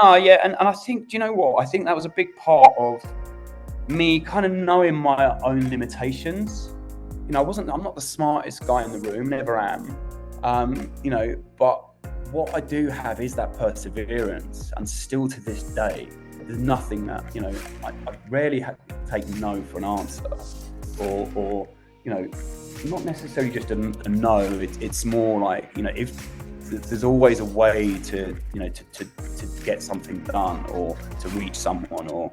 No, yeah, and I think, do you know what? I think that was a big part of me kind of knowing my own limitations. I'm not the smartest guy in the room, never am. But what I do have is that perseverance, and still to this day, there's nothing that, I rarely take no for an answer, or not necessarily just a no. It's more like, if there's always a way to get something done, or to reach someone, or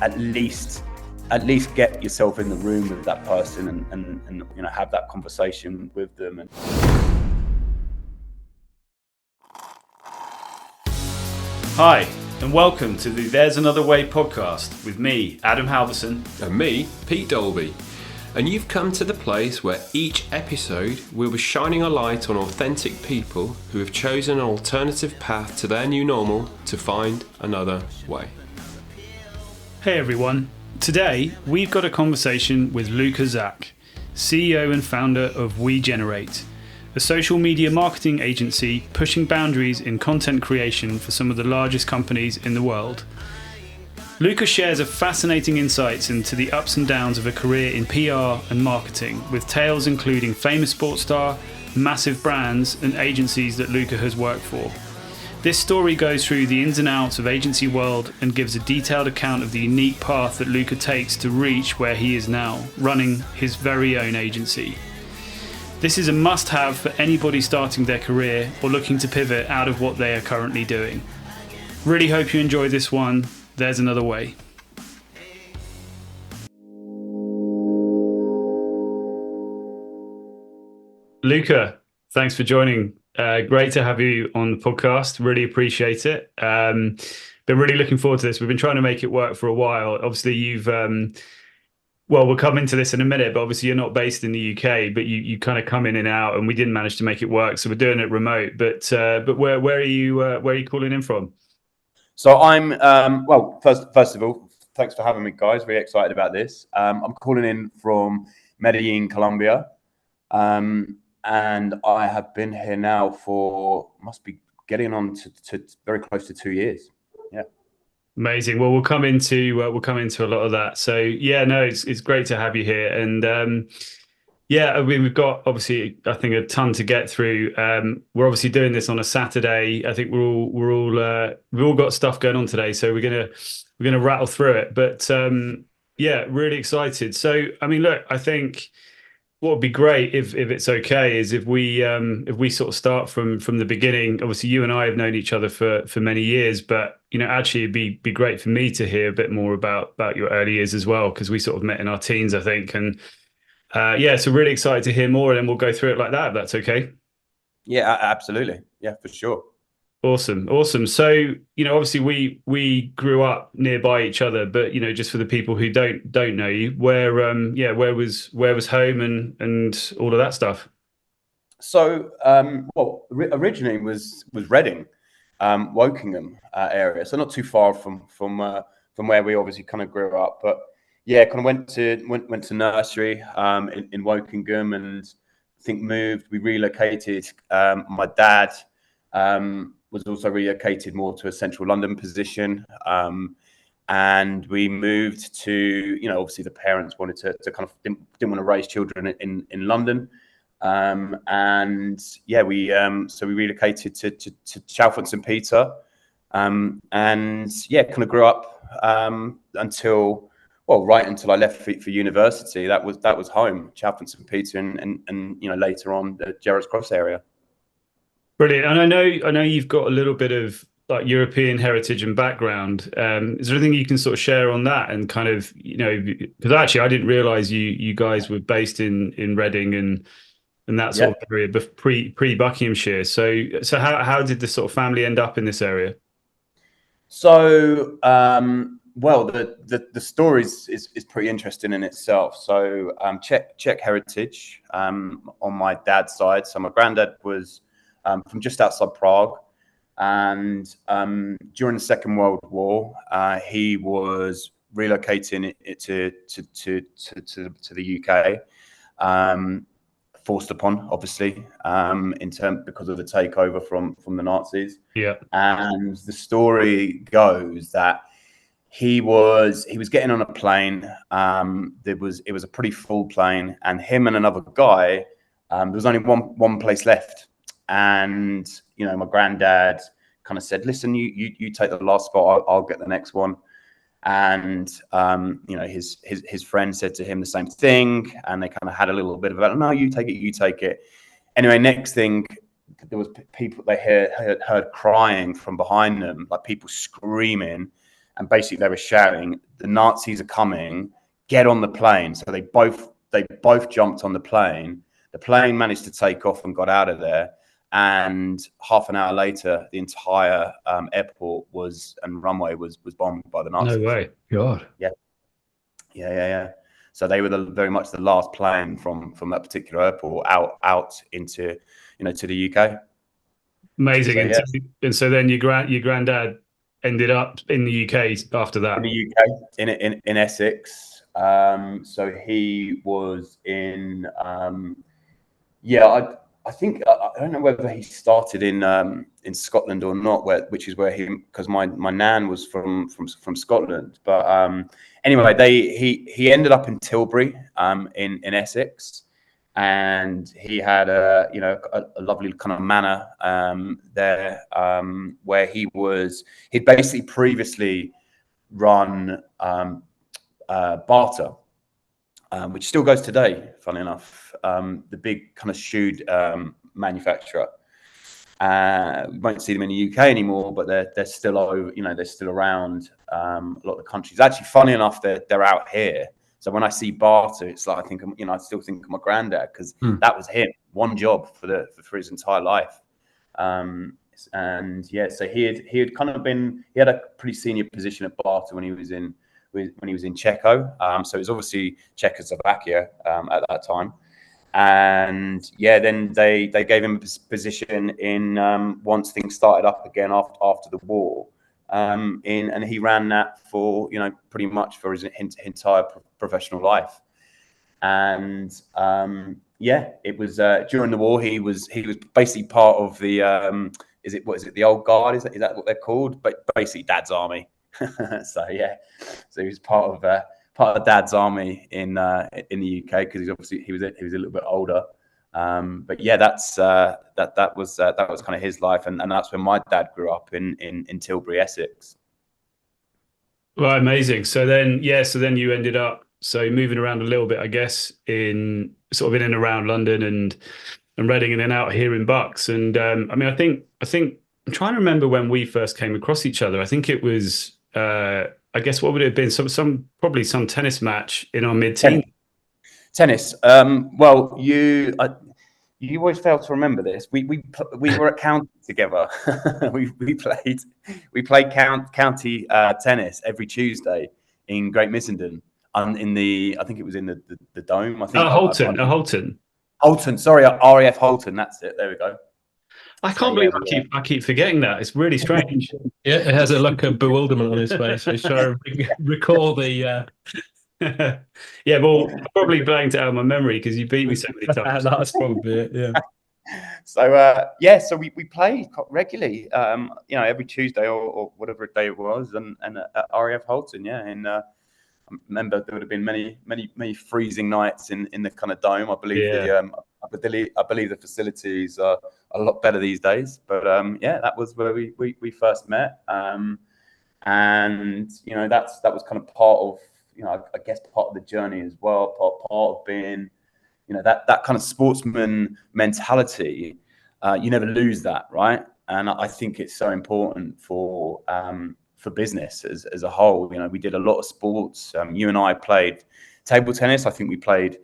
at least get yourself in the room with that person and have that conversation with them. Hi, and welcome to the There's Another Way podcast with me, Adam Halverson. And me, Pete Dolby. And you've come to the place where each episode we'll be shining a light on authentic people who have chosen an alternative path to their new normal to find another way. Hey everyone. Today we've got a conversation with Luka Zak, CEO and founder of WeGenerate, a social media marketing agency pushing boundaries in content creation for some of the largest companies in the world. Luka shares a fascinating insights into the ups and downs of a career in PR and marketing, with tales including famous sports star, massive brands and agencies that Luka has worked for. This story goes through the ins and outs of agency world and gives a detailed account of the unique path that Luka takes to reach where he is now, running his very own agency. This is a must-have for anybody starting their career or looking to pivot out of what they are currently doing. Really hope you enjoy this one. There's Another Way. Luka, thanks for joining. Great to have you on the podcast. Really appreciate it. Been really looking forward to this. We've been trying to make it work for a while. Obviously, you've we'll come into this in a minute, but obviously you're not based in the UK, but you kind of come in and out, and we didn't manage to make it work, so we're doing it remote. But where are you calling in from? So I'm first of all, thanks for having me, guys. Really excited about this. I'm calling in from Medellin, Colombia, and I have been here now for must be getting on to very close to 2 years. Yeah. Amazing. Well, we'll come into a lot of that. So yeah, no, it's great to have you here, and yeah, I mean, we've got obviously, I think, a ton to get through. We're obviously doing this on a Saturday. I think we've all got stuff going on today, so we're gonna rattle through it. But yeah, really excited. So I mean, look, I think what would be great, if it's okay, is if we sort of start from the beginning. Obviously, you and I have known each other for many years, but actually it'd be great for me to hear a bit more about your early years as well, because we sort of met in our teens, I think, and yeah, so really excited to hear more, and then we'll go through it like that, if that's okay. Yeah, absolutely. Yeah, for sure. Awesome. So obviously we grew up nearby each other, but just for the people who don't know you, where was home and all of that stuff? So originally was Reading, Wokingham area, so not too far from where we obviously kind of grew up. But yeah, kind of went to nursery in Wokingham, and I think we relocated. My dad was also relocated more to a central London position, and we moved to, obviously the parents wanted to kind of didn't want to raise children in London, and yeah, we relocated to Chalfont St Peter, and yeah, kind of grew up until I left for university. That was home, Chalfont St Peter, and later on the Gerrards Cross area. Brilliant. And I know you've got a little bit of like European heritage and background. Is there anything you can sort of share on that, and kind of, because actually I didn't realize you guys were based in Reading and that sort of area, but pre Buckinghamshire. So how did the sort of family end up in this area? So the story is pretty interesting in itself. So Czech heritage on my dad's side. So my granddad was from just outside Prague, and during the Second World War, he was relocating it to the UK. forced upon, obviously, because of the takeover from the Nazis. Yeah. And the story goes that he was getting on a plane. It was a pretty full plane, and him and another guy. There was only one place left, and my granddad kind of said, "Listen, you take the last spot. I'll get the next one." And his friend said to him the same thing, and they kind of had a little bit of a, "No, you take it." Anyway, next thing, there was people they heard crying from behind them, like people screaming, and basically they were shouting, "The Nazis are coming! Get on the plane!" So they both jumped on the plane. The plane managed to take off and got out of there. And half an hour later, the entire airport and runway was bombed by the Nazis. No way. God. Yeah. So they were very much the last plane from that particular airport out into to the UK. Amazing. So, yeah. And so then your granddad ended up in the UK after that. In the UK, in Essex. So he was in. I think I don't know whether he started in Scotland or not, which is where because my nan was from Scotland. But anyway, he ended up in Tilbury, in Essex, and he had a lovely kind of manor there, where he'd basically previously run Barter. Which still goes today, funny enough, the big kind of shoe manufacturer. We won't see them in the UK anymore, but they're still over. They're still around a lot of the countries. Actually, funny enough, they're out here. So when I see Barter, it's like I still think of my granddad, because that was him, one job for his entire life. And yeah, so he had a pretty senior position at Barter when he was in Czechia. So it was obviously Czechoslovakia at that time. And yeah, then they gave him a position in once things started up again after the war. And he ran that for pretty much for his entire professional life. And yeah, it was during the war. He was basically part of the the old guard? Is that what they're called? But basically, Dad's army. So yeah, so he was part of Dad's army in the UK, because he was a little bit older. But yeah, that was kind of his life, and that's when my dad grew up in Tilbury, Essex. Right, amazing. So then you ended up moving around a little bit, I guess, in and around London and Reading, and then out here in Bucks. And I think I'm trying to remember when we first came across each other. I think it was I guess, what would it have been? Probably some tennis match in our mid-teens. Tennis. Well, you always fail to remember this. We were at county together. we played county tennis every Tuesday in Great Missenden. I think it was in the Dome. I think Holton. Holton. Sorry, RAF Holton. That's it. There we go. I can't believe I keep forgetting that. It's really strange. Yeah, it has a look of bewilderment on his face. He's trying to recall the. Yeah, well, I probably blanked it out of my memory because you beat me so many times. That's probably it. Yeah. So we played regularly, every Tuesday or whatever day it was, and at RAF Holton, yeah. And I remember there would have been many freezing nights in the kind of Dome. I believe I believe the facilities are a lot better these days. But yeah, that was where we first met. And that was kind of part of I guess part of the journey as well. Part of being that kind of sportsman mentality. You never lose that, right? And I think it's so important for business as a whole. We did a lot of sports. You and I played table tennis. I think we played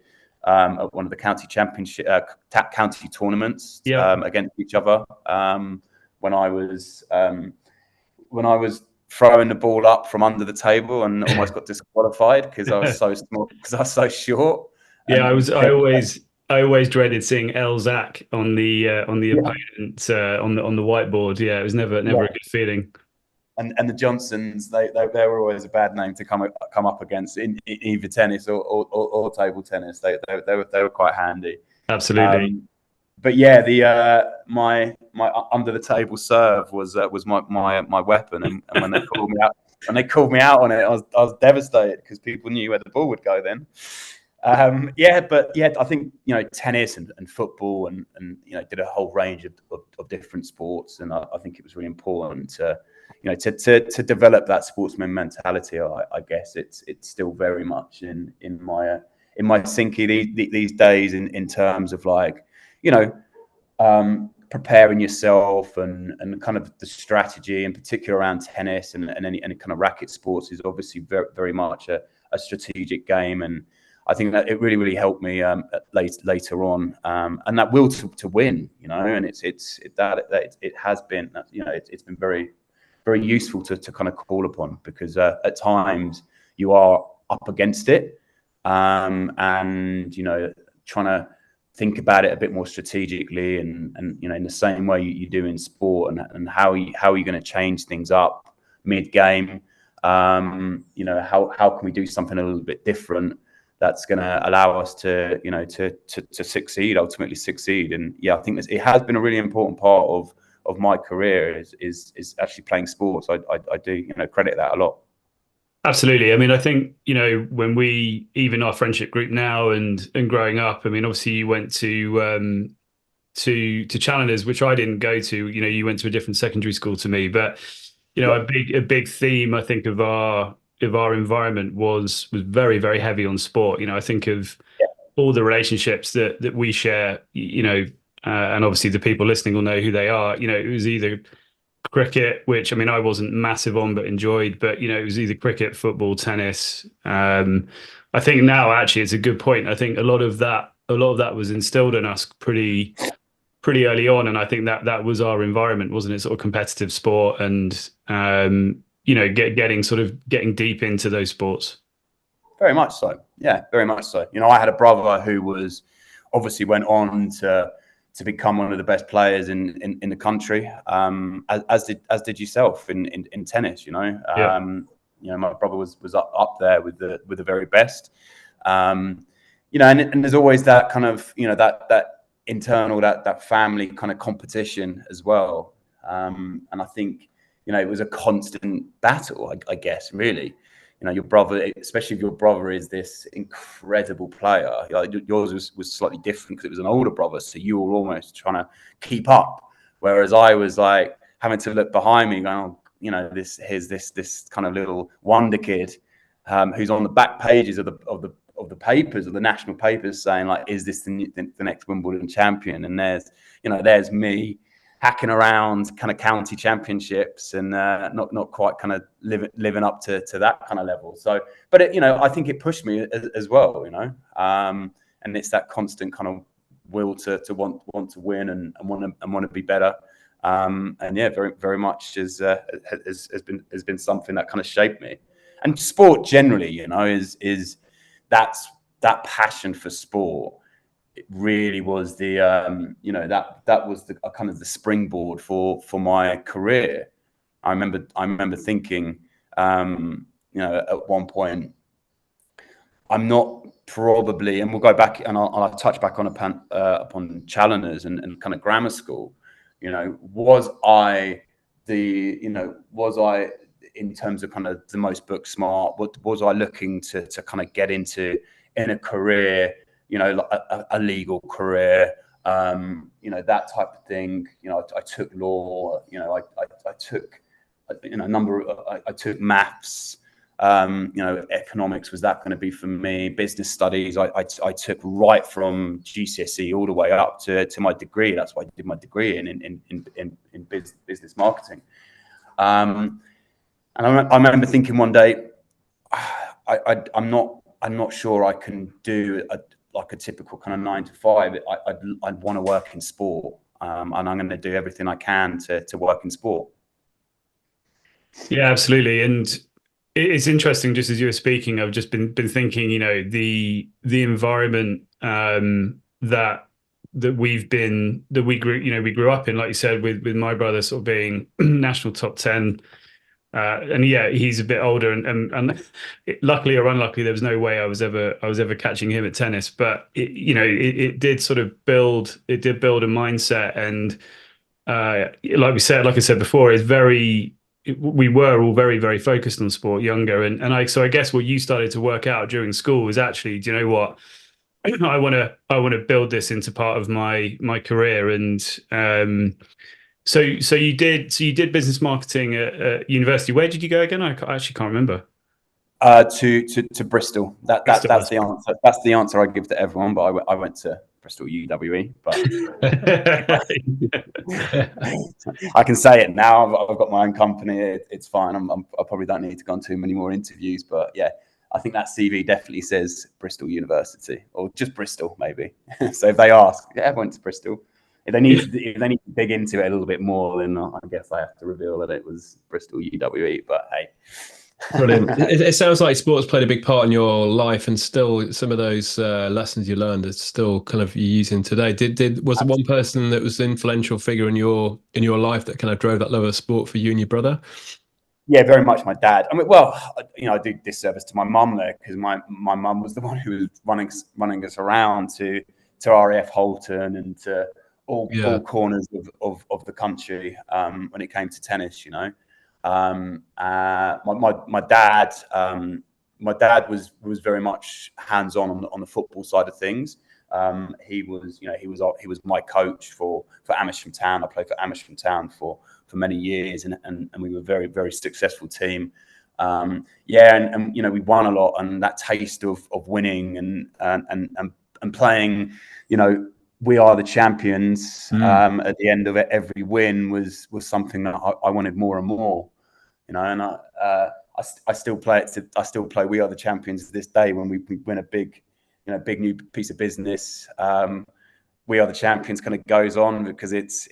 at one of the county championship county tournaments against each other. When I was throwing the ball up from under the table and almost got disqualified because I was so small, because I was so short. Yeah, I always dreaded seeing El Zach on the opponent on the whiteboard. Yeah, it was never a good feeling. And the Johnsons, they were always a bad name to come up against in either tennis or table tennis. They were quite handy. Absolutely. But yeah, the my under the table serve was my weapon, and when they called me out on it, I was devastated because people knew where the ball would go then. Yeah, but yeah, I think tennis and football and did a whole range of different sports, and I think it was really important to to develop that sportsman mentality. I guess it's still very much in my psyche these days in terms of like preparing yourself and kind of the strategy in particular around tennis and any kind of racket sports is obviously very, very much a strategic game. And I think that it really helped me later on, and that will to win, and it has been, it's been very, very useful to kind of call upon, because at times you are up against it, and trying to think about it a bit more strategically, and in the same way you do in sport, and how are you going to change things up mid game. How can we do something a little bit different that's going to allow us to succeed, ultimately succeed. And yeah, I think it has been a really important part of my career is actually playing sports. I do credit that a lot. Absolutely. I mean, I think, when we, even our friendship group now and growing up, I mean, obviously you went to Challengers, which I didn't go to. You went to a different secondary school to me, but Yeah. a big theme, I think, of our environment was very, very heavy on sport. I think of all the relationships that we share, and obviously the people listening will know who they are. It was either cricket, which, I mean, I wasn't massive on but enjoyed, but it was either cricket, football, tennis. I think now actually it's a good point. I think a lot of that was instilled in us pretty early on, and I think that was our environment, wasn't it? Sort of competitive sport, and getting deep into those sports. Very much so. Yeah, very much so. I had a brother who was obviously went on to become one of the best players in the country, as did yourself in tennis. Yeah. My brother was up there with the very best. And there's always that kind of that internal that family kind of competition as well. And I think it was a constant battle, I guess, really. Your brother, especially if your brother is this incredible player, yours was slightly different because it was an older brother, so you were almost trying to keep up, whereas I was like having to look behind me, going, this kind of little wonder kid, who's on the back pages of the papers, of the national papers, saying like, is this the next Wimbledon champion? And there's me hacking around kind of county championships and not quite kind of living up to that kind of level. So, but I think it pushed me as well, and it's that constant kind of will to want to win and want to be better. And yeah, very, very much has been something that kind of shaped me. And sport generally, is that passion for sport. It really was the that was the kind of the springboard for my career. I remember thinking, at one point, I'm not probably, and we'll go back and I'll touch back on upon Challengers and kind of grammar school. Was I in terms of kind of the most book smart? What was I looking to kind of get into in a career? A legal career, that type of thing. I took law. I took I took maths. Economics, was that going to be for me? Business studies, I took right from GCSE all the way up to my degree. That's what I did my degree in business marketing. And I remember thinking one day, I'm not sure I can do a typical kind of 9 to 5. I'd want to work in sport, and I'm going to do everything I can to work in sport. Yeah, absolutely. And it's interesting, just as you were speaking, I've just been thinking, the environment that we grew up in, like you said, with my brother sort of being national top 10 And yeah, he's a bit older, and luckily or unluckily, there was no way I was ever catching him at tennis. But it did sort of build a mindset, and like I said before, we were all very, very focused on sport younger, so I guess what you started to work out during school was actually, do you know what? I want to build this into part of my career, and so you did business marketing at university. Where did you go again? I actually can't remember. To Bristol. That's the answer. That's the answer I give to everyone. But I went to Bristol UWE. But I can say it now. I've got my own company. It's fine. I probably don't need to go on too many more interviews. But yeah, I think that CV definitely says Bristol University, or just Bristol maybe. So if they ask, yeah, I went to Bristol. If they need to dig into it a little bit more, then I guess I have to reveal that it was Bristol UWE. But hey. Brilliant. It sounds like sports played a big part in your life, and still some of those lessons you learned are still kind of you're using today. Was there one person that was an influential figure in your life that kind of drove that love of sport for you and your brother? Yeah, very much my dad. I mean, well, I do disservice to my mum there, because my mum was the one who was running us around to RAF Holton and to all corners of the country when it came to tennis. My dad was very much hands on the football side of things. He was my coach for Amersham Town. I played for Amersham Town for many years, and we were a very, very successful team. And we won a lot, and that taste of winning and playing, we are the champions at the end of it. Every win was something that I wanted more and more. And I still play it. I still play "We Are the Champions" to this day when we win a big new piece of business. "We Are the Champions" kind of goes on because it's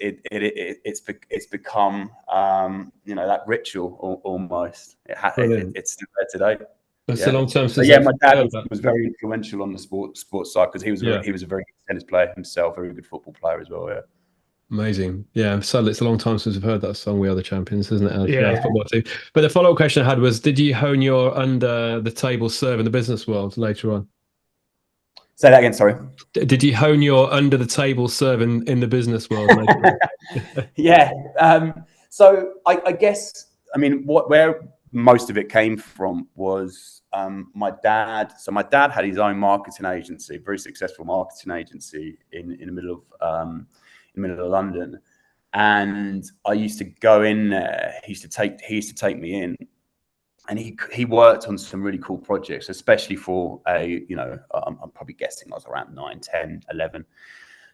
become that ritual almost. It's still there today. It's a long time since. So yeah, my dad was very influential on the sports side, because he was a very good tennis player himself, very good football player as well. Yeah. Amazing. Yeah. Sadly, it's a long time since we've heard that song, "We Are the Champions," isn't it? Yeah. Football too. But the follow-up question I had was, did you hone your under the table serve in the business world later on? Say that again, sorry. Did you hone your under the table serve in the business world later on? Yeah. So I guess, where most of it came from was my dad. So my dad had his own marketing agency, very successful marketing agency in the middle of London, and I used to go in there. He used to take me in, and he worked on some really cool projects, especially for I'm probably guessing I was around 9, 10, 11.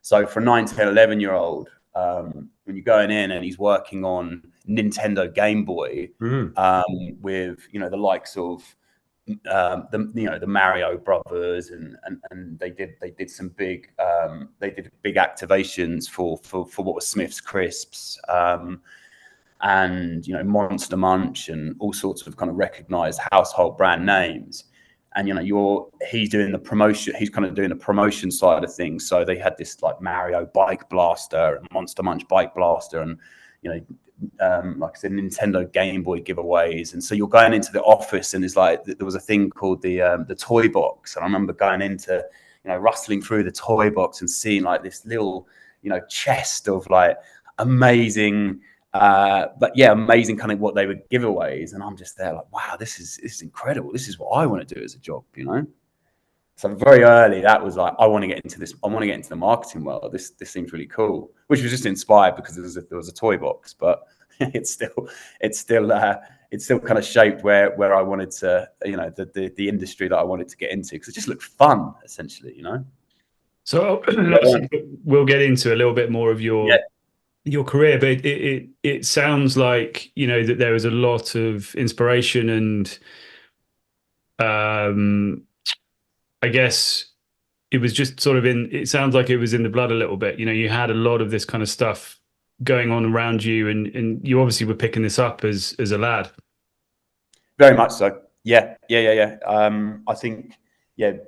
So for a 9, 10, 11-year-old, when you're going in and he's working on Nintendo Game Boy with the likes of the Mario Brothers, and they did some big activations for what was Smith's Crisps, and Monster Munch, and all sorts of kind of recognized household brand names. And he's doing the promotion. He's kind of doing the promotion side of things. So they had this like Mario Bike Blaster and Monster Munch Bike Blaster, and like I said, Nintendo Game Boy giveaways. And so you're going into the office, and it's like there was a thing called the toy box. And I remember going into rustling through the toy box and seeing like this little chest of like amazing amazing kind of what they were giveaways. And I'm just there like, wow, this is incredible. This is what I want to do as a job, So very early, that was like, I want to get into this. I want to get into the marketing world. This seems really cool, which was just inspired because there was a toy box, but it's still kind of shaped where I wanted to, the industry that I wanted to get into, because it just looked fun, essentially, So we'll get into a little bit more of your career, but it sounds like that there was a lot of inspiration, and I guess it was just sort of it sounds like it was in the blood a little bit. You had a lot of this kind of stuff going on around you, and you obviously were picking this up as a lad. Very much so. Yeah. I think, I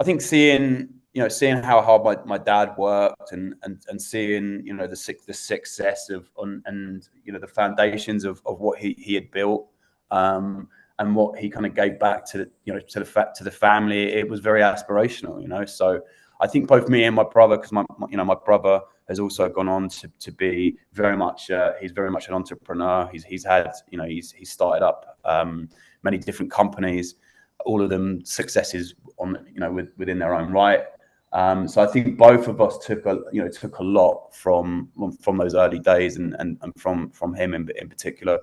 think seeing seeing how hard my dad worked, and seeing, the success of and the foundations of what he had built, and what he kind of gave back to to the family, it was very aspirational. So I think both me and my brother, because my brother has also gone on to be very much, he's very much an entrepreneur. He's had, he's started up many different companies, all of them successes within their own right. So I think both of us took a lot from those early days, and from him in particular.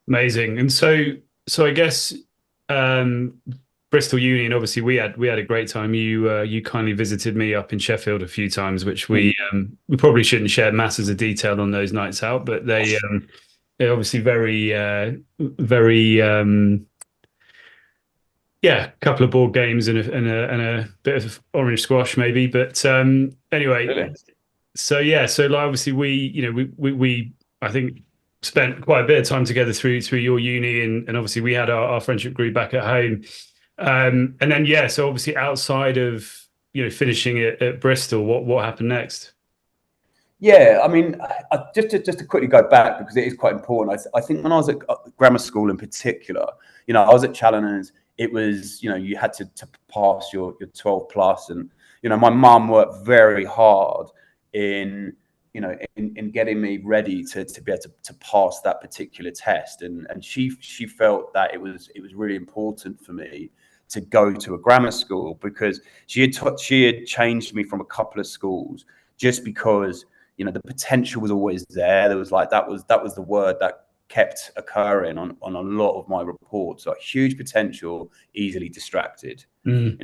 Amazing. And so I guess Bristol Uni, and obviously we had a great time. You kindly visited me up in Sheffield a few times, which we probably shouldn't share masses of detail on those nights out, but they're obviously very yeah, a couple of board games and a bit of orange squash maybe. But anyway, Really? so yeah, so like obviously we I think spent quite a bit of time together through your uni, and obviously we had our friendship group back at home. And then yeah, so obviously outside of finishing it at Bristol, what happened next? Yeah, I mean, just to quickly go back, because it is quite important. I think when I was at grammar school in particular, I was at Challengers. It was, you had to pass your 12 plus, and my mum worked very hard in in getting me ready to be able to pass that particular test, and she felt that it was really important for me to go to a grammar school, because she had changed me from a couple of schools just because the potential was always there. There was like that was the word that kept occurring on a lot of my reports. So huge potential, easily distracted. And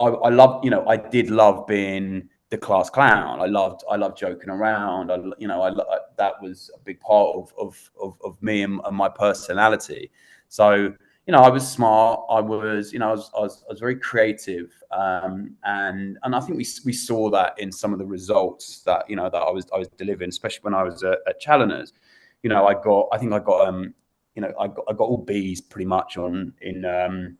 I love, I did love being the class clown. I loved joking around. That was a big part of me and my personality. So I was smart. I was very creative, and I think we saw that in some of the results that that I was delivering, especially when I was at Challengers. I got all B's pretty much in the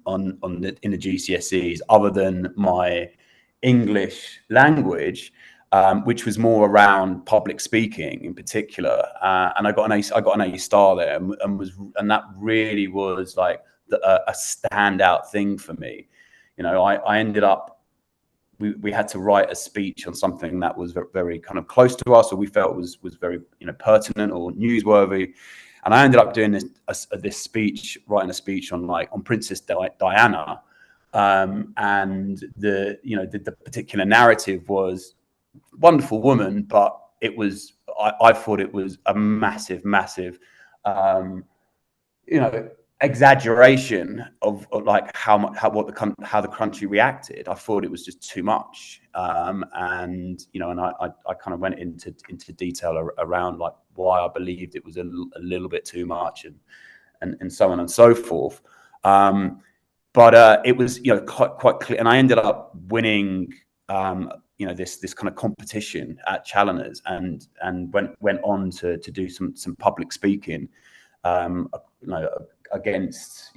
GCSEs, other than my English language, which was more around public speaking in particular, and I got an A star there, and that really was like a standout thing for me. I ended up, we had to write a speech on something that was very kind of close to us, or we felt was very pertinent or newsworthy. And I ended up doing this speech, writing a speech on Princess Diana, and the particular narrative was wonderful woman, but it was I thought it was a massive exaggeration of like how the country reacted. I thought it was just too much, and I kind of went into detail around like why I believed it was a little bit too much, and so on and so forth. But it was quite clear, and I ended up winning this kind of competition at Challengers, and went on to do some public speaking, against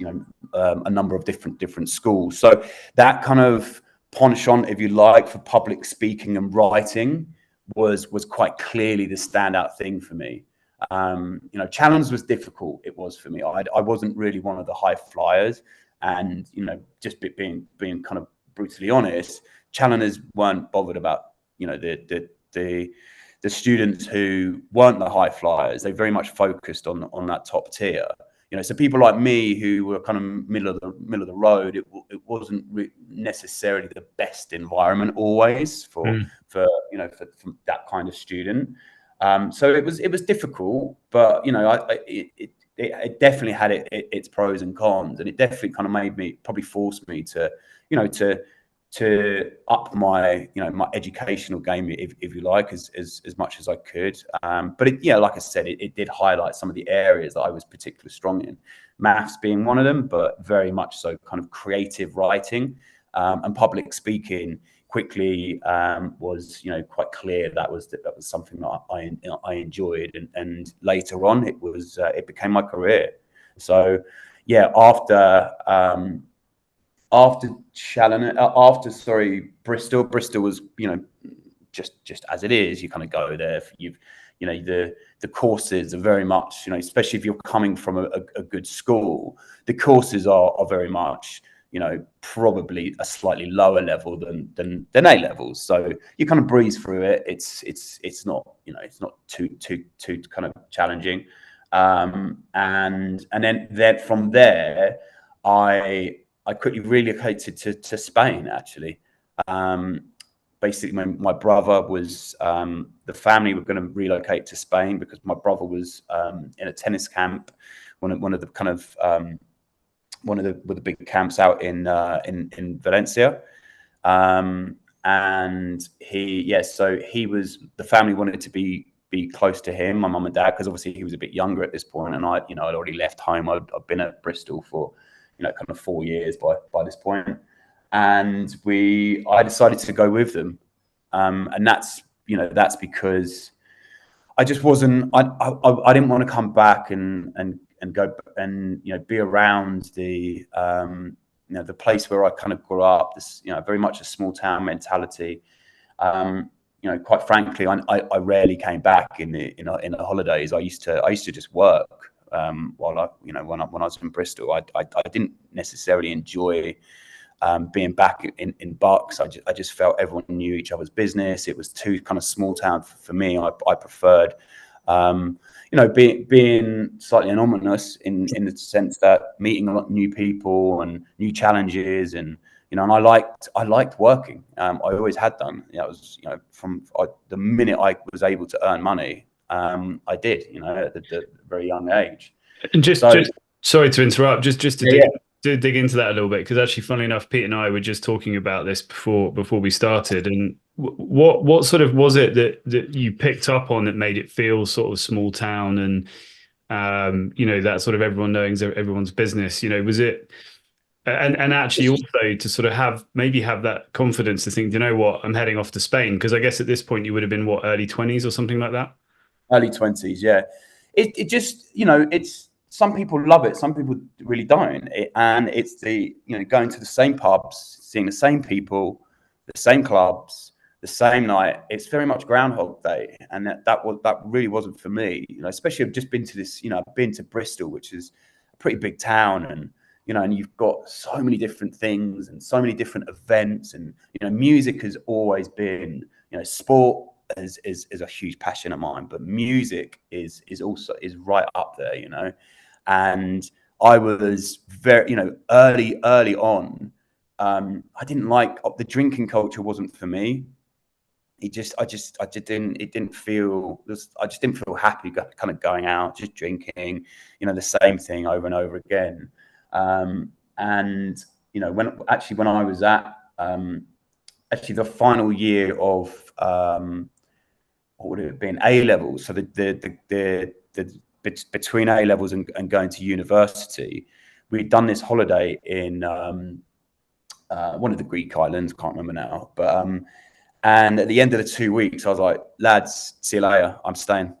a number of different schools. So that kind of penchant, if you like, for public speaking and writing was quite clearly the standout thing for me. Challenge was difficult. It was for me. I wasn't really one of the high flyers, and just being kind of brutally honest, Challengers weren't bothered about the students who weren't the high flyers. They very much focused on that top tier. So people like me who were kind of middle of the road, it wasn't necessarily the best environment always for that kind of student. So it was difficult, but it definitely had its pros and cons, and it definitely kind of forced me to up my my educational game, if you like, as much as I could. But like I said, it did highlight some of the areas that I was particularly strong in, maths being one of them, but very much so kind of creative writing, and public speaking quickly was quite clear that was something that I enjoyed, and later on it became my career. So after after Bristol was, just as it is. You kind of go there. The courses are very much, especially if you're coming from a good school, the courses are very much, probably a slightly lower level than A levels. So you kind of breeze through it. It's not, it's not too kind of challenging. And then from there, I quickly relocated to Spain, actually. Basically, my brother was, the family were going to relocate to Spain because my brother was in a tennis camp, one of the kind of one of the big camps out in Valencia. And the family wanted to be close to him, my mum and dad, because obviously he was a bit younger at this point, and I'd already left home. I'd been at Bristol for kind of 4 years by this point. And I decided to go with them, and that's because I just wasn't. I didn't want to come back and go and be around the the place where I kind of grew up. This very much a small town mentality. Quite frankly, I rarely came back in the holidays. I used to just work while when I was in Bristol. I didn't necessarily enjoy being back in Bucks. I just felt everyone knew each other's business. It was too kind of small town for me. I preferred, being slightly anonymous in the sense that meeting a lot of new people and new challenges, and and I liked working. I always had done. It was from the minute I was able to earn money, I did. At the very young age. And just sorry to interrupt. Just to dig into that a little bit, because actually, funnily enough, Pete and I were just talking about this before we started. And what sort of was it that you picked up on that made it feel sort of small town and that sort of everyone knowing everyone's business? Was it and actually also to sort of have that confidence to think, what, I'm heading off to Spain? Because I guess at this point you would have been early 20s or something like that. Early 20s, yeah. It just it's. Some people love it, some people really don't. And it's going to the same pubs, seeing the same people, the same clubs, the same night. It's very much Groundhog Day, and that really wasn't for me. Especially I've just been to this. I've been to Bristol, which is a pretty big town, and and you've got so many different things and so many different events, and music has always been sport. Is a huge passion of mine, but music is also right up there, and I was very, early on. I didn't like the drinking culture. Wasn't for me. I just didn't feel happy kind of going out, just drinking, the same thing over and over again. And when I was at the final year of what would it have been, A levels, so the between A levels and going to university, we'd done this holiday in one of the Greek islands, can't remember now, but and at the end of the 2 weeks, I was like, lads, see you later, I'm staying.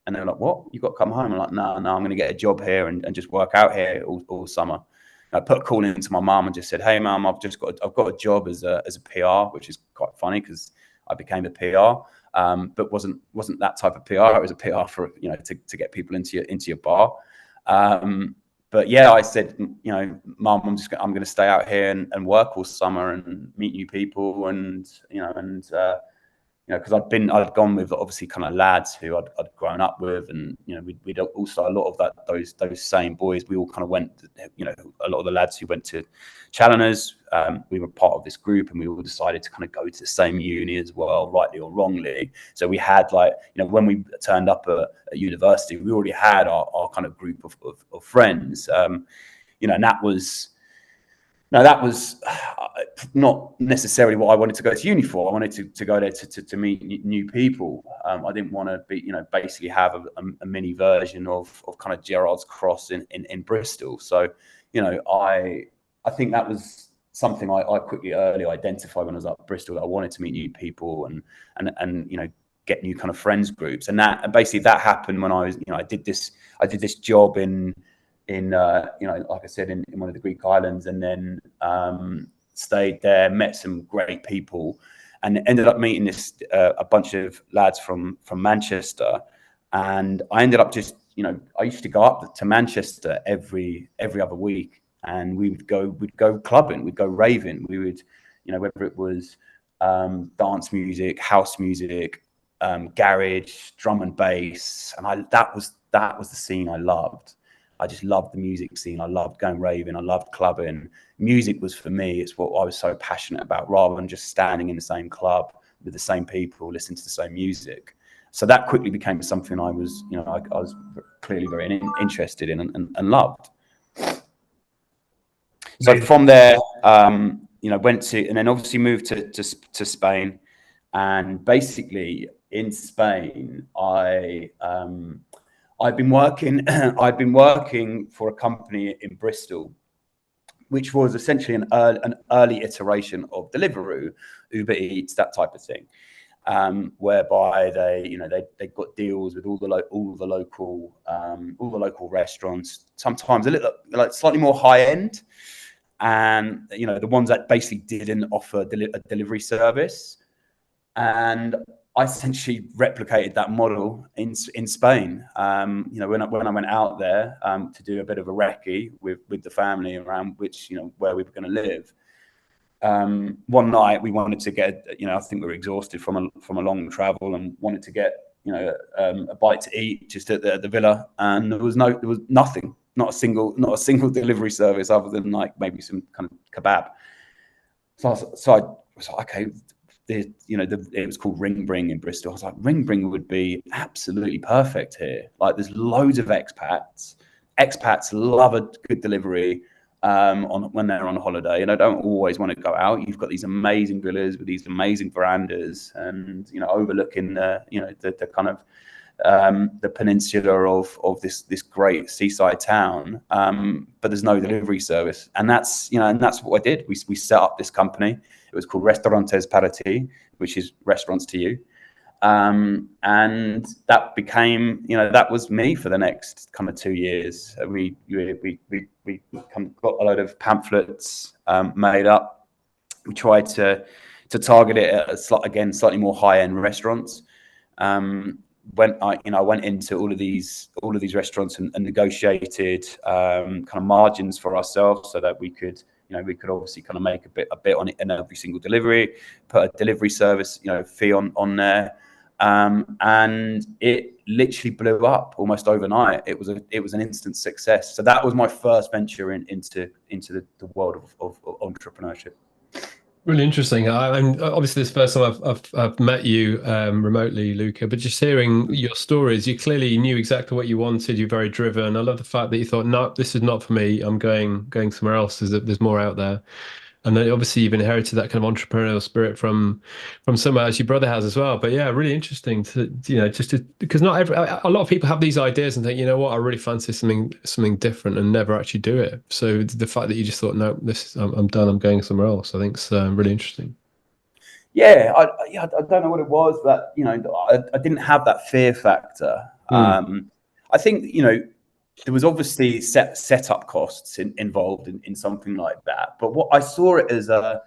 And they were like, what? You've got to come home? I'm like, no, I'm going to get a job here and just work out here all summer. I put a call into my mum and just said, hey, mum, I've got a job as a PR, which is quite funny because I became a PR. But wasn't that type of PR. It was a PR for to get people into your bar. But yeah, I said, Mum, I'm going to stay out here and work all summer and meet new people, and because I'd gone with obviously kind of lads who I'd grown up with, and we'd also a lot of those same boys. We all kind of went, a lot of the lads who went to Challengers, we were part of this group, and we all decided to kind of go to the same uni as well, rightly or wrongly. So we had when we turned up at university, we already had our kind of group of friends, and that was. No, that was not necessarily what I wanted to go to uni for. I wanted to go there to meet new people. I didn't want to be, basically have a mini version of kind of Gerrard's Cross in Bristol. So, I think that was something I quickly early identified when I was at Bristol, that I wanted to meet new people and get new kind of friends groups. And basically that happened when I was, I did this job in like I said, in one of the Greek islands, and then stayed there, met some great people, and ended up meeting a bunch of lads from Manchester. And I ended up just, I used to go up to Manchester every other week, and we'd go clubbing, we'd go raving, we would, whether it was dance music, house music, garage, drum and bass, and that was the scene I loved. I just loved the music scene. I loved going raving. I loved clubbing. Music was, for me, it's what I was so passionate about, rather than just standing in the same club with the same people, listening to the same music. So that quickly became something I was, I was clearly very interested in and loved. So from there, went to, and then obviously moved to Spain. And basically in Spain, I've been working for a company in Bristol, which was essentially an early iteration of Deliveroo, Uber Eats, that type of thing, whereby they got deals with all the local restaurants, sometimes a little like slightly more high end, and the ones that basically didn't offer a delivery service. And I essentially replicated that model in Spain. When I went out there to do a bit of a recce with the family around which, where we were going to live. One night we wanted to get, I think we were exhausted from a long travel, and wanted to get, a bite to eat just at the villa, and there was nothing, not a single delivery service other than like maybe some kind of kebab. So I was like, okay. It was called Ring Bring in Bristol. I was like, Ring Bring would be absolutely perfect here. Like, there's loads of expats. Expats love a good delivery when they're on holiday, and I don't always want to go out. You've got these amazing villas with these amazing verandas, and overlooking the kind of the peninsula of this great seaside town. But there's no delivery service, and that's what I did. We set up this company. It was called Restaurantes para ti, which is restaurants to you. And that became, that was me for the next kind of 2 years. We got a load of pamphlets made up. We tried to target it at slightly more high end restaurants. I went into all of these restaurants and negotiated kind of margins for ourselves, so that we could obviously kind of make a bit on it in every single delivery, put a delivery service, fee on there. And it literally blew up almost overnight. It was an instant success. So that was my first venture into the world of entrepreneurship. Really interesting. I'm obviously this first time I've met you remotely, Luka, but just hearing your stories, you clearly knew exactly what you wanted. You're very driven. I love the fact that you thought, no, this is not for me. I'm going somewhere else. There's more out there. And then obviously you've inherited that kind of entrepreneurial spirit from somewhere as your brother has as well. But yeah, really interesting because not a lot of people have these ideas and think, I really fancy something different, and never actually do it. So the fact that you just thought, no, I'm done. I'm going somewhere else. I think it's really interesting. Yeah, I don't know what it was, but I didn't have that fear factor. I think there was obviously setup costs involved in something like that, but what I saw it as a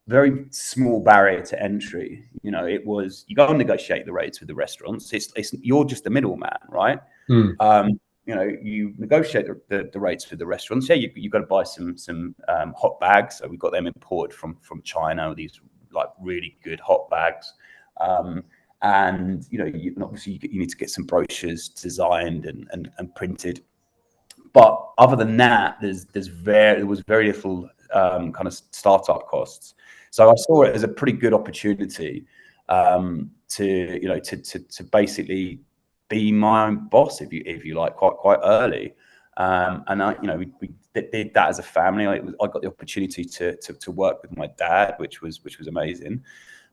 very small barrier to entry. It was, you go and negotiate the rates with the restaurants. It's you're just the middleman, right? You negotiate the rates with the restaurants. Yeah, you got to buy some hot bags. So we got them imported from China. These like really good hot bags. And obviously you need to get some brochures designed and printed. But other than that, there was very little kind of startup costs. So I saw it as a pretty good opportunity to basically be my own boss, if you like, quite early. And we did that as a family. I got the opportunity to work with my dad, which was amazing.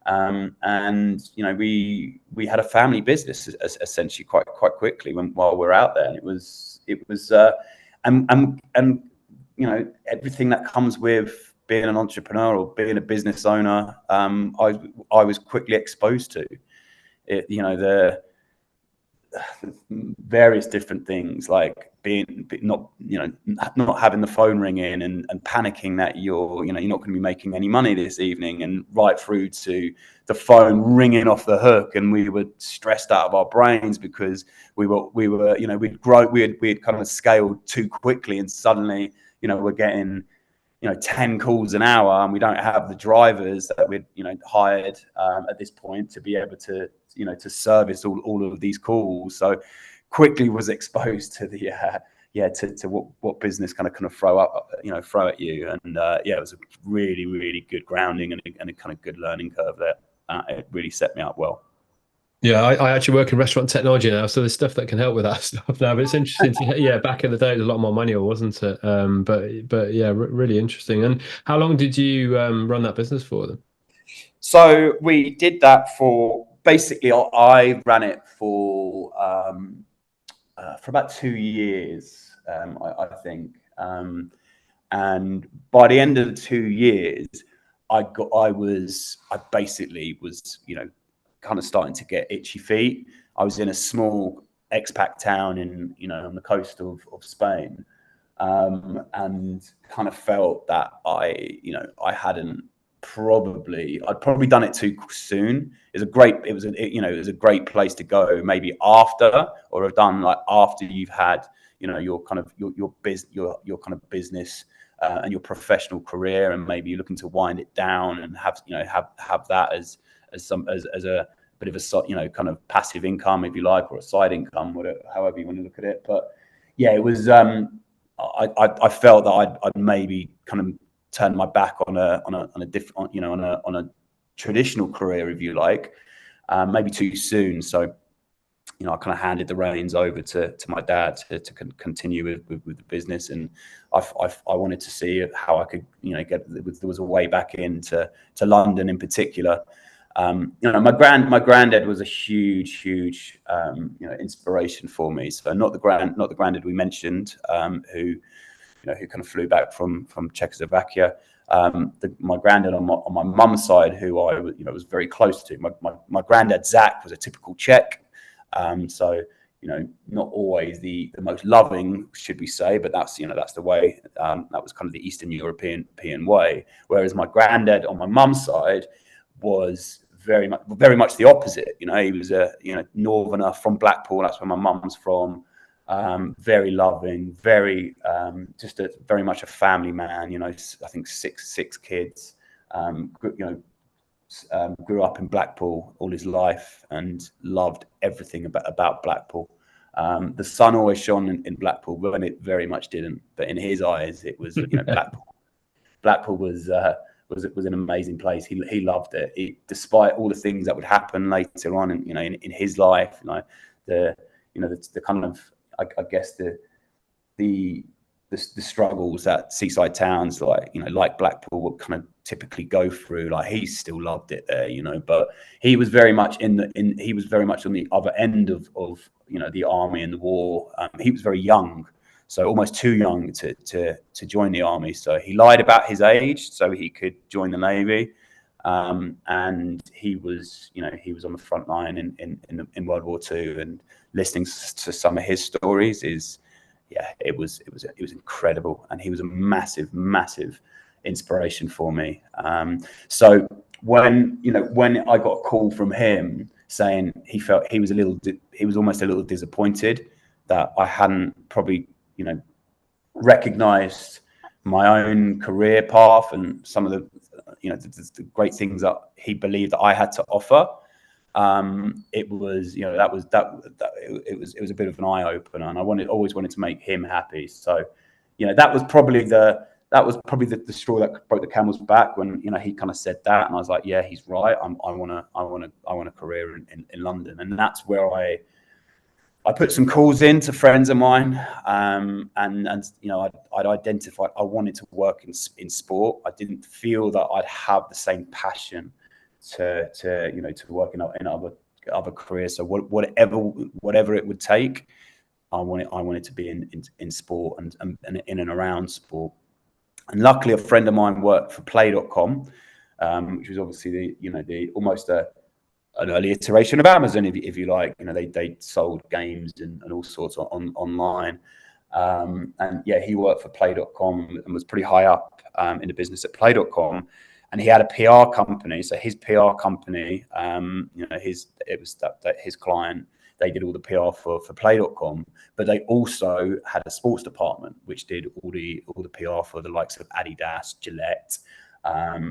And we had a family business essentially quite quickly while we're out there, and it was everything that comes with being an entrepreneur or being a business owner. I was quickly exposed to it. various different things, like not having the phone ring in and panicking that you're not going to be making any money this evening, and right through to the phone ringing off the hook, and we were stressed out of our brains because we had kind of scaled too quickly, and suddenly we're getting 10 calls an hour, and we don't have the drivers that we'd hired at this point to be able to to service all of these calls. So quickly was exposed to the to what business kind of throw at you, and it was a really, really good grounding and a kind of good learning curve there. It really set me up well. Yeah, I actually work in restaurant technology now, so there's stuff that can help with that stuff now. But it's interesting to back in the day, it was a lot more manual, wasn't it? But yeah, really interesting. And how long did you run that business for then? So we did that for basically, I ran it for about 2 years, I think. And by the end of the 2 years, I basically was kind of starting to get itchy feet. I was in a small expat town in on the coast of Spain, and kind of felt that I'd probably done it too soon. It was a great place to go, maybe after, or have done like after you've had your kind of your kind of business and your professional career, and maybe you're looking to wind it down and have that as a bit of a kind of passive income, if you like, or a side income, whatever, however you want to look at it. But yeah, it was I felt that I'd maybe kind of turned my back on a different on a traditional career, if you like, maybe too soon. So I kind of handed the reins over to my dad to continue with the business, and I wanted to see how I could there was a way back into London in particular. My granddad was a huge inspiration for me. So not the granddad we mentioned, who kind of flew back from Czechoslovakia. My granddad on my mum's side, who I was very close to. My granddad Zach was a typical Czech. So not always the most loving, should we say, but that's the way. That was kind of the Eastern European way. Whereas my granddad on my mum's side was very much the opposite. He was a northerner from Blackpool. That's where my mum's from. Very loving, very very much a family man. I think six kids. Grew up in Blackpool all his life and loved everything about Blackpool. The sun always shone in Blackpool, when it very much didn't. But in his eyes, it was Blackpool was an amazing place. He loved it. Despite all the things that would happen later on, in his life, the kind of I guess the struggles that seaside towns like Blackpool would kind of typically go through. Like, he still loved it there, but he was very much he was very much on the other end of the army and the war. He was very young, so almost too young to join the army. So he lied about his age so he could join the Navy. And he was on the front line in World War II, and listening to some of his stories it was incredible, and he was a massive inspiration for me. So when I got a call from him saying he felt he was almost a little disappointed that I hadn't probably recognized my own career path and some of the great things that he believed that I had to offer. It was it was a bit of an eye opener, and I always wanted to make him happy. So that was probably the straw that broke the camel's back, when he kind of said that, and I was like, yeah, he's right. I want a career in London. And that's where I put some calls in to friends of mine, and I'd identified I wanted to work in sport. I didn't feel that I'd have the same passion to work in other careers. So whatever it would take, I wanted to be in sport and in and around sport. And luckily, a friend of mine worked for Play.com, which was obviously the almost a an early iteration of Amazon, if you like. They sold games and all sorts online. And yeah, he worked for Play.com and was pretty high up in the business at Play.com. And he had a PR company. So his PR company, it was that his client, they did all the PR for Play.com, but they also had a sports department which did all the PR for the likes of Adidas, Gillette,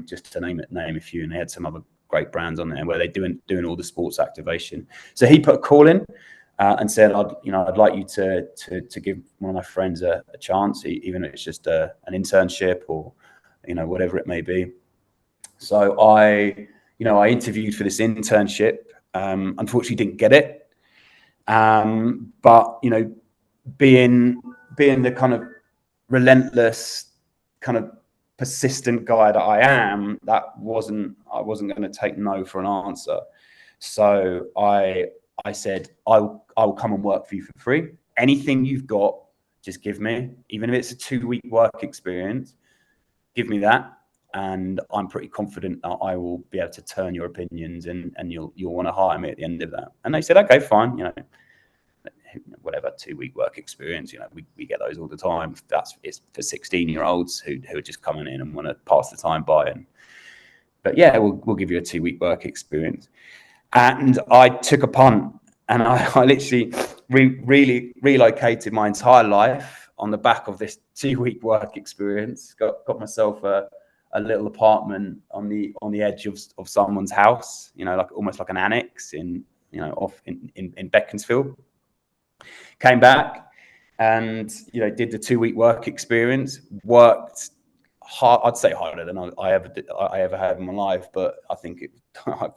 just to name a few. And they had some other great brands on there where they're doing all the sports activation. So he put a call in and said, I'd like you to give one of my friends a chance, even if it's just an internship or whatever it may be. So I interviewed for this internship. Unfortunately, didn't get it. But being the kind of relentless, kind of persistent guy that I am, I wasn't going to take no for an answer. So I said, I will come and work for you for free. Anything you've got, just give me. Even if it's a 2-week work experience, give me that. And I'm pretty confident that I will be able to turn your opinions and you'll want to hire me at the end of that. And they said, okay, fine. Whatever 2-week work experience, we get those all the time. It's for 16-year-olds who are just coming in and want to pass the time by. But yeah, we'll give you a 2-week work experience. And I took a punt, and I literally really relocated my entire life on the back of this 2-week work experience. Got myself a little apartment on the edge of someone's house, like almost like an annex off in Beaconsfield. Came back and did the 2-week work experience. Worked hard. I'd say harder than I ever had in my life, but I think I've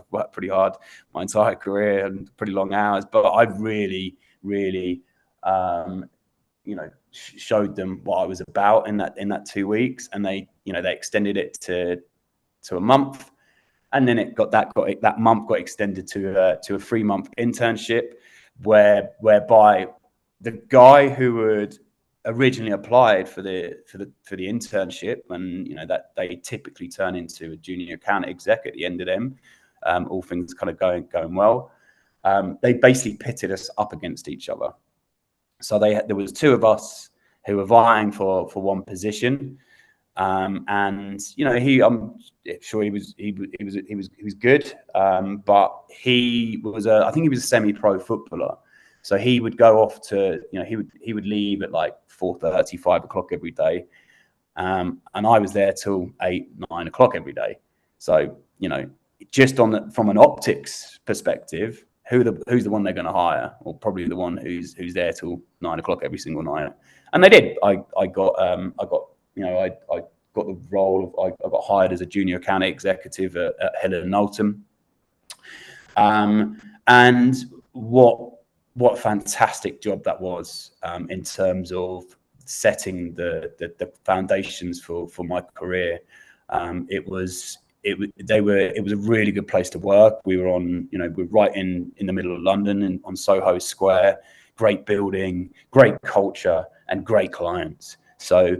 worked pretty hard my entire career and pretty long hours. But I really showed them what I was about in that 2 weeks, and they extended it to a month, and then that month got extended to a 3-month internship, whereby the guy who had originally applied for the internship, and that they typically turn into a junior account exec at the end of them, all things kind of going well. They basically pitted us up against each other. So there was 2 of us who were vying for one position, and I'm sure he was good, but he was I think he was a semi-pro footballer. So he would go off to he would leave at like 4:30, 5 o'clock every day, and I was there till 8, 9 o'clock every day. So just from an optics perspective, who's the one they're going to hire? Or probably the one who's there till 9 o'clock every single night. And they did. I got the role of I got hired as a junior account executive at Hill & Knowlton. And what a fantastic job that was, in terms of setting the foundations for my career. It was a really good place to work. We were we're right in the middle of London on Soho Square. Great building, great culture, and great clients. So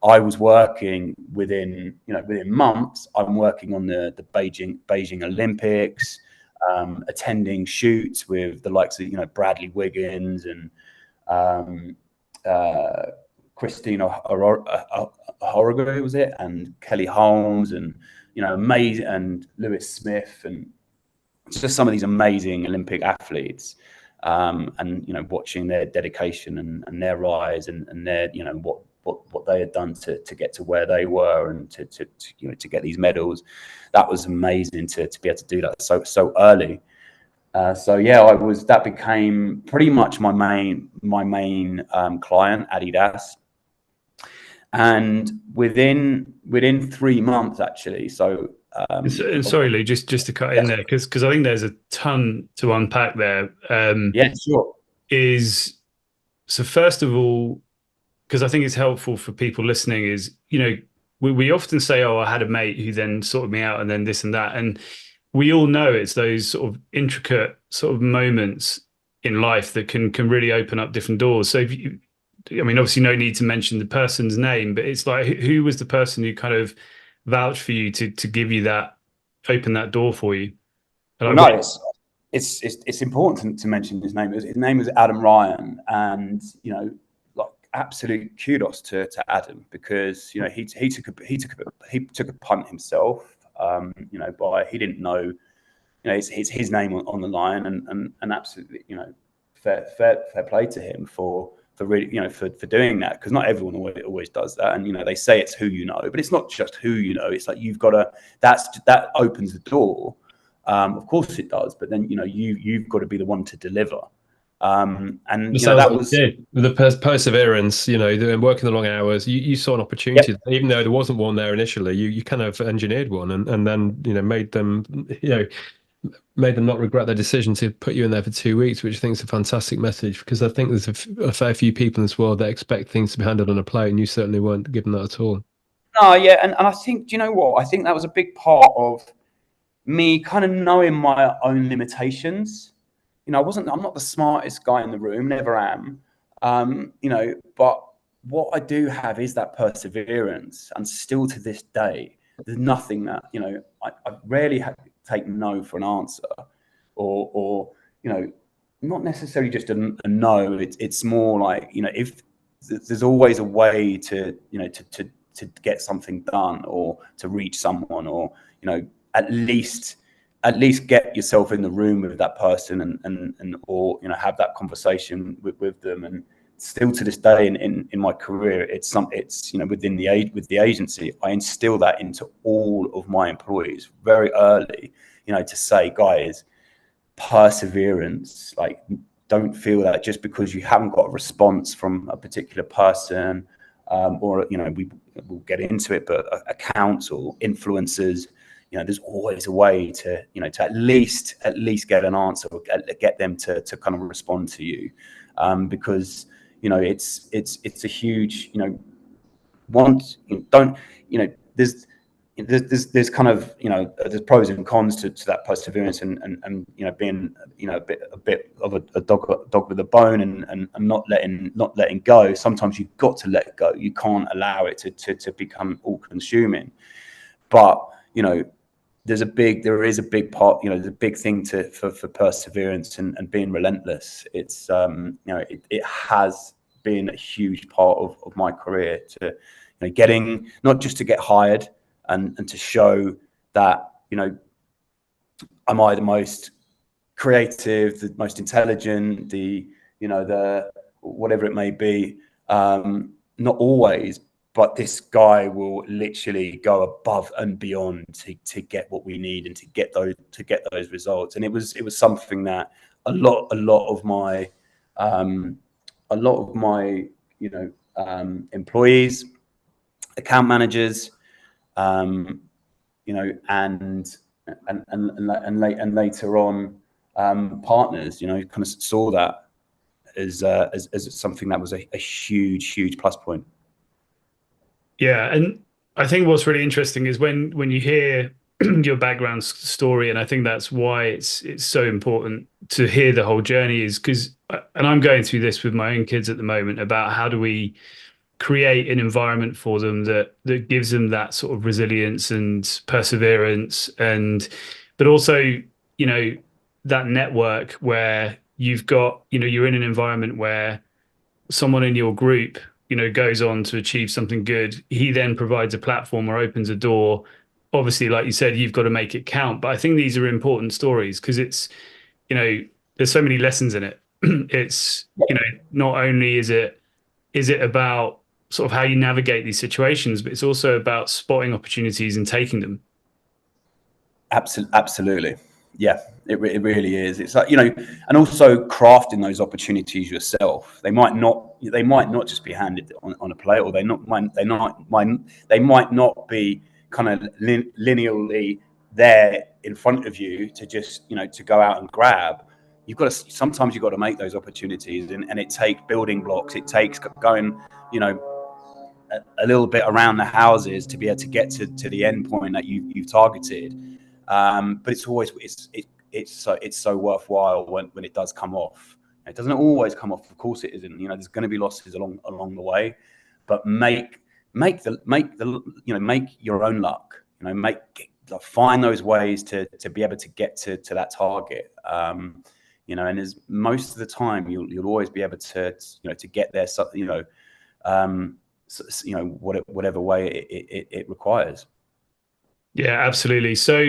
I was working within months. I'm working on the Beijing Olympics, attending shoots with the likes of Bradley Wiggins and Christina Horrigan, was it, and Kelly Holmes, and amazing, and Lewis Smith, and just some of these amazing Olympic athletes, and watching their dedication and their rise and their what they had done to get to where they were and to get these medals. That was amazing to be able to do that so early. So yeah, that became pretty much my main client, Adidas. And within 3 months, actually. So sorry, Lou, just to cut in there, because I think there's a ton to unpack there. Yeah, sure. So first of all, because I think it's helpful for people listening, is we often say, oh, I had a mate who then sorted me out, and then this and that, and we all know it's those sort of intricate sort of moments in life that can really open up different doors. So obviously no need to mention the person's name, but it's like, who was the person who kind of vouched for you to give you that, open that door for you? Well, no, it's important to mention his name. His name was Adam Ryan, and like absolute kudos to Adam, because he took a punt himself. By he didn't know, it's his name on the line, and absolutely, fair play to him for really, for doing that, because not everyone always does that. And they say it's who you know, but it's not just who you know. It's like you've got to, that opens the door. Of course it does, but then you've got to be the one to deliver. And that was with the perseverance, working the long hours. You saw an opportunity, even though there wasn't one there initially. You kind of engineered one, and then made them not regret their decision to put you in there for 2 weeks, which I think is a fantastic message, because I think there's a fair few people in this world that expect things to be handled on a plate, and you certainly weren't given that at all. No, yeah, and I think, do you know what? I think that was a big part of me kind of knowing my own limitations. I'm not the smartest guy in the room, never am. But what I do have is that perseverance, and still to this day, there's nothing that, I rarely take no for an answer, or not necessarily just a no. It's more like, if there's always a way to get something done, or to reach someone, or at least get yourself in the room with that person, and or have that conversation with them. And still to this day in my career, it's within with the agency, I instill that into all of my employees very early, to say, guys, perseverance. Like, don't feel that just because you haven't got a response from a particular person, or we'll get into it, but accounts or influencers, there's always a way to to at least get an answer, or get them to kind of respond to you, because it's a huge, once don't, there's kind of, there's pros and cons to that perseverance, and being a bit of a dog with a bone, and not letting go. Sometimes you've got to let go. You can't allow it to become all consuming. But there is a big part, there's a big thing for perseverance and being relentless. It's it has been a huge part of my career, to getting, not just to get hired, and to show that am I the most creative, the most intelligent, the whatever it may be. Not always, but this guy will literally go above and beyond to get what we need, and to get those results. And it was something that a lot of my employees, account managers, and later on, partners, kind of saw that as something that was a huge plus point. Yeah, and I think what's really interesting is when you hear your background story, and I think that's why it's so important to hear the whole journey, is because, and I'm going through this with my own kids at the moment, about how do we create an environment for them that gives them that sort of resilience and perseverance, but also that network where you've got, you're in an environment where someone in your group goes on to achieve something good. He then provides a platform or opens a door. Obviously, like you said, you've got to make it count. But I think these are important stories, because it's, there's so many lessons in it. It's, not only is it about sort of how you navigate these situations, but it's also about spotting opportunities and taking them. Absolutely. Yeah, it really is. It's like, and also crafting those opportunities yourself. They might not just be handed on a plate, or they might not be kind of linearly there in front of you to just, to go out and grab. Sometimes you've got to make those opportunities, and it takes building blocks. It takes going, a little bit around the houses to be able to get to the end point that you've targeted. But it's always it's so worthwhile when it does come off. It doesn't always come off, of course it isn't. There's going to be losses along the way, but make your own luck. find those ways to be able to get to that target. You know, and as most of the time you'll always be able to to get there. So, whatever way it requires. Yeah, absolutely. So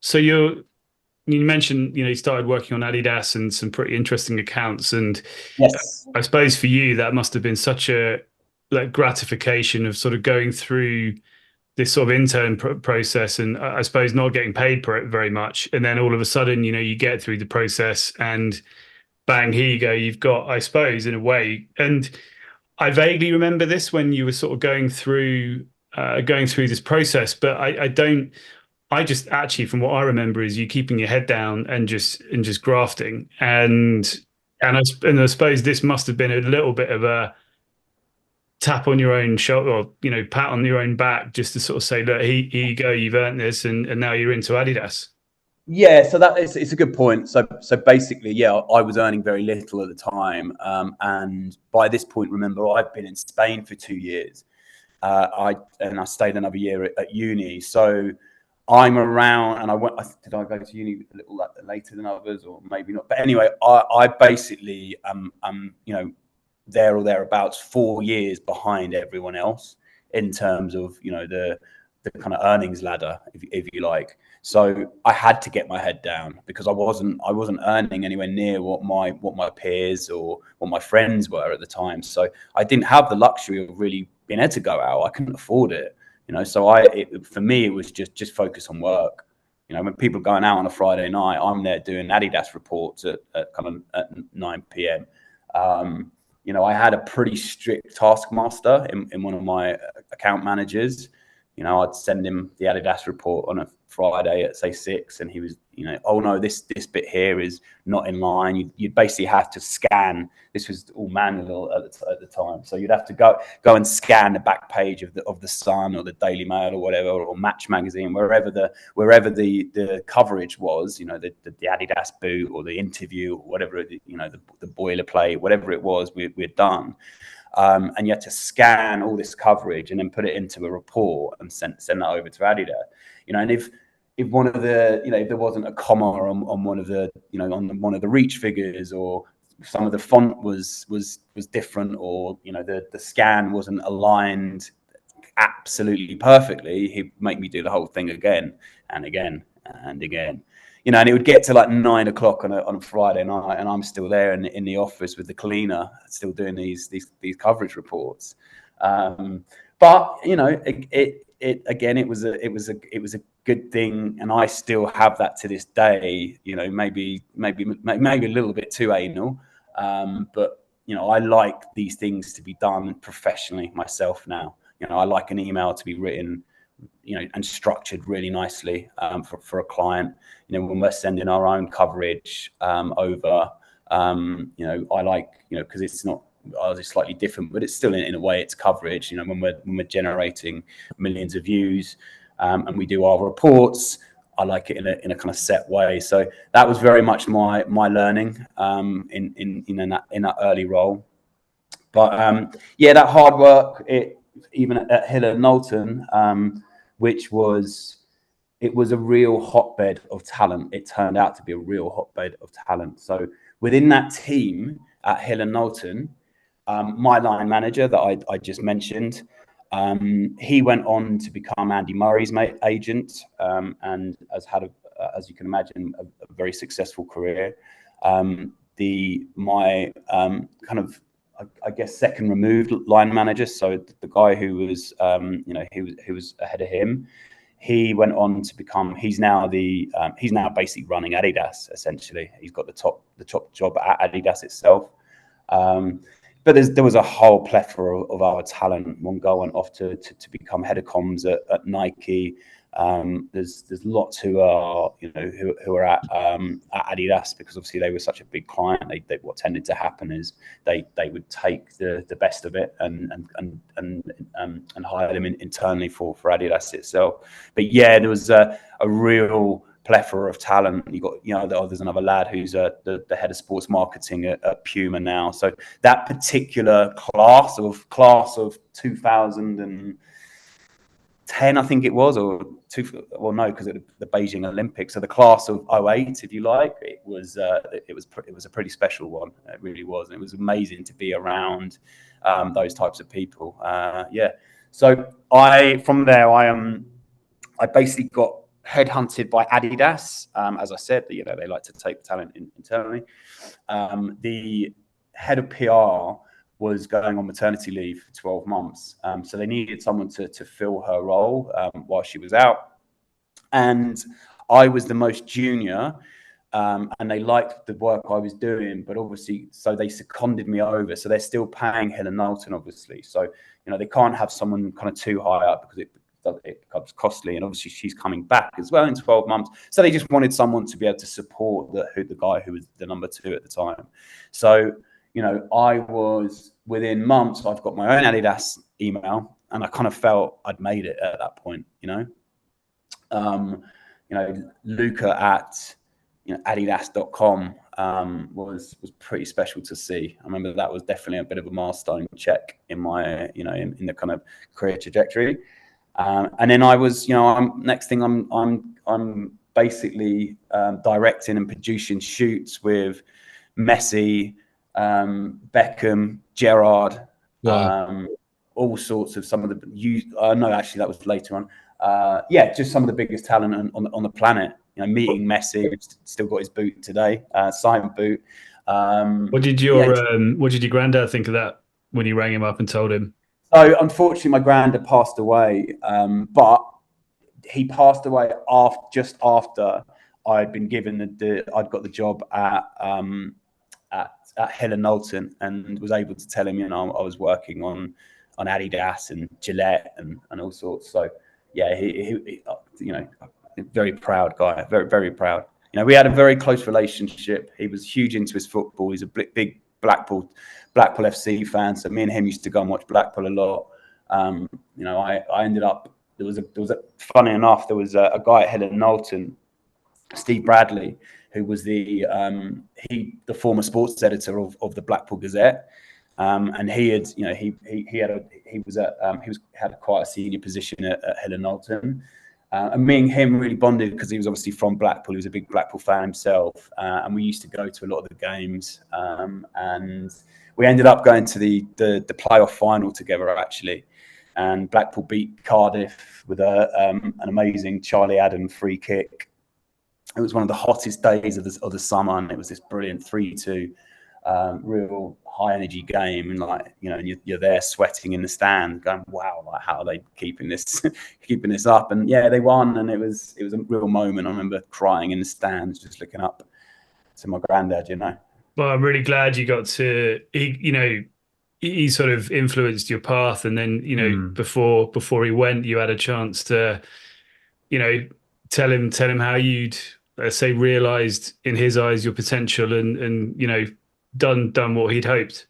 you mentioned, you started working on Adidas and some pretty interesting accounts, and Yes. I suppose for you that must have been such a gratification of sort of going through this sort of intern process, and I suppose not getting paid for it very much, and then all of a sudden, you get through the process and bang, here you go, you've got, I suppose, in a way. And I vaguely remember this when you were sort of going through this process, but I don't. I just actually, from what I remember, is you keeping your head down and just grafting, and I suppose this must have been a little bit of a tap on your own shoulder, or pat on your own back, just to sort of say, look, here you go, you've earned this, and now you're into Adidas. Yeah, so it's a good point. So basically, yeah, I was earning very little at the time, and by this point, remember, I've been in Spain for 2 years. I stayed another year at uni. So I'm around, and I went. Did I go to uni a little later than others, or maybe not? But anyway, I basically there or thereabouts 4 years behind everyone else in terms of the kind of earnings ladder, if you like. So I had to get my head down because I wasn't earning anywhere near what my peers or what my friends were at the time. So I didn't have the luxury of really being able to go out. I couldn't afford it, So for me it was just focus on work. When people are going out on a Friday night, I'm there doing Adidas reports at kind of at 9 p.m. I had a pretty strict taskmaster in one of my account managers. I'd send him the Adidas report on a Friday at say 6, and he was, oh no, this bit here is not in line. You'd basically have to scan. This was all manual at the time, so you'd have to go and scan the back page of the Sun or the Daily Mail or whatever, or Match magazine, wherever the coverage was. The Adidas boot or the interview or whatever, the boilerplate, whatever it was, we'd done. And you had to scan all this coverage and then put it into a report and send that over to Adidas. And if one of the, if there wasn't a comma on one of the, on one of the reach figures, or some of the font was different, or the scan wasn't aligned absolutely perfectly, he'd make me do the whole thing again and again and again. And it would get to like 9 o'clock on a Friday night, and I'm still there in the office with the cleaner, still doing these coverage reports. But it was a good thing, and I still have that to this day. Maybe a little bit too anal, but I like these things to be done professionally myself now. I like an email to be written, and structured really nicely for a client. When we're sending our own coverage over, I like, because it's not, it's slightly different, but it's still in a way it's coverage. When we're generating millions of views, and we do our reports, I like it in a kind of set way. So that was very much my learning in that early role. But that hard work, even at Hill & Knowlton, which was a real hotbed of talent. It turned out to be a real hotbed of talent. So within that team at Hill & Knowlton, my line manager that I just mentioned, he went on to become Andy Murray's agent, and has had, as you can imagine, a very successful career. I guess second removed line manager, so the guy who was who was ahead of him, he went on to become, he's now basically running Adidas. Essentially, he's got the top job at Adidas itself. But there was a whole plethora of our talent. One guy went off to become head of comms at Nike. There's lots who are who are at Adidas, because obviously they were such a big client. What tended to happen is they would take the best of it and hire them internally for Adidas itself. But yeah, there was a real plethora of talent. You got there's another lad who's the head of sports marketing at Puma now. So that particular class of 2010, 10, I think it was, or two. Well, no, because the Beijing Olympics. So the class of '08, if you like, it was a pretty special one. It really was, and it was amazing to be around those types of people. Yeah. So from there, I basically got headhunted by Adidas. As I said, they like to take the talent internally. The head of PR was going on maternity leave for 12 months. So they needed someone to fill her role while she was out. And I was the most junior, and they liked the work I was doing, but obviously, so they seconded me over. So they're still paying Helen Knowlton, obviously. So, they can't have someone kind of too high up because it becomes costly. And obviously she's coming back as well in 12 months. So they just wanted someone to be able to support the guy who was the number 2 at the time. So, I was within months, I've got my own Adidas email, and I kind of felt I'd made it at that point, Luka at adidas.com was pretty special to see. I remember that was definitely a bit of a milestone check in my, in the kind of career trajectory. And then I was, next thing I'm basically directing and producing shoots with Messi, Beckham, Gerrard, Wow. all sorts of some of the no, actually that was later on. Just some of the biggest talent on the planet. Meeting Messi, still got his boot today, signed boot. What did your granddad think of that when you rang him up and told him? So unfortunately, my granddad passed away, but he passed away just after I'd been given I'd got the job at Helen Knowlton, and was able to tell him, I was working on Adidas and Gillette and all sorts. So yeah, he very proud guy, very, very proud. We had a very close relationship. He was huge into his football. He's a big Blackpool FC fan. So me and him used to go and watch Blackpool a lot. I ended up, funny enough, there was a guy at Helen Knowlton, Steve Bradley, who was the former sports editor of the Blackpool Gazette. And he had, had quite a senior position at Helen Knowlton. And me and him really bonded because he was obviously from Blackpool. He was a big Blackpool fan himself. And we used to go to a lot of the games. And we ended up going to the playoff final together, actually. And Blackpool beat Cardiff with an amazing Charlie Adam free kick. It was one of the hottest days of the summer, and it was this brilliant 3-2, real high energy game. And you're there sweating in the stand, going, "Wow, how are they keeping this up?" And yeah, they won, and it was a real moment. I remember crying in the stands, just looking up to my granddad. Well, I'm really glad you got to. He sort of influenced your path, and then before he went, you had a chance to, tell him how you'd, let's say, realized in his eyes your potential and done what he'd hoped.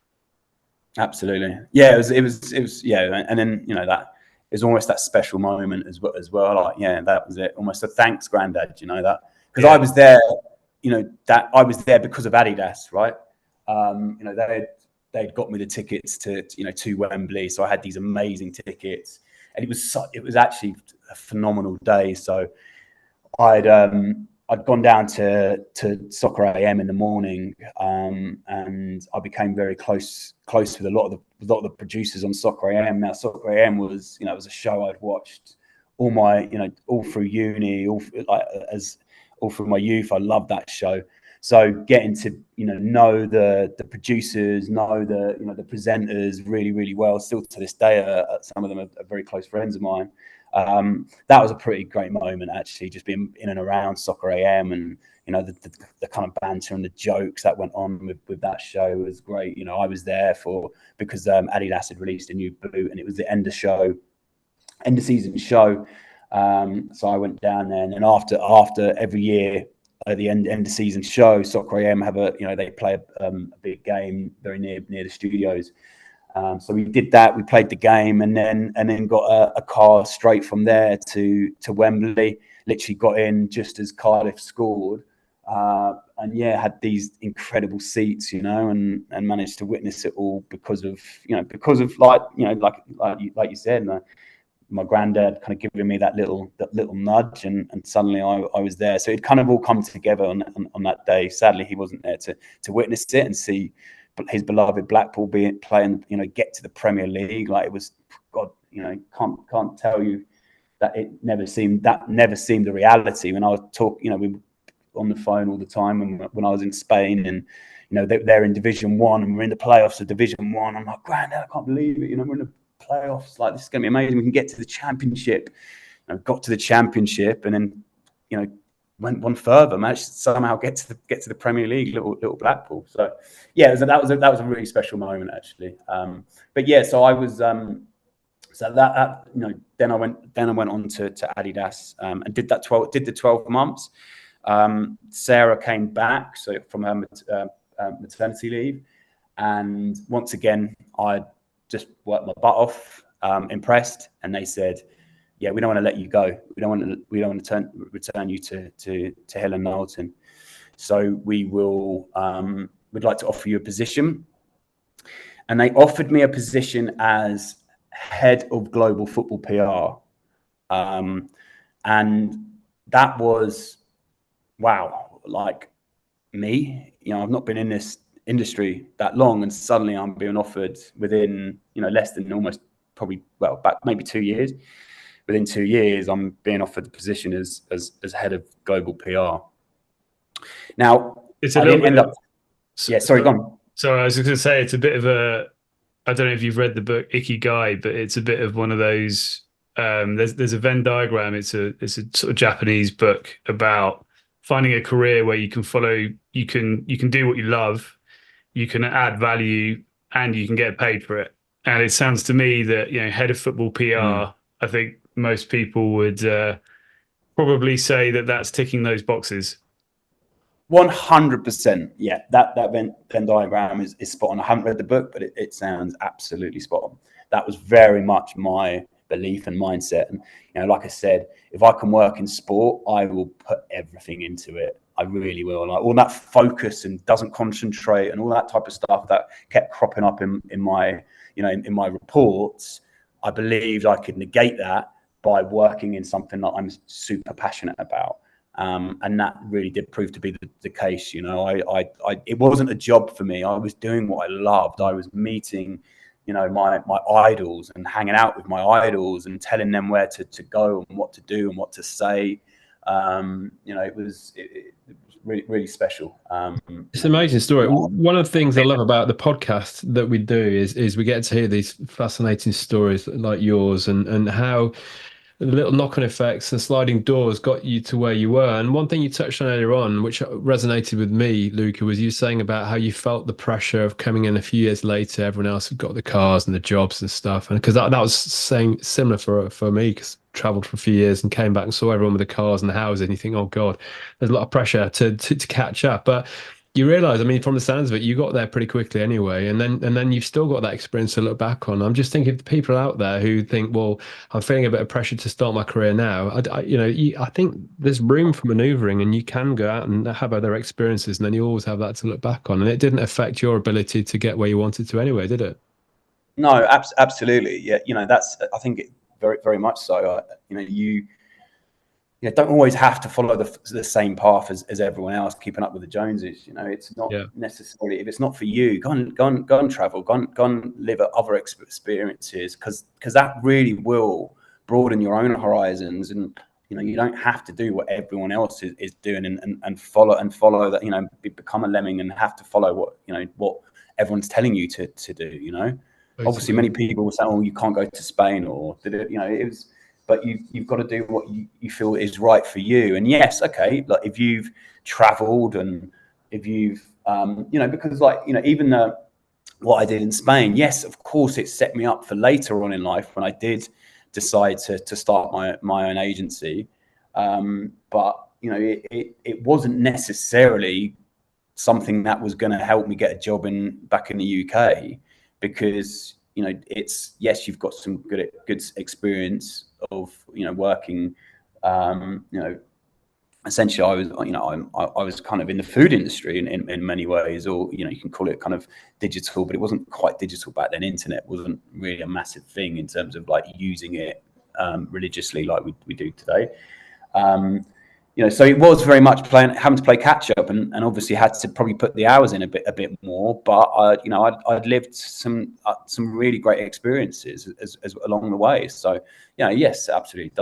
Absolutely. Yeah, it was yeah. And then, that it was almost that special moment as well. Like, yeah, that was it. Almost a thanks, granddad, that, because I was there, that I was there because of Adidas, right? They'd got me the tickets to Wembley. So I had these amazing tickets, and it was actually a phenomenal day. So I'd gone down to Soccer AM in the morning, and I became very close with a lot of the producers on Soccer AM. Now, Soccer AM was, it was a show I'd watched all through uni, all through my youth. I loved that show. So getting to know the producers, know the presenters really, really well. Still to this day, some of them are very close friends of mine. That was a pretty great moment, actually, just being in and around Soccer AM, and the kind of banter and the jokes that went on with that show was great. I was there because Adidas had released a new boot, and it was the end of season show. So I went down there, and then after every year at the end of season show, Soccer AM have they play a big game very near the studios. So we did that. We played the game, and then got a car straight from there to Wembley. Literally got in just as Cardiff scored, and had these incredible seats, and managed to witness it all because of like you said, my granddad kind of giving me that little nudge, and suddenly I was there. So it kind of all come together on that day. Sadly, he wasn't there to witness it and see his beloved Blackpool playing, get to the Premier League. Like, it was, God, can't tell you that it never seemed a reality. When I was we were on the phone all the time, and when I was in Spain, and they're in Division 1 and we're in the playoffs of Division 1. I'm like, Granddad, I can't believe it. We're in the playoffs. Like, this is going to be amazing. We can get to the Championship. Got to the Championship, and then went one further. Managed to somehow get to the Premier League. Little Blackpool. So yeah, that was a really special moment, actually. But yeah, so I was so that then I went on to Adidas, and did the 12 months. Sarah came back from her maternity leave, and once again I just worked my butt off, impressed, and they said, yeah, we don't want to let you go. We don't want to return you to Hill and Knowlton. So we'd like to offer you a position. And they offered me a position as head of global football PR. And that was, wow, like me, I've not been in this industry that long, and suddenly I'm being offered within, less than almost probably, back maybe 2 years. Within 2 years, I'm being offered the position as head of global PR. Now, it's a little bit sorry, go on. So I was just going to say, it's a bit of I don't know if you've read the book Ikigai, but it's a bit of one of those. There's a Venn diagram. It's a sort of Japanese book about finding a career where you can follow. You can do what you love, you can add value, and you can get paid for it. And it sounds to me that head of football PR. I think most people would probably say that that's ticking those boxes. 100%. Yeah, that Venn diagram is spot on. I haven't read the book, but it sounds absolutely spot on. That was very much my belief and mindset. And like I said, if I can work in sport, I will put everything into it. I really will. Like, all that focus and doesn't concentrate and all that type of stuff that kept cropping up in my in my reports, I believed I could negate that by working in something that I'm super passionate about. And that really did prove to be the case. It wasn't a job for me. I was doing what I loved. I was meeting, my idols and hanging out with my idols and telling them where to go and what to do and what to say. It was really, really special. It's an amazing story. One of the things I love about the podcast that we do is we get to hear these fascinating stories like yours, and how the little knock-on effects and sliding doors got you to where you were. And one thing you touched on earlier on, which resonated with me, Luka, was you saying about how you felt the pressure of coming in a few years later. Everyone else had got the cars and the jobs and stuff. And because that was saying similar for me, because I travelled for a few years and came back and saw everyone with the cars and the houses, and you think, oh God, there's a lot of pressure to catch up. But you realise, I mean, from the sounds of it, you got there pretty quickly anyway, and then you've still got that experience to look back on. I'm just thinking of the people out there who think, well, I'm feeling a bit of pressure to start my career now. I think there's room for manoeuvring, and you can go out and have other experiences, and then you always have that to look back on. And it didn't affect your ability to get where you wanted to anyway, did it? No, absolutely. Yeah, that's, I think, very, very much so. You don't always have to follow the same path as everyone else, keeping up with the Joneses. It's not necessarily, if it's not for you, go and travel, go and live other experiences, because that really will broaden your own horizons. And you don't have to do what everyone else is doing and follow that. Become a lemming and have to follow what everyone's telling you to do. Obviously, many people will say, "Oh, you can't go to Spain," or it was. But you've got to do what you feel is right for you. And yes, okay, like if you've travelled and if you've, because even what I did in Spain, yes, of course, it set me up for later on in life when I did decide to start my own agency. But it wasn't necessarily something that was going to help me get a job back in the UK, because it's, yes, you've got some good experience of working. Essentially, I was kind of in the food industry in many ways, or you can call it kind of digital, but it wasn't quite digital back then. Internet wasn't really a massive thing in terms of like using it religiously like we do today. So it was very much having to play catch up, and obviously had to probably put the hours in a bit more. But I'd lived some really great experiences as along the way. So yes, absolutely.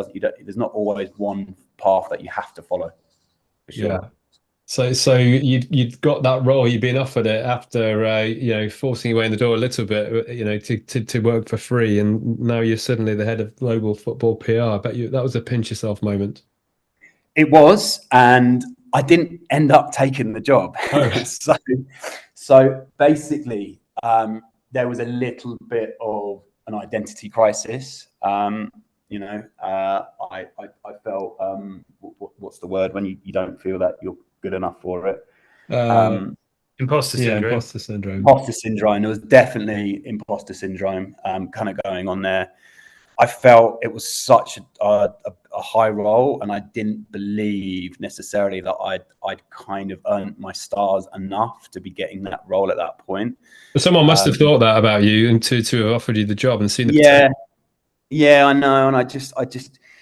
There's not always one path that you have to follow. For sure. Yeah. So you'd got that role, you'd been offered it after forcing your way in the door a little bit, to work for free, and now you're suddenly the head of global football PR. I bet you that was a pinch yourself moment. It was, and I didn't end up taking the job. Oh. so basically, there was a little bit of an identity crisis. I felt what's the word when you don't feel that you're good enough for it? Imposter syndrome. Imposter syndrome. Imposter syndrome. There was definitely imposter syndrome kind of going on there. I felt it was such a high role, and I didn't believe necessarily that I'd kind of earned my stars enough to be getting that role at that point. But someone must have thought that about you, and to have offered you the job and seen the potential. Yeah, I know, and I just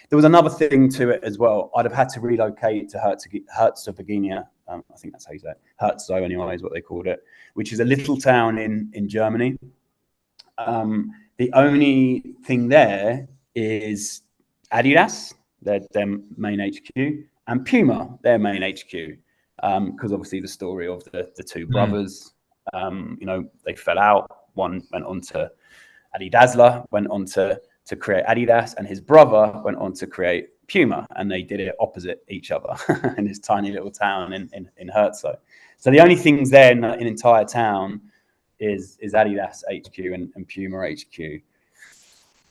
there was another thing to it as well. I'd have had to relocate to Herzegovina. I think that's how you say it. Herzo, anyway, is what they called it, which is a little town in Germany. The only thing there is Adidas, their main HQ, and Puma, their main HQ. Because obviously the story of the two brothers, they fell out. One went on to Adidasler, went on to create Adidas, and his brother went on to create Puma, and they did it opposite each other in this tiny little town in Herzo. So the only things there in an entire town is Adidas HQ and Puma HQ.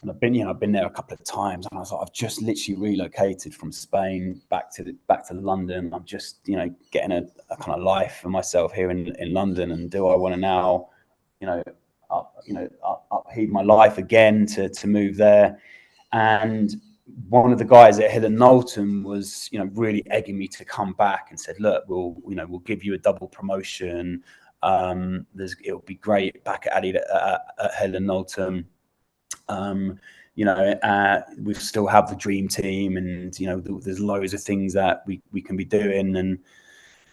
And I've been there a couple of times, and I was like, I've just literally relocated from Spain back to London. I'm just getting a kind of life for myself here in London, and do I want to now upheave my life again to move there? And one of the guys at Hill and Knowlton was really egging me to come back, and said, look, we'll give you a double promotion. It'll be great back at Hill and Knowlton. We still have the dream team, and there's loads of things that we can be doing, and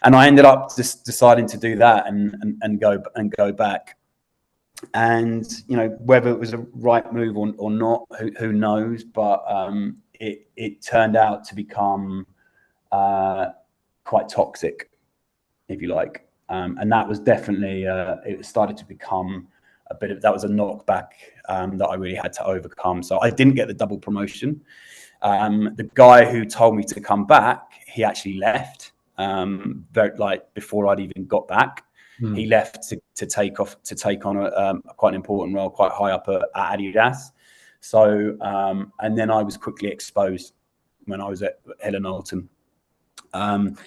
I ended up just deciding to do that and go back. And whether it was a right move or not, who knows? But it turned out to become quite toxic, if you like. And that was definitely it started to become that was a knockback that I really had to overcome. So I didn't get the double promotion. The guy who told me to come back, he actually left before I'd even got back. He left to take on a quite an important role, quite high up at Adidas. So and then I was quickly exposed when I was at Hill and Knowlton,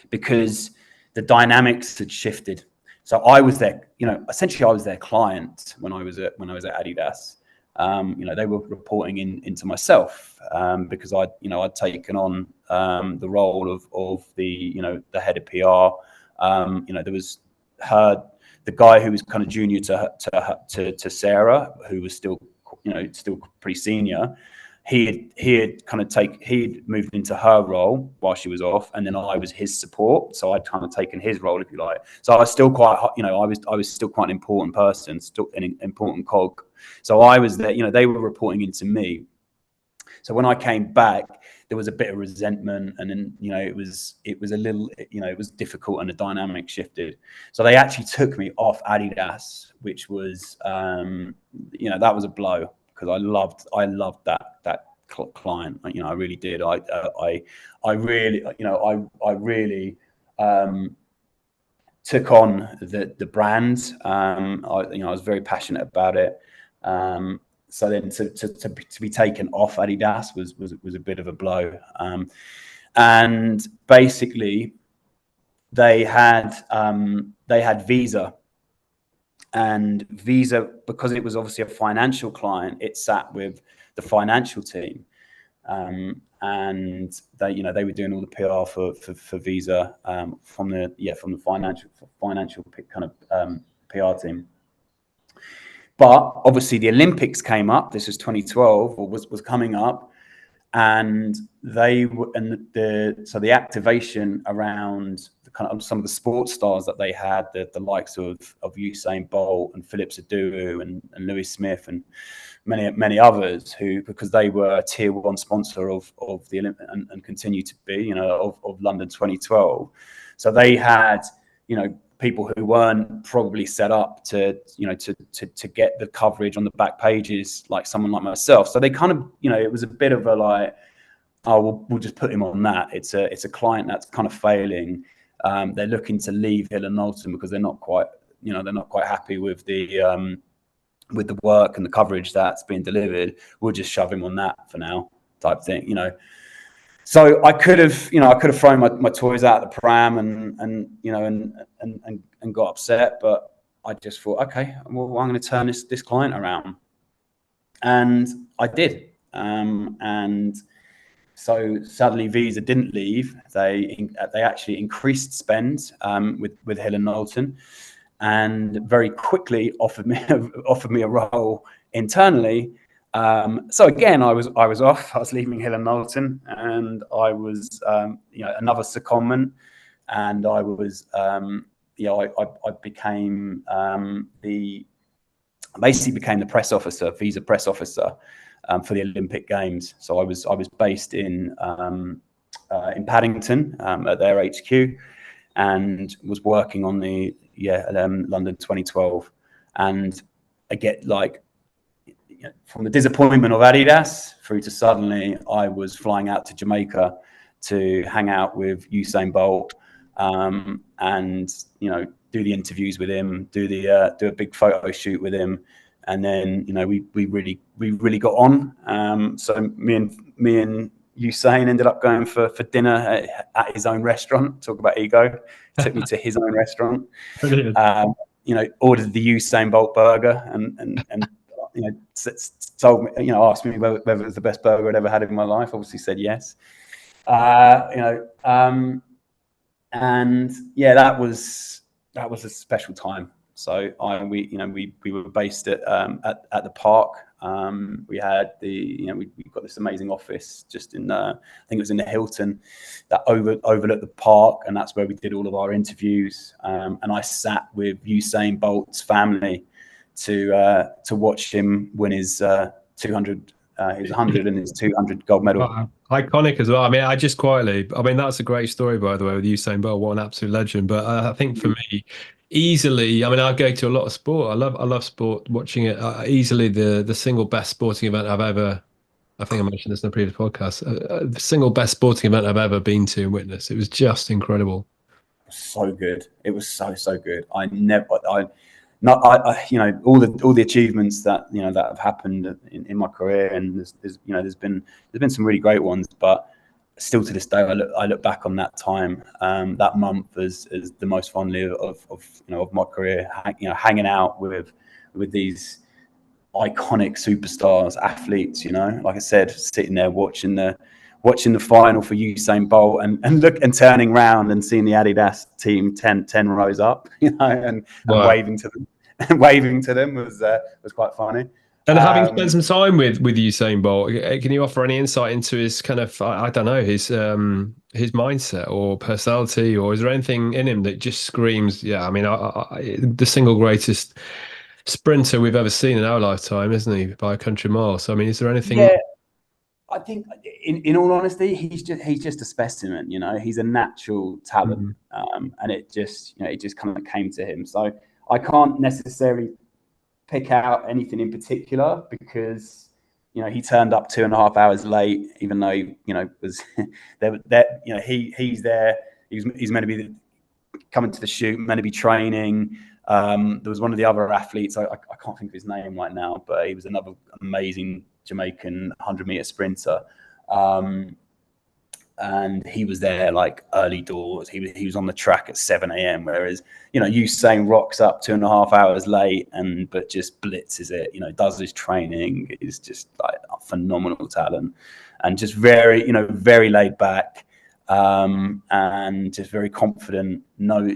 because the dynamics had shifted. So I was essentially I was their client when I was at Adidas. They were reporting into myself because I'd taken on the role of the head of PR. There was the guy who was kind of junior to Sarah, who was still pretty senior. He had moved into her role while she was off, and then I was his support. So I'd kind of taken his role, if you like. So I was still quite, I was still quite an important person, still an important cog. So I was there, they were reporting into me. So when I came back, there was a bit of resentment, and then it was a little, it was difficult, and the dynamic shifted. So they actually took me off Adidas, which was, that was a blow, because I loved that client. I really did. I really took on the brand. I was very passionate about it. So then to be taken off Adidas was a bit of a blow. And basically they had Visa. And Visa, because it was obviously a financial client, it sat with the financial team, and they were doing all the PR for Visa from the financial kind of PR team. But obviously the Olympics came up. This was 2012, or was coming up, and the activation around kind of some of the sports stars that they had, the likes of Usain Bolt and Philip Sadu and Lewis Smith and many others, who, because they were a tier 1 sponsor of the Olympic and continue to be, of London 2012. So they had, people who weren't probably set up to get the coverage on the back pages like someone like myself. So they kind of, it was a bit of a like, oh, we'll just put him on that. It's a client that's kind of failing. They're looking to leave Hill and Knowlton because they're not quite happy with the work and the coverage that's being delivered. We'll just shove him on that for now, type thing, So I could have thrown my toys out of the pram and got upset, but I just thought, okay, well, I'm going to turn this client around, and I did. And so sadly, Visa didn't leave. They actually increased spend with Hill and Knowlton, and very quickly offered me a role internally. So again, I was off. I was leaving Hill and Knowlton, and I was another secondment, and I was I became basically became the press officer, Visa press officer, for the Olympic Games. So I was based in Paddington at their HQ, and was working on the London 2012. And I get from the disappointment of Adidas through to suddenly I was flying out to Jamaica to hang out with Usain Bolt, and do the interviews with him, do a big photo shoot with him. And then, we really got on. So me and Usain ended up going for dinner at his own restaurant. Talk about ego. Took me to his own restaurant. Ordered the Usain Bolt burger and told me, asked me whether it was the best burger I'd ever had in my life. Obviously said yes. And yeah, that was a special time. So we were based at the park. We had we got this amazing office just in I think it was in the Hilton that overlooked the park, and that's where we did all of our interviews. And I sat with Usain Bolt's family to watch him win his 200. His 100 and his 200 gold medal. Wow. Iconic as well. I mean, that's a great story, by the way, with Usain Bolt. What an absolute legend. But I think for me, easily, I go to a lot of sport. I love sport, watching it. Easily the single best sporting event I've ever, I think I mentioned this in a previous podcast, the single best sporting event I've ever been to and witnessed. It was just incredible. So good. It was so good. All the achievements that that have happened in my career, and there's been some really great ones, but still to this day I look back on that time, that month as the most fondly of my career. Hanging out with these iconic superstars, athletes. Like I said, sitting there watching the final for Usain Bolt and turning around and seeing the Adidas team 10 rows up, and Wow. waving to them was quite funny. And having spent some time with Usain Bolt, can you offer any insight into his kind of, I don't know, his mindset or personality, or is there anything in him that just screams, the single greatest sprinter we've ever seen in our lifetime, isn't he, by a country mile? So, is there anything? Yeah, I think in all honesty, he's just a specimen. He's a natural talent, and it just kind of came to him. So I can't necessarily pick out anything in particular, because he turned up 2.5 hours late, even though was there. He's there. He's meant to be coming to the shoot, meant to be training. There was one of the other athletes. I can't think of his name right now, but he was another amazing Jamaican 100-meter sprinter. And he was there like early doors. He was on the track at 7 a.m. Whereas Usain rocks up 2.5 hours late but just blitzes it. Does his training. Is just like a phenomenal talent, and just very very laid back, and just very confident. Knows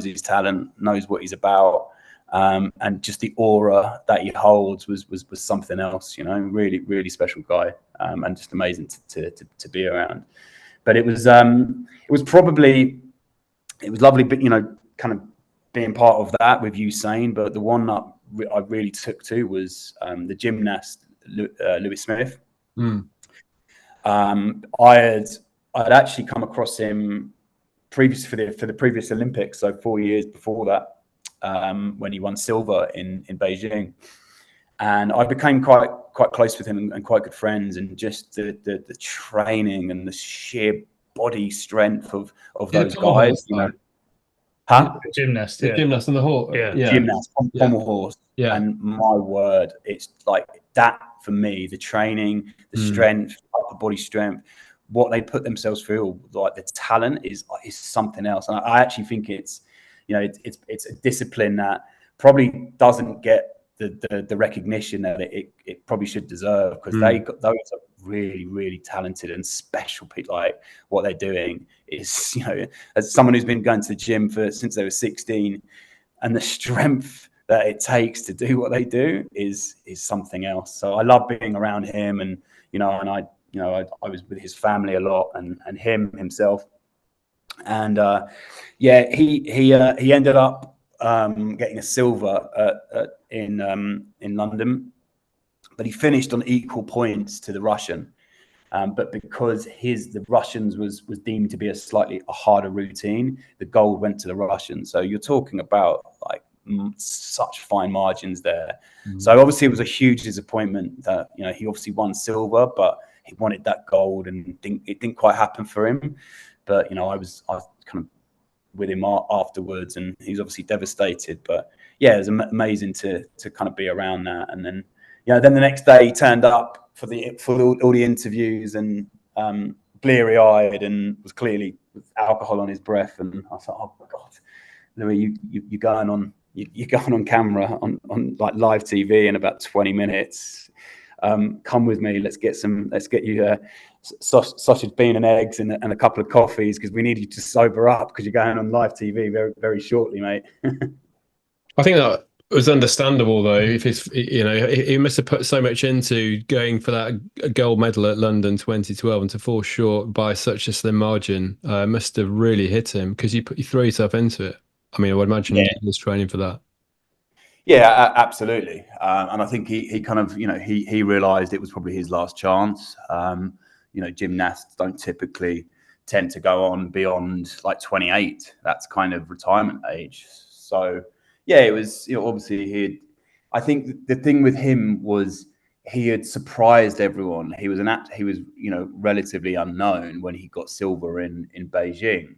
his talent, knows what he's about, and just the aura that he holds was something else. You know, really, really special guy, and just amazing to be around. But it was lovely, but you know, kind of being part of that with Usain. But the one that I really took to was the gymnast Louis Smith. I'd actually come across him previous for the previous Olympics, so 4 years before that, when he won silver in Beijing, and I became quite close with him and quite good friends, and just the training and the sheer body strength of those guys, you know. Gymnast, the gymnast and the horse, gymnast, pommel horse, yeah. And my word, it's like that for me. The training, the strength, upper body strength, what they put themselves through, like the talent is something else. And I actually think it's, you know, it's a discipline that probably doesn't get the recognition that it probably should deserve, because those are really, really talented and special people. Like what they're doing is, you know, as someone who's been going to the gym since they were 16, and the strength that it takes to do what they do is something else. So I love being around him, and you know, and I was with his family a lot, and him himself, and he ended up getting a silver in London, but he finished on equal points to the Russian. But because the Russians was deemed to be a slightly harder routine, the gold went to the Russians. So you're talking about like such fine margins there. So obviously it was a huge disappointment that, you know, he obviously won silver, but he wanted that gold, and it didn't quite happen for him. But you know, I was kind of with him afterwards, and he's obviously devastated. But yeah, it was amazing to kind of be around that. And then, you know, then the next day he turned up for all the interviews, and bleary-eyed, and was clearly with alcohol on his breath. And I thought, oh my God, Louis, you're going on camera on like live TV in about 20 minutes. Come with me. Let's get you sausage, bean, and eggs, and a couple of coffees, because we need you to sober up, because you're going on live TV very, very shortly, mate. I think that was understandable, though. If it's, you know, he must have put so much into going for that gold medal at London 2012, and to fall short by such a slim margin must have really hit him, because you throw yourself into it. I mean, I would imagine he was training for that. Yeah, absolutely. And I think he kind of, you know, he realised it was probably his last chance. You know, gymnasts don't typically tend to go on beyond like 28. That's kind of retirement age. So yeah, it was, you know, obviously I think the thing with him was he had surprised everyone. He was you know, relatively unknown when he got silver in Beijing.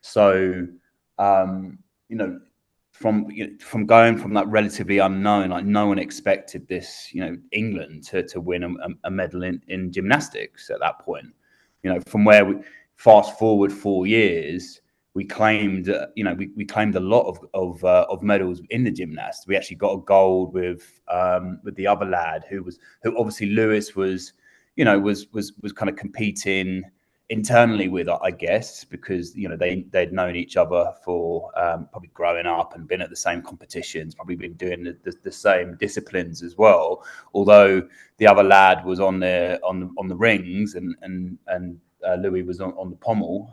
So you know, from going from that relatively unknown, like no one expected this, you know, England to win a medal in gymnastics at that point. You know, from where we fast forward 4 years, we claimed, you know, we claimed a lot of medals in the gymnasts. We actually got a gold with the other lad who obviously Lewis was, you know, was kind of competing internally with, I guess, because, you know, they'd known each other for probably growing up, and been at the same competitions, probably been doing the same disciplines as well. Although the other lad was on the rings, and Louis was on the pommel.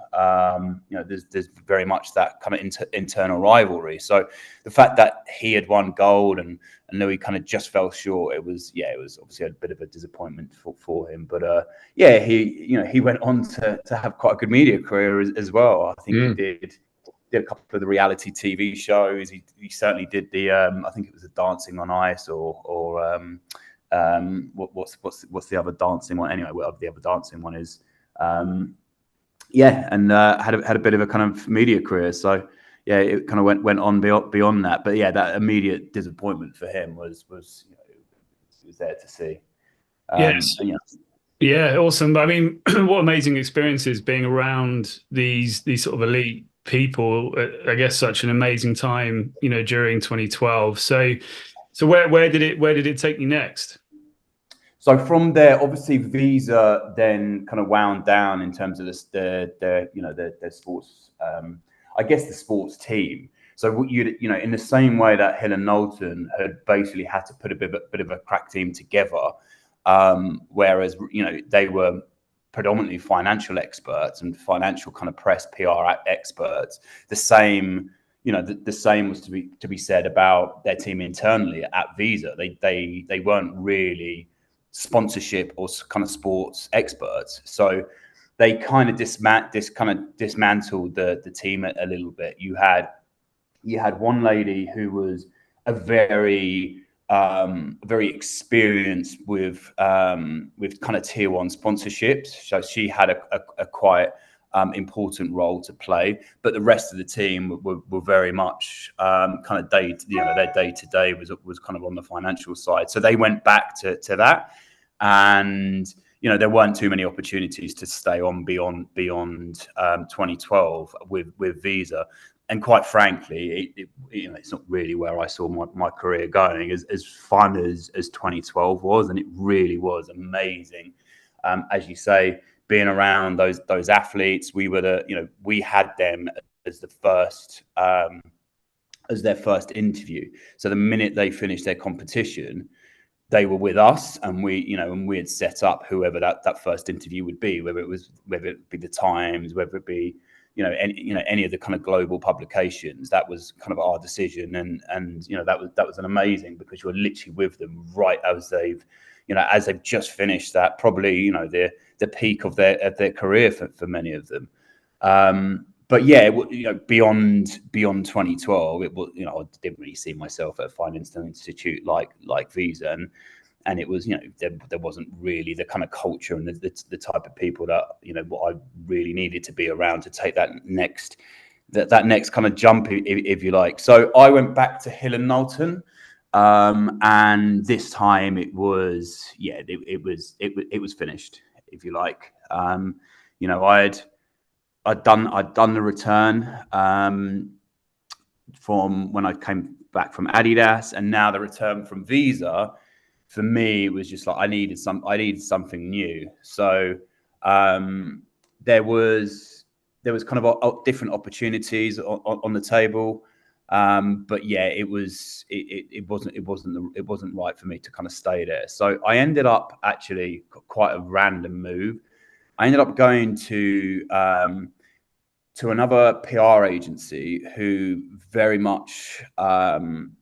You know, there's very much that kind of internal rivalry. So the fact that he had won gold and Louis kind of just fell short, it was obviously a bit of a disappointment for him. But yeah, he went on to have quite a good media career as well. I think he did a couple of the reality TV shows. He certainly did the I think it was the Dancing on Ice, or what's the other dancing one? Anyway, whatever the other dancing one is. Yeah, and had a bit of a kind of media career. So yeah, it kind of went on beyond that. But yeah, that immediate disappointment for him was you know, it was there to see. Yes. You know. Yeah, awesome. I mean, what amazing experiences being around these sort of elite people. I guess such an amazing time, you know, during 2012. So where did it take you next? So from there, obviously, Visa then kind of wound down in terms of their sports. I guess the sports team. So you know, in the same way that Hill and Knowlton had basically had to put a bit of a crack team together, whereas, you know, they were predominantly financial experts and financial kind of press PR experts. The same, you know, the same was to be said about their team internally at Visa. They weren't really sponsorship or kind of sports experts, so they kind of dismantled the team a little bit. You had one lady who was a very experienced with kind of tier one sponsorships. So she had a quite important role to play, but the rest of the team were very much kind of their day to day was kind of on the financial side. So they went back to that, and you know, there weren't too many opportunities to stay on beyond 2012 with Visa. And quite frankly, you know, it's not really where I saw my career going. As fun as 2012 was, and it really was amazing. As you say, being around those athletes, we had them as the first as their first interview. So the minute they finished their competition, they were with us, and we had set up whoever that first interview would be, whether it be the Times, whether it be any of the kind of global publications. That was kind of our decision, and that was an amazing, because you're literally with them right as they've just finished that, probably the peak of their career for many of them. But yeah, beyond 2012, it was, I didn't really see myself at a finance institute like Visa, and it was, there wasn't really the kind of culture and the type of people that what I really needed to be around to take that next kind of jump, if you like. So I went back to Hill and Knowlton, and this time it was finished, if you like. I'd done the return from when I came back from Adidas, and now the return from Visa. For me, it was just like I needed something new. So there was kind of different opportunities on the table, but yeah, it wasn't right for me to kind of stay there. So I ended up, actually, quite a random move. I ended up going to another PR agency who very much kind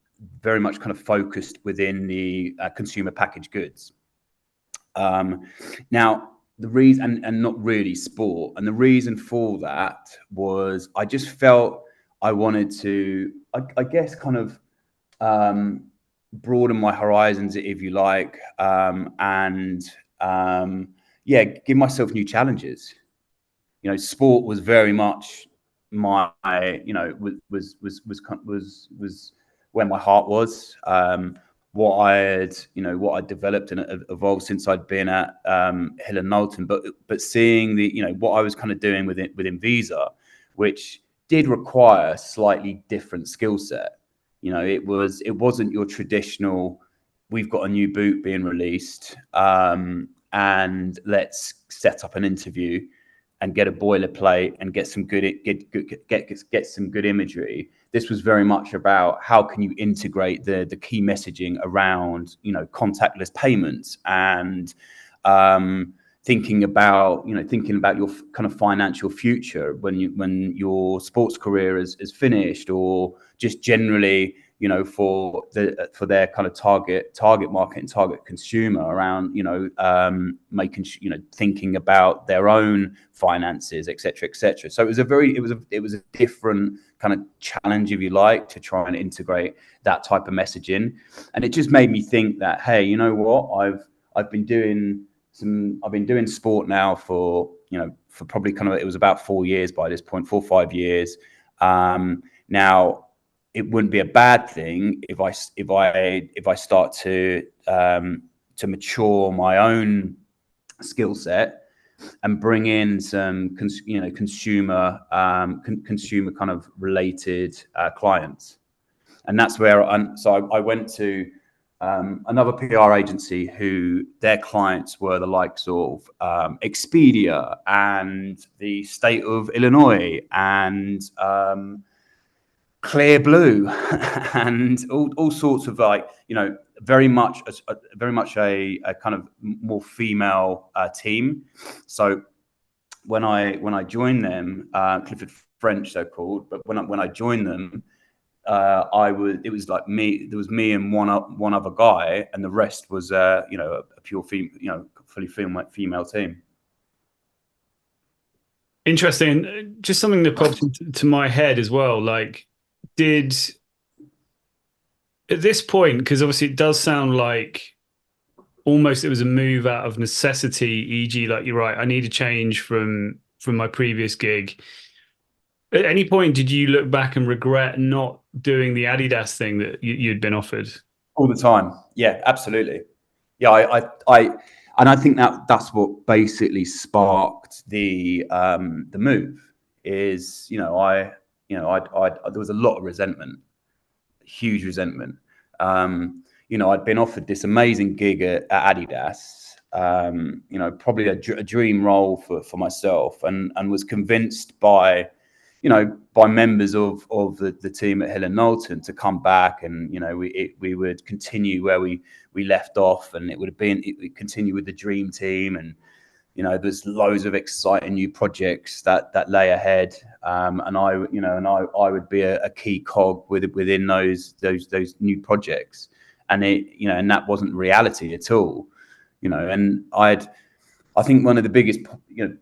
of focused within the consumer packaged goods. Now, the reason, and not really sport, and the reason for that was I just felt I wanted to, I guess, kind of broaden my horizons, if you like, and give myself new challenges. Sport was very much my, was where my heart was. What I had developed and evolved since I'd been at Hill and Knowlton, but seeing what I was kind of doing within Visa, which did require a slightly different skill set. It wasn't your traditional, we've got a new boot being released, and let's set up an interview and get a boilerplate and get some good imagery. This was very much about how can you integrate the key messaging around contactless payments, and thinking about your kind of financial future when your sports career is finished, or just generally for their kind of target market and target consumer around thinking about their own finances, etc. So it was a different kind of challenge, if you like, to try and integrate that type of messaging. And it just made me think that, hey, you know what, I've been doing sport now for probably kind of, it was about 4 years by this point, 4 or 5 years. Now, it wouldn't be a bad thing if I start to mature my own skill set and bring in some consumer kind of related clients. And that's where I went to another PR agency who their clients were the likes of Expedia and the state of Illinois, and clear blue, and all sorts of like, very much a kind of more female team. So when I joined them, Clifford French, so called, but when I joined them, it was like me. There was me and one other guy, and the rest was a pure fully female team. Interesting. Just something that popped into my head as well. Like, at this point, because obviously it does sound like almost it was a move out of necessity, e.g., like, you're right, I need a change from my previous gig. At any point, did you look back and regret not doing the Adidas thing that you'd been offered? All the time. Yeah, absolutely. Yeah, and I think that's what basically sparked the move. Is there was a lot of resentment, huge resentment. I'd been offered this amazing gig at Adidas, probably a dream role for myself, and was convinced by members of the team at Hill and Knowlton to come back, and we would continue where we left off, and it would continue with the dream team, and there's loads of exciting new projects that lay ahead, and I would be a key cog within those new projects, and and that wasn't reality at all, and I think one of the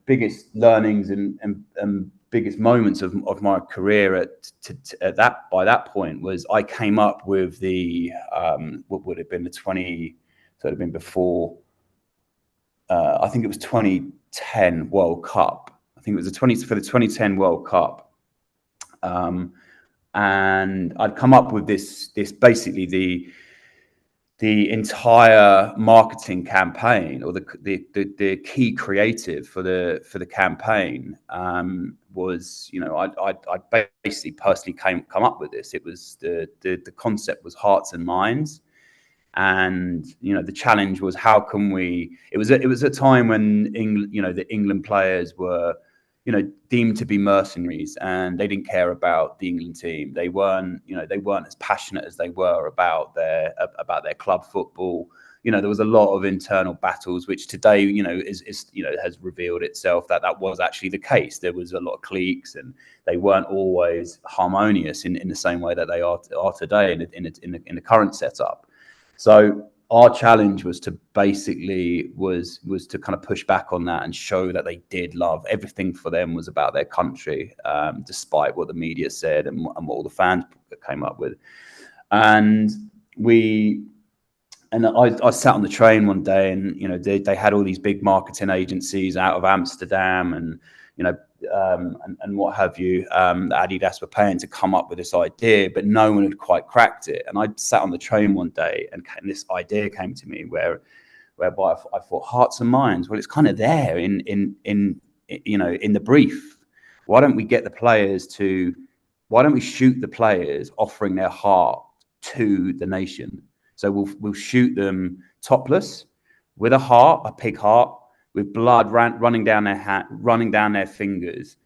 biggest learnings and biggest moments of my career at that point was I came up with the what would have been the 20, so it had been before, I think it was 2010 World Cup. I think it was for the 2010 World Cup, and I'd come up with this basically the entire marketing campaign, or the key creative for the campaign, was I basically personally come up with this. It was the concept was hearts and minds, and the challenge was how can we. It was a time when the England players were deemed to be mercenaries, and they didn't care about the England team. They weren't as passionate as they were about their club football. There was a lot of internal battles, which today, has revealed itself that was actually the case. There was a lot of cliques, and they weren't always harmonious in the same way that they are today in the current setup. So our challenge was to basically was to kind of push back on that and show that they did love everything. For them was about their country, despite what the media said and what all the fans came up with. And I sat on the train one day, and they had all these big marketing agencies out of Amsterdam and and what have you, Adidas were paying to come up with this idea, but no one had quite cracked it. And I sat on the train one day, and this idea came to me whereby I thought hearts and minds. Well, it's kind of there in the brief. Why don't we shoot the players offering their heart to the nation? So we'll shoot them topless with a heart, a pig heart, with blood running down their fingers,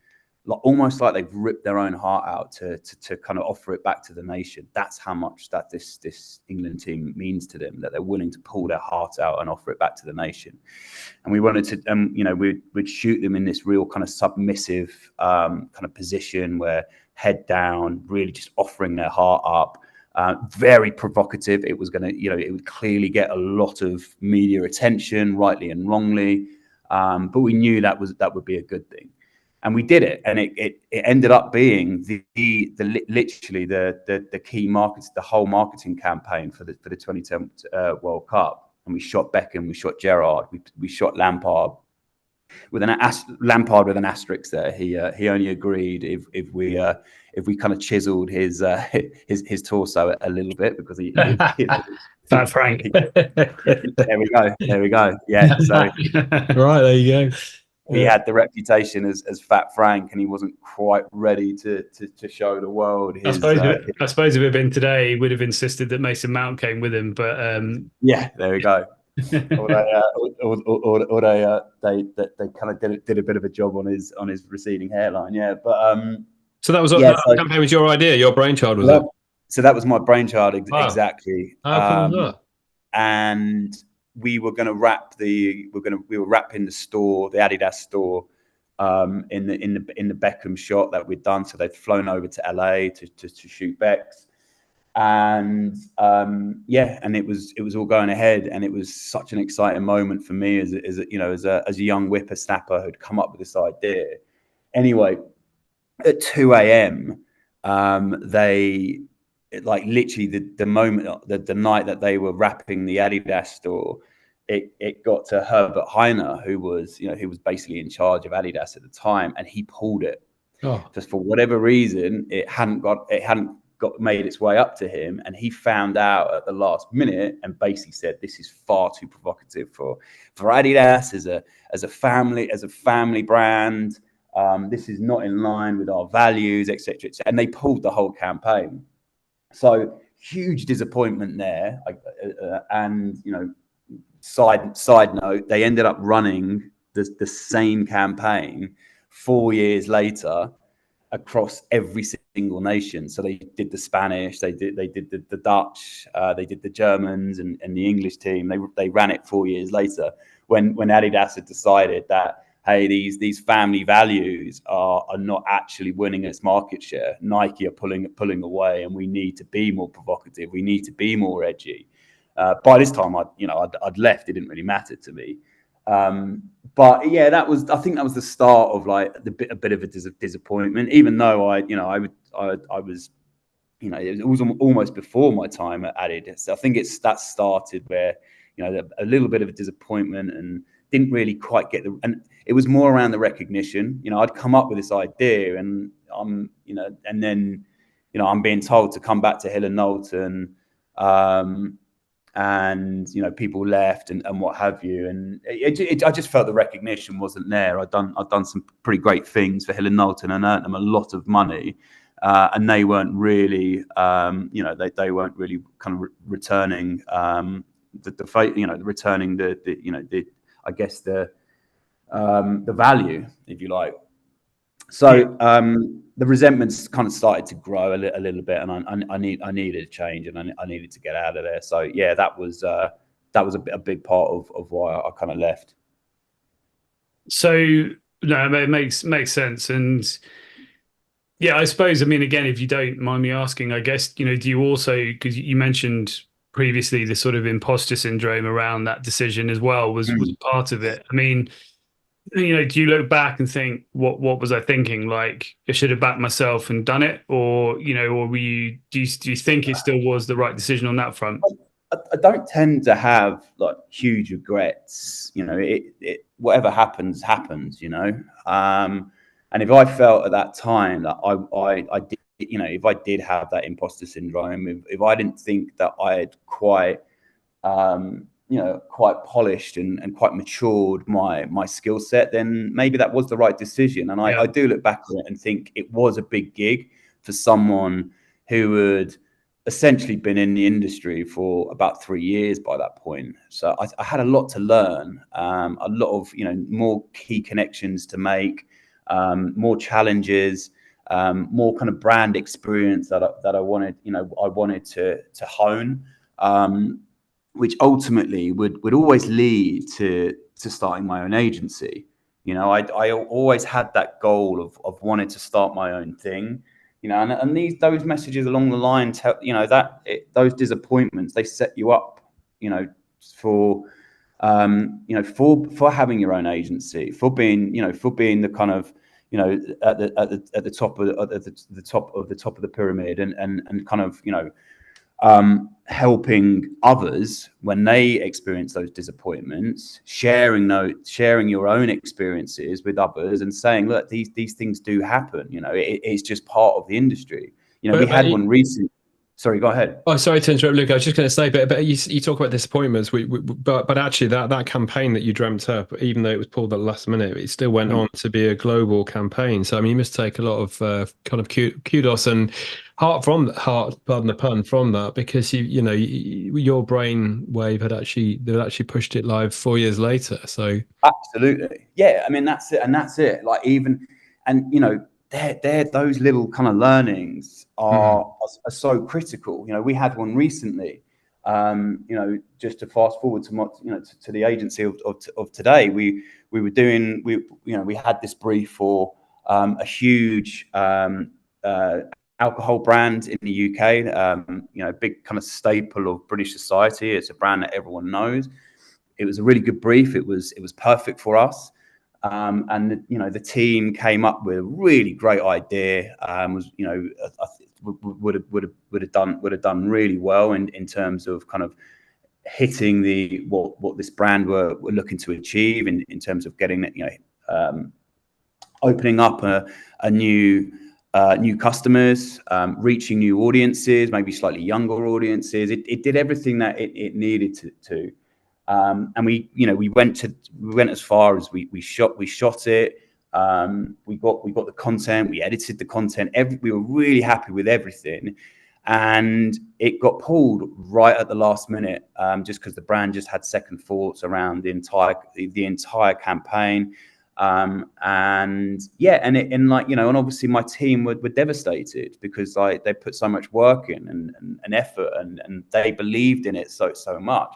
almost like they've ripped their own heart out to kind of offer it back to the nation. That's how much that this England team means to them, that they're willing to pull their heart out and offer it back to the nation. And we wanted to, we'd shoot them in this real kind of submissive kind of position, where head down, really just offering their heart up. Very provocative. It was going to, it would clearly get a lot of media attention, rightly and wrongly. But we knew that would be a good thing, and we did it. And it ended up being literally the key markets, the whole marketing campaign for the 2010 World Cup. And we shot Beckham, we shot Gerrard, we shot Lampard. With an Lampard with an asterisk there. He only agreed if we kind of chiseled his torso a little bit, because he Fat Frank. There we go. Yeah. So right, there you go. He had the reputation as Fat Frank, and he wasn't quite ready to show the world his. I suppose if it had been today, he would have insisted that Mason Mount came with him. But yeah, there we go. Or they kind of did a bit of a job on his receding hairline. Yeah, but So that was Yeah, that campaign was your idea, your brainchild, was it? so that was my brainchild, Wow. exactly. How cool was that? And we were going to we were wrapping the store, the Adidas store, in the Beckham shot that we'd done. So they'd flown over to LA to shoot Becks, and and it was all going ahead, and it was such an exciting moment for me as a young whippersnapper who'd come up with this idea. Anyway, at 2 a.m., they like literally the moment the night that they were wrapping the Adidas store, it got to Herbert Heiner, who was basically in charge of Adidas at the time, and he pulled it. Just for whatever reason, it hadn't got made its way up to him, and he found out at the last minute and basically said, "This is far too provocative for Adidas as a family brand. This is not in line with our values, etc." And they pulled the whole campaign. So huge disappointment there. And side note, they ended up running the same campaign 4 years later across every single nation. So they did the Spanish, they did the Dutch, they did the Germans and the English team. They ran it 4 years later when Adidas had decided that, hey, these family values are not actually winning us market share. Nike are pulling away, and we need to be more provocative. We need to be more edgy. By this time, I'd left. It didn't really matter to me. But yeah, I think that was the start of like a bit of a disappointment. Even though I was, it was almost before my time at Adidas. I think that started where a little bit of a disappointment and didn't really quite get and it was more around the recognition. I'd come up with this idea, and and then I'm being told to come back to Hill and Knowlton. And people left and what have you, and I just felt the recognition wasn't there. I'd done some pretty great things for Hill and Knowlton and earned them a lot of money, and they weren't really they weren't really kind of returning returning the I guess the value, if you like. So the resentments kind of started to grow a little bit, and I needed a change, and I needed to get out of there. So yeah, that was a big part of why I kind of left. So no, it makes sense, and yeah, I suppose, I mean, again, if you don't mind me asking, I guess do you also, because you mentioned previously the sort of imposter syndrome around that decision as well was part of it. I mean, do you look back and think, what was I thinking? Like, I should have backed myself and done it, or or do you think it still was the right decision on that front? I don't tend to have like huge regrets. Whatever happens. And if I felt at that time that I did, if I did have that imposter syndrome, if I didn't think that I had quite polished and quite matured my skill set, then maybe that was the right decision. And I do look back on it and think it was a big gig for someone who had essentially been in the industry for about 3 years by that point. So I had a lot to learn, a lot of more key connections to make, more challenges, more kind of brand experience that I wanted to hone. Which ultimately would always lead to starting my own agency. I always had that goal of wanting to start my own thing. And those messages along the line tell those disappointments, they set you up, for having your own agency, for being the kind of at the top of the pyramid, and kind of helping others when they experience those disappointments, sharing your own experiences with others, and saying, look, these things do happen. It's just part of the industry. We had one recently. Sorry, go ahead. Oh, sorry to interrupt, Luke. I was just going to say, but you talk about disappointments. But actually, that campaign that you dreamt up, even though it was pulled at the last minute, it still went on to be a global campaign. So I mean, you must take a lot of kind of kudos and heart, pardon the pun, from that, because your brain wave had actually pushed it live 4 years later. So absolutely, yeah. I mean, that's it. Like, even, and they're those little kind of learnings are so critical. You know, we had one recently. You know, just to fast forward to the agency of today, we had this brief for a huge alcohol brand in the UK. You know, big kind of staple of British society. It's a brand that everyone knows. It was a really good brief. It was perfect for us. And you know, the team came up with a really great idea. Would have done really well in terms of kind of hitting what this brand were looking to achieve in terms of getting, you know, opening up a new customers, reaching new audiences, maybe slightly younger audiences. It did everything that it needed to. And we went as far as we shot it. We got the content, we edited the content. We were really happy with everything, and it got pulled right at the last minute, just because the brand just had second thoughts around the entire campaign. And obviously my team were devastated, because like they put so much work in and effort, and they believed in it so much,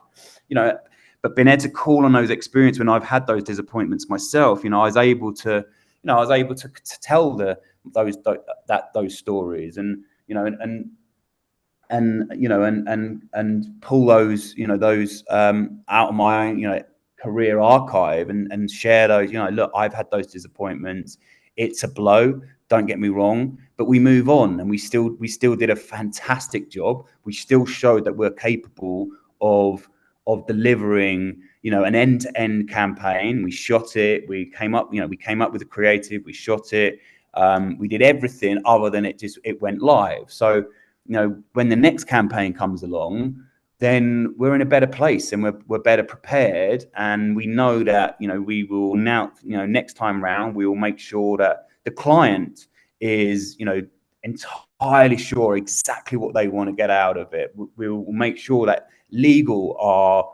you know. But being able to call on those experiences when I've had those disappointments myself, you know, I was able to tell those stories, and you know, and pull those, you know, those out of my own, you know, career archive, and share those. You know, look, I've had those disappointments. It's a blow, don't get me wrong, but we move on, and we still did a fantastic job. We still showed that we're capable of delivering, you know, an end-to-end campaign. We shot it. We came up with the creative. We shot it. We did everything other than it went live. So, you know, when the next campaign comes along, then we're in a better place, and we're better prepared. And we know that, you know, we will now, you know, next time round, we will make sure that the client is, you know, entirely sure exactly what they want to get out of it. We will make sure that legal are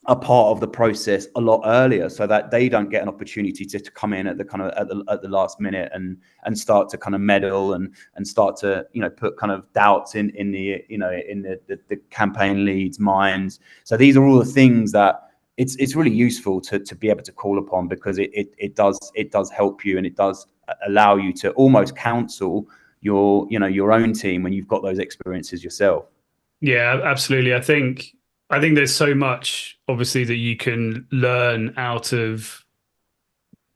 a part of the process a lot earlier, so that they don't get an opportunity to come in at the last minute and start to kind of meddle and start to, you know, put kind of doubts in the campaign leads' minds. So these are all the things that it's really useful to be able to call upon, because it does help you, and it does allow you to almost counsel your own team when you've got those experiences yourself. Yeah, absolutely. I think there's so much, obviously, that you can learn out of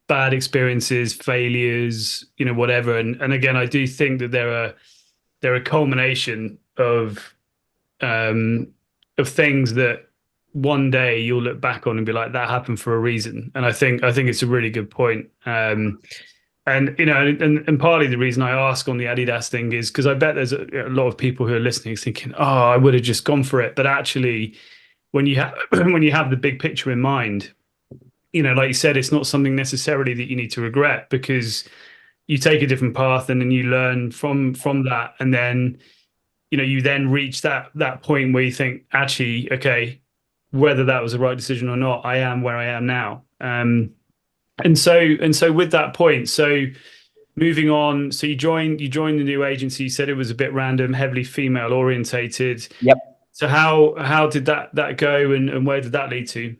bad experiences, failures, you know, whatever. And again, I do think that they're a culmination of things that one day you'll look back on and be like, that happened for a reason. And I think it's a really good point. And, you know, and partly the reason I ask on the Adidas thing is because I bet there's a lot of people who are listening thinking, oh, I would have just gone for it. But actually, when you have the big picture in mind, you know, like you said, it's not something necessarily that you need to regret, because you take a different path and then you learn from that. And then, you know, you then reach that point where you think, actually, okay, whether that was the right decision or not, I am where I am now. And so with that point, so moving on, so you joined the new agency. You said it was a bit random, heavily female orientated. Yep. So how did that go, and where did that lead to?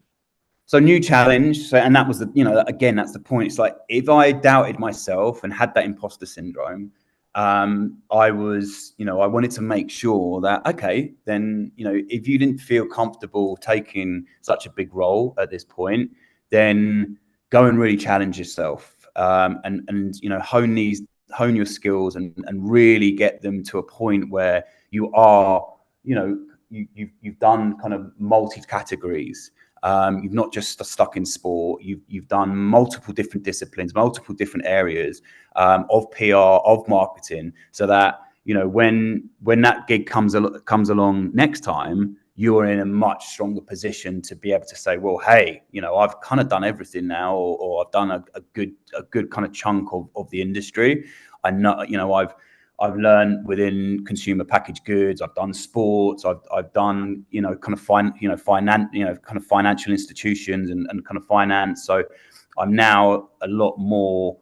So new challenge. So, and that was again, that's the point. It's like, if I doubted myself and had that imposter syndrome, I wanted to make sure that, okay, then, you know, if you didn't feel comfortable taking such a big role at this point, then go and really challenge yourself, and you know, hone your skills, and really get them to a point where you are, you know, you've done kind of multi categories. You've not just stuck in sport. You've done multiple different disciplines, multiple different areas of PR, of marketing, so that, you know, when that gig comes along next time, you're in a much stronger position to be able to say, well, hey, you know, I've kind of done everything now, or I've done a good kind of chunk of the industry. I know, you know, I've learned within consumer packaged goods. I've done sports. I've done, you know, kind of financial institutions and kind of finance. So I'm now a lot more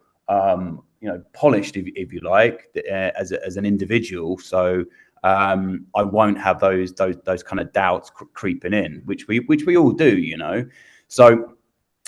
polished, if you like, as an individual. So I won't have those kind of doubts creeping in, which we all do. So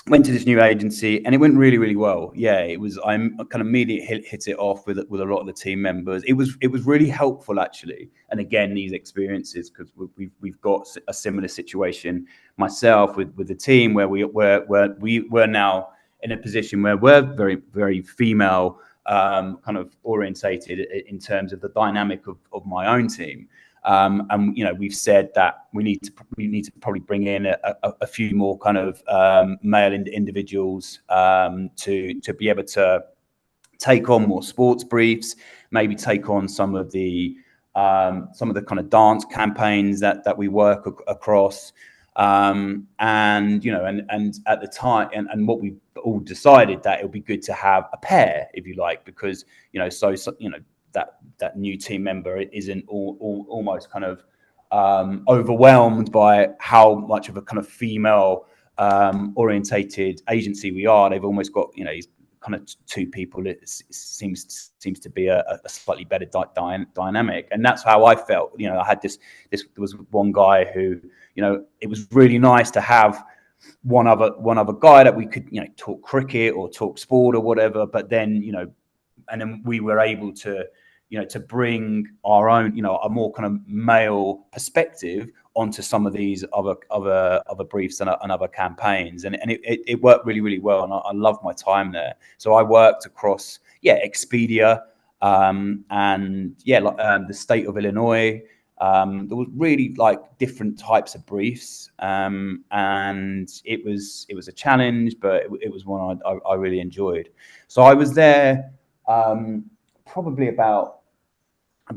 went to this new agency and it went really, really well. Yeah, it was. I kind of immediately hit it off with a lot of the team members. It was really helpful actually. And again, these experiences, because we've got a similar situation myself with the team where we were now in a position where we're very, very female kind of orientated in terms of the dynamic of my own team. And we've said that we need to probably bring in a few more kind of male individuals to be able to take on more sports briefs, maybe take on some of the kind of dance campaigns that we work across. And at the time, and what we all decided that it would be good to have a pair, if you like, because that new team member isn't almost kind of overwhelmed by how much of a kind of female orientated agency we are. They've almost got kind of two people. It seems to be a slightly better dynamic, and that's how I felt. I had this. There was one guy who, it was really nice to have one other guy that we could talk cricket or talk sport or whatever. But then and then we were able to to bring our own a more kind of male perspective onto some of these other briefs and other campaigns, and it worked really, really well, and I loved my time there. So I worked across Expedia and the state of Illinois. There was really different types of briefs, and it was a challenge, but it was one I really enjoyed. So I was there probably about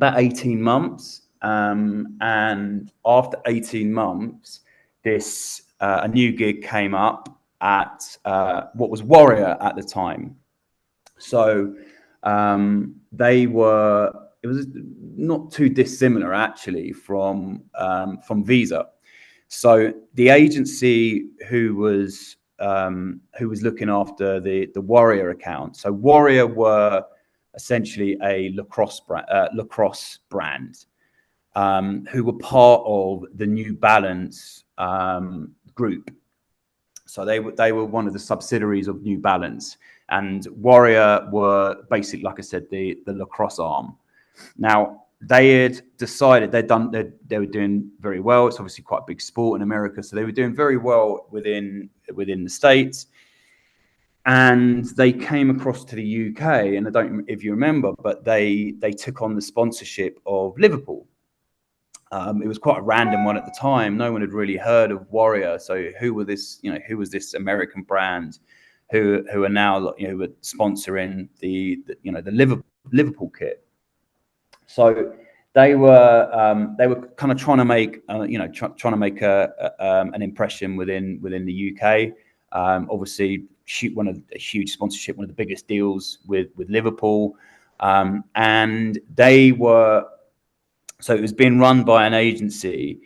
18 months. And after 18 months, a new gig came up at what was Warrior at the time. So it was not too dissimilar actually from Visa. So the agency who was looking after the Warrior account. So Warrior were essentially a lacrosse brand, who were part of the New Balance group. So they were one of the subsidiaries of New Balance, and Warrior were basically, like I said, the lacrosse arm. Now they had decided they were doing very well. It's obviously quite a big sport in America, so they were doing very well within the States. And they came across to the UK, and I don't know if you remember, but they took on the sponsorship of Liverpool. It was quite a random one at the time. No one had really heard of Warrior. So who was this American brand who are now were sponsoring the Liverpool kit? So they were kind of trying to make an impression within the UK. Obviously, a huge sponsorship, one of the biggest deals with Liverpool, and they were. So it was being run by an agency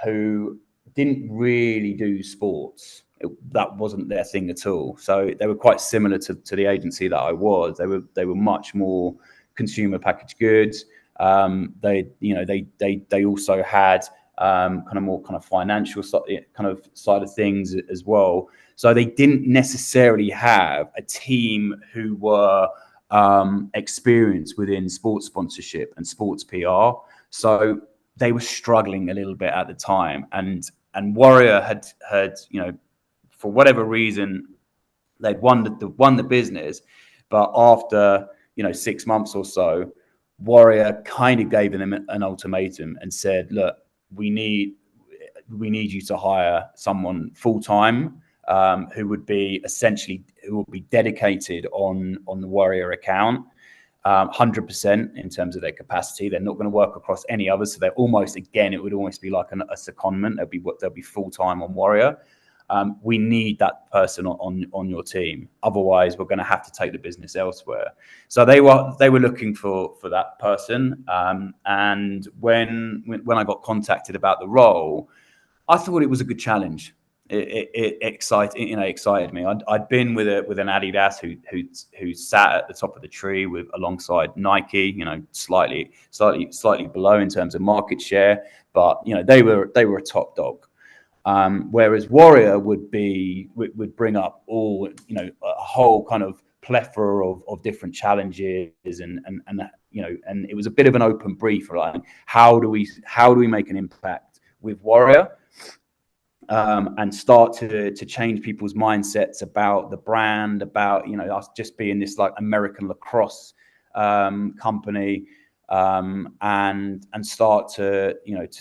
who didn't really do sports. That wasn't their thing at all. So they were quite similar to the agency that I was. They were much more consumer packaged goods. They also had kind of more kind of financial side of things as well. So they didn't necessarily have a team who were experience within sports sponsorship and sports PR. So they were struggling a little bit at the time, and Warrior had for whatever reason they'd won the business, but after 6 months or so, Warrior kind of gave them an ultimatum and said, look, we need you to hire someone full time, who would be dedicated on the Warrior account, 100% in terms of their capacity. They're not going to work across any others. So they're it would almost be like a secondment. They'll be full time on Warrior. We need that person on your team. Otherwise, we're going to have to take the business elsewhere. So they were looking for that person. And when I got contacted about the role, I thought it was a good challenge. excited me. I'd been with an Adidas who sat at the top of the tree alongside Nike, slightly below in terms of market share, but they were a top dog. Whereas Warrior would bring up all a whole kind of plethora of different challenges, and it was a bit of an open brief, right? How do we make an impact with Warrior? And start to change people's mindsets about the brand, about us just being this like American lacrosse company, and start to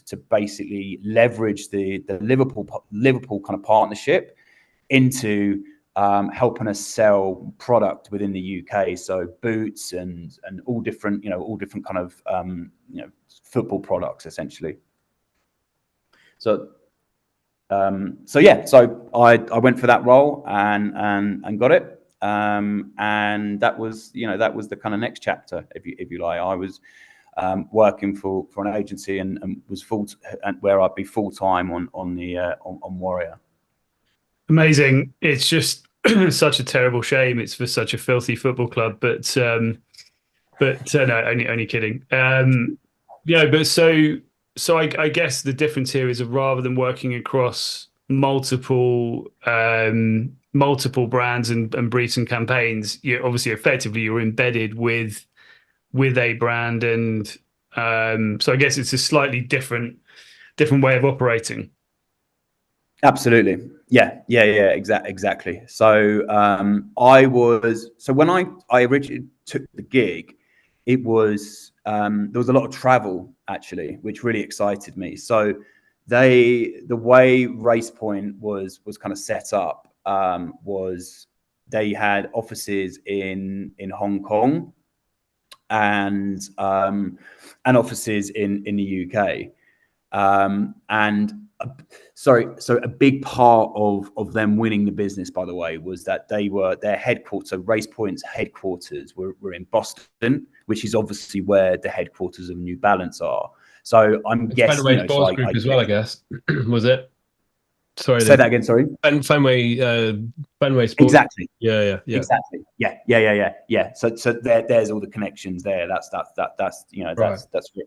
to basically leverage the Liverpool kind of partnership into helping us sell product within the UK, so boots and all different kind of football products essentially. So I went for that role and got it, and that was the kind of next chapter, if you like. I was working for an agency and was where I'd be full time on Warrior. Amazing. It's just such a terrible shame. It's for such a filthy football club, but no, only kidding. But so I guess the difference here is that rather than working across multiple brands and briefs and campaigns, you obviously effectively you're embedded with a brand, and so I guess it's a slightly different way of operating. Absolutely. Yeah, exactly. So when I originally took the gig, it was there was a lot of travel actually, which really excited me. So the way Race Point was kind of set up was they had offices in Hong Kong and offices in the UK, so a big part of them winning the business, by the way, was that their headquarters, so Race Point's headquarters were in Boston, which is obviously where the headquarters of New Balance are. So I'm guessing Fenway Sports Group as well, I guess. Was it? Sorry. Say that again. Sorry. Fenway Sports. Exactly. Yeah. Exactly. Yeah. So there's all the connections there. That's right.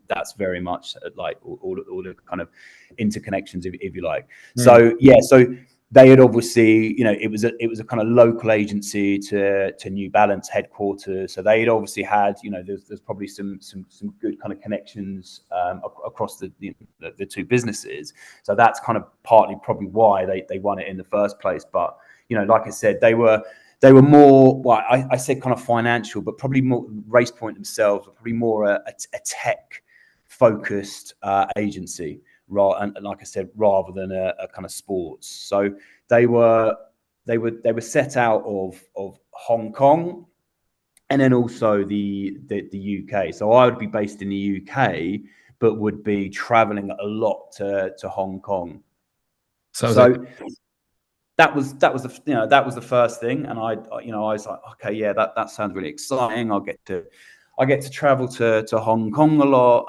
that's very much like all the kind of interconnections, if you like. Mm. So they had obviously, it was a kind of local agency to New Balance headquarters. So they'd obviously had, there's probably some good kind of connections across the two businesses. So that's kind of partly probably why they won it in the first place. But like I said, they were more, well, I said kind of financial, but probably more Race Point themselves were probably more a tech focused agency. And like I said, rather than a kind of sports. So they were set out of Hong Kong and then also the UK. So I would be based in the UK, but would be traveling a lot to Hong Kong. That was the first thing, and I was like, okay, yeah, that sounds really exciting. I get to travel to Hong Kong a lot,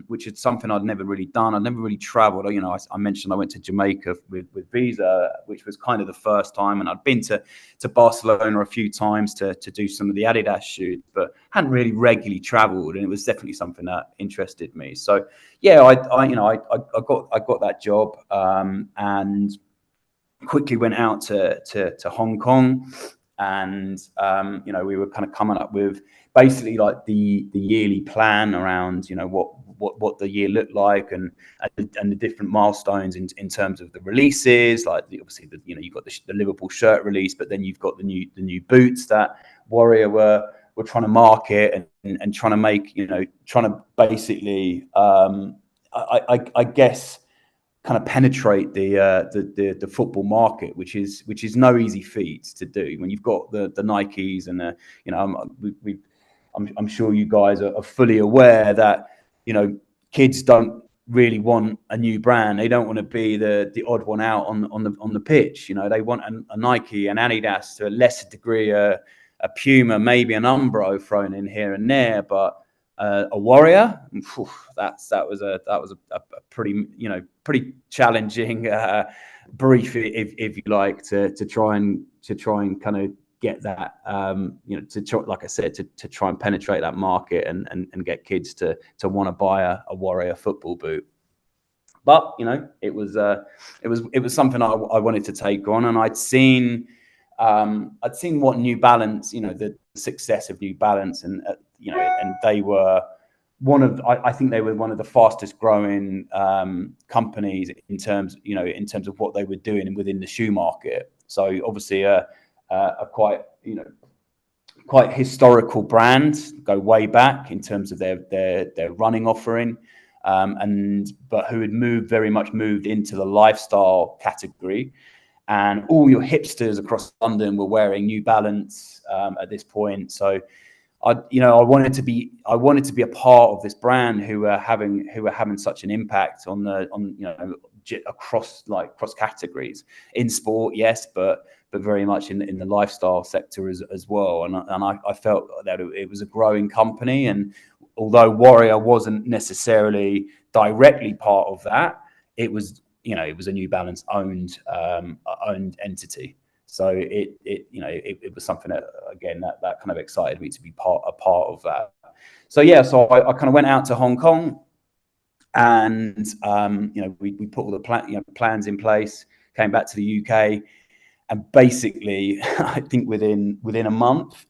which is something I'd never really done. I'd never really traveled. I mentioned I went to Jamaica with Visa, which was kind of the first time, and I'd been to Barcelona a few times to do some of the Adidas shoots, but hadn't really regularly traveled, and it was definitely something that interested me. So yeah, I got that job, and quickly went out to Hong Kong, and we were kind of coming up with basically like the yearly plan around what the year looked like, and the different milestones in terms of the releases, like obviously you've got the Liverpool shirt release, but then you've got the new boots that Warrior were trying to market and trying to make, trying to basically I guess kind of penetrate the football market, which is no easy feat to do when you've got the Nikes and I'm sure you guys are fully aware that kids don't really want a new brand. They don't want to be the odd one out on the pitch. They want a Nike, an Adidas, to a lesser degree a Puma, maybe an Umbro thrown in here and there, but a Warrior. And, that was a pretty challenging brief, if you like, to try and kind of get that, like I said, to try and penetrate that market and get kids to want to buy a Warrior football boot. But it was something I wanted to take on, and I'd seen what New Balance, the success of New Balance, and and they were I think they were one of the fastest growing companies in terms of what they were doing within the shoe market. So obviously a quite historical brand, go way back in terms of their running offering, but who had very much moved into the lifestyle category, and all your hipsters across London were wearing New Balance at this point. So I wanted to be a part of this brand who were having such an impact across categories in sport, yes, but very much in the lifestyle sector as well. And I felt that it was a growing company, and although Warrior wasn't necessarily directly part of that, it was a New Balance owned entity. So it was something that, again, that kind of excited me to be a part of that. So I kind of went out to Hong Kong, and we put all the plans in place, came back to the UK, and basically I think within a month,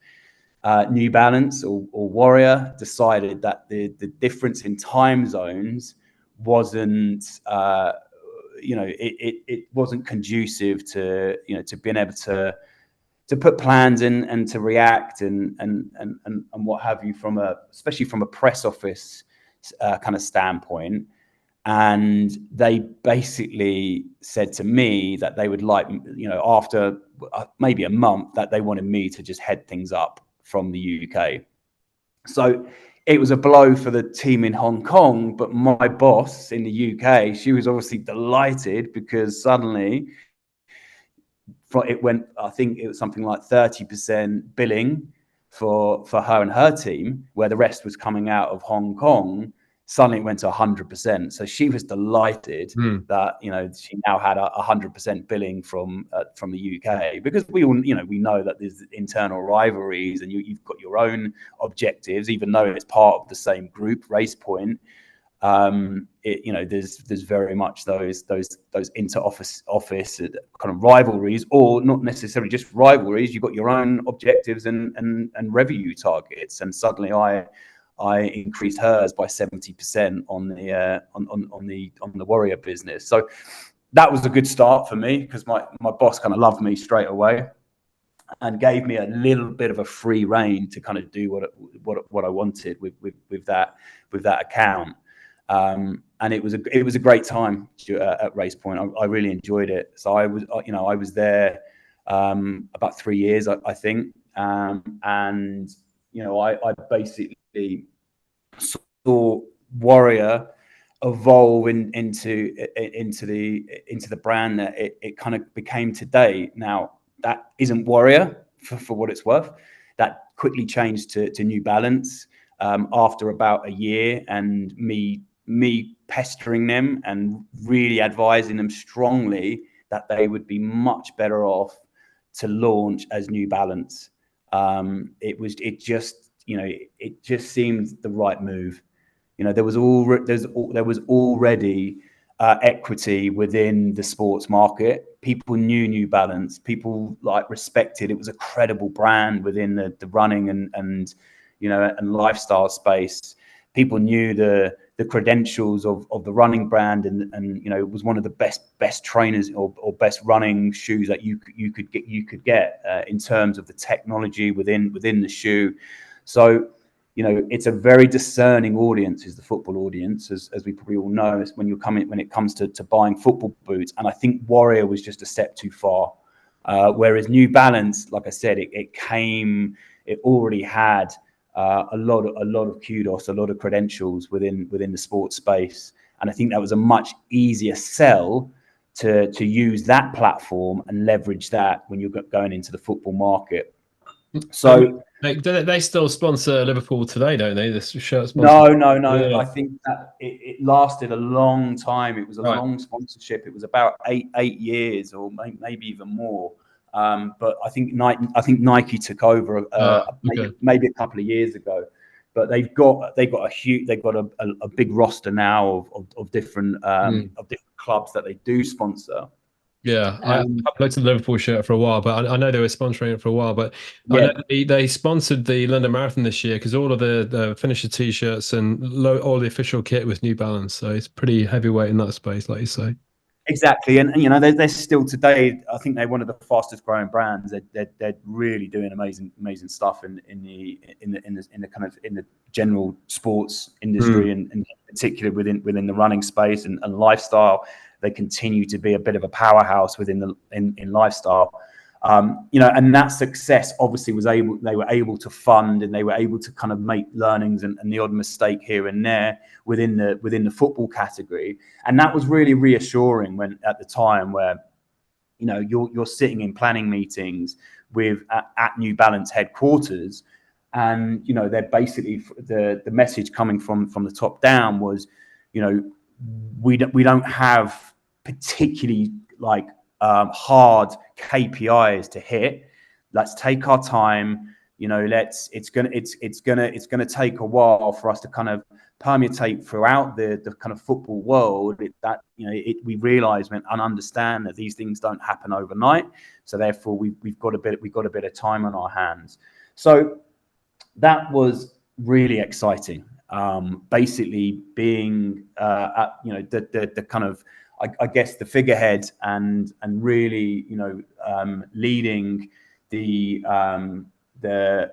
New Balance or Warrior decided that the difference in time zones wasn't it wasn't conducive to being able to put plans in and to react and what have you, especially from a press office kind of standpoint. And they basically said to me that they would like, after maybe a month, that they wanted me to just head things up from the UK. So it was a blow for the team in Hong Kong, but my boss in the UK, she was obviously delighted, because suddenly it went, I think it was something like 30% billing for her and her team, where the rest was coming out of Hong Kong. Suddenly it went to 100%. So she was delighted that she now had 100% billing from the UK, because we all we know that there's internal rivalries, and you've got your own objectives, even though it's part of the same group, Race Point. There's very much those inter-office kind of rivalries, or not necessarily just rivalries. You've got your own objectives and revenue targets, and suddenly I increased hers by 70% on the Warrior business. So that was a good start for me, because my boss kind of loved me straight away and gave me a little bit of a free rein to kind of do what I wanted with that account. And it was a great time at Race Point. I really enjoyed it. So I was there about 3 years, I think, and I basically saw Warrior evolve into the brand that it kind of became today. Now, that isn't Warrior for what it's worth. That quickly changed to New Balance after about a year, and me pestering them and really advising them strongly that they would be much better off to launch as New Balance. It just seemed the right move. There was already equity within the sports market. People knew New Balance. People respected. It was a credible brand within the running and lifestyle space. People knew the credentials of the running brand, and it was one of the best trainers or best running shoes that you could get in terms of the technology within the shoe. So it's a very discerning audience, is the football audience, as we probably all know, when it comes to buying football boots. And I think Warrior was just a step too far, whereas New Balance, like I said, it already had a lot of kudos, a lot of credentials within the sports space. And I think that was a much easier sell to use that platform and leverage that when you're going into the football market. So they still sponsor Liverpool today, don't they? This shirt sponsor. no. Yeah. I think that it lasted a long time. It was a Right. long sponsorship. It was about eight years, or maybe even more. But I think Nike took over Okay. maybe a couple of years ago. But they've got a big roster now of different clubs that they do sponsor. Yeah, I've looked at the Liverpool shirt for a while, but I know they were sponsoring it for a while. But I know they sponsored the London Marathon this year because all of the finisher T-shirts and all the official kit was New Balance. So it's pretty heavyweight in that space, like you say. Exactly, and you know they're still today. I think they're one of the fastest growing brands. They're really doing amazing stuff in the kind of in the general sports industry, and particularly within the running space and lifestyle. They continue to be a bit of a powerhouse within in lifestyle. You know, and that success obviously they were able to fund, and they were able to kind of make learnings and the odd mistake here and there within the football category. And that was really reassuring when at the time where, you know, you're sitting in planning meetings with at New Balance headquarters, and you know they're basically the message coming from the top down was, you know, we don't have particularly like hard KPIs to hit. Let's take our time. You know, it's gonna take a while for us to kind of permutate throughout the kind of football world. We realize and understand that these things don't happen overnight. So therefore, we've got a bit of time on our hands. So that was really exciting. Basically, being the kind of I guess the figurehead and really, you know, leading the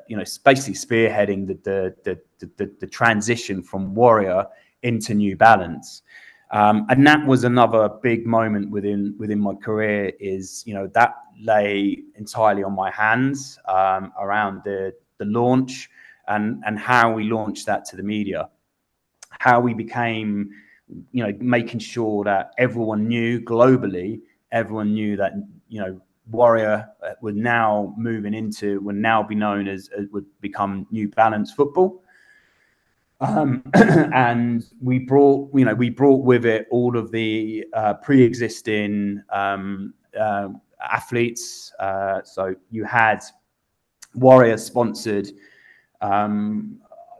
you know, basically spearheading the transition from Warrior into New Balance. And that was another big moment within my career. Is, you know, that lay entirely on my hands around the launch and how we launched that to the media, how we became, you know, making sure that everyone knew globally, that, you know, Warrior would now be known as would become New Balance Football. And we brought with it all of the pre-existing athletes. So you had Warrior sponsored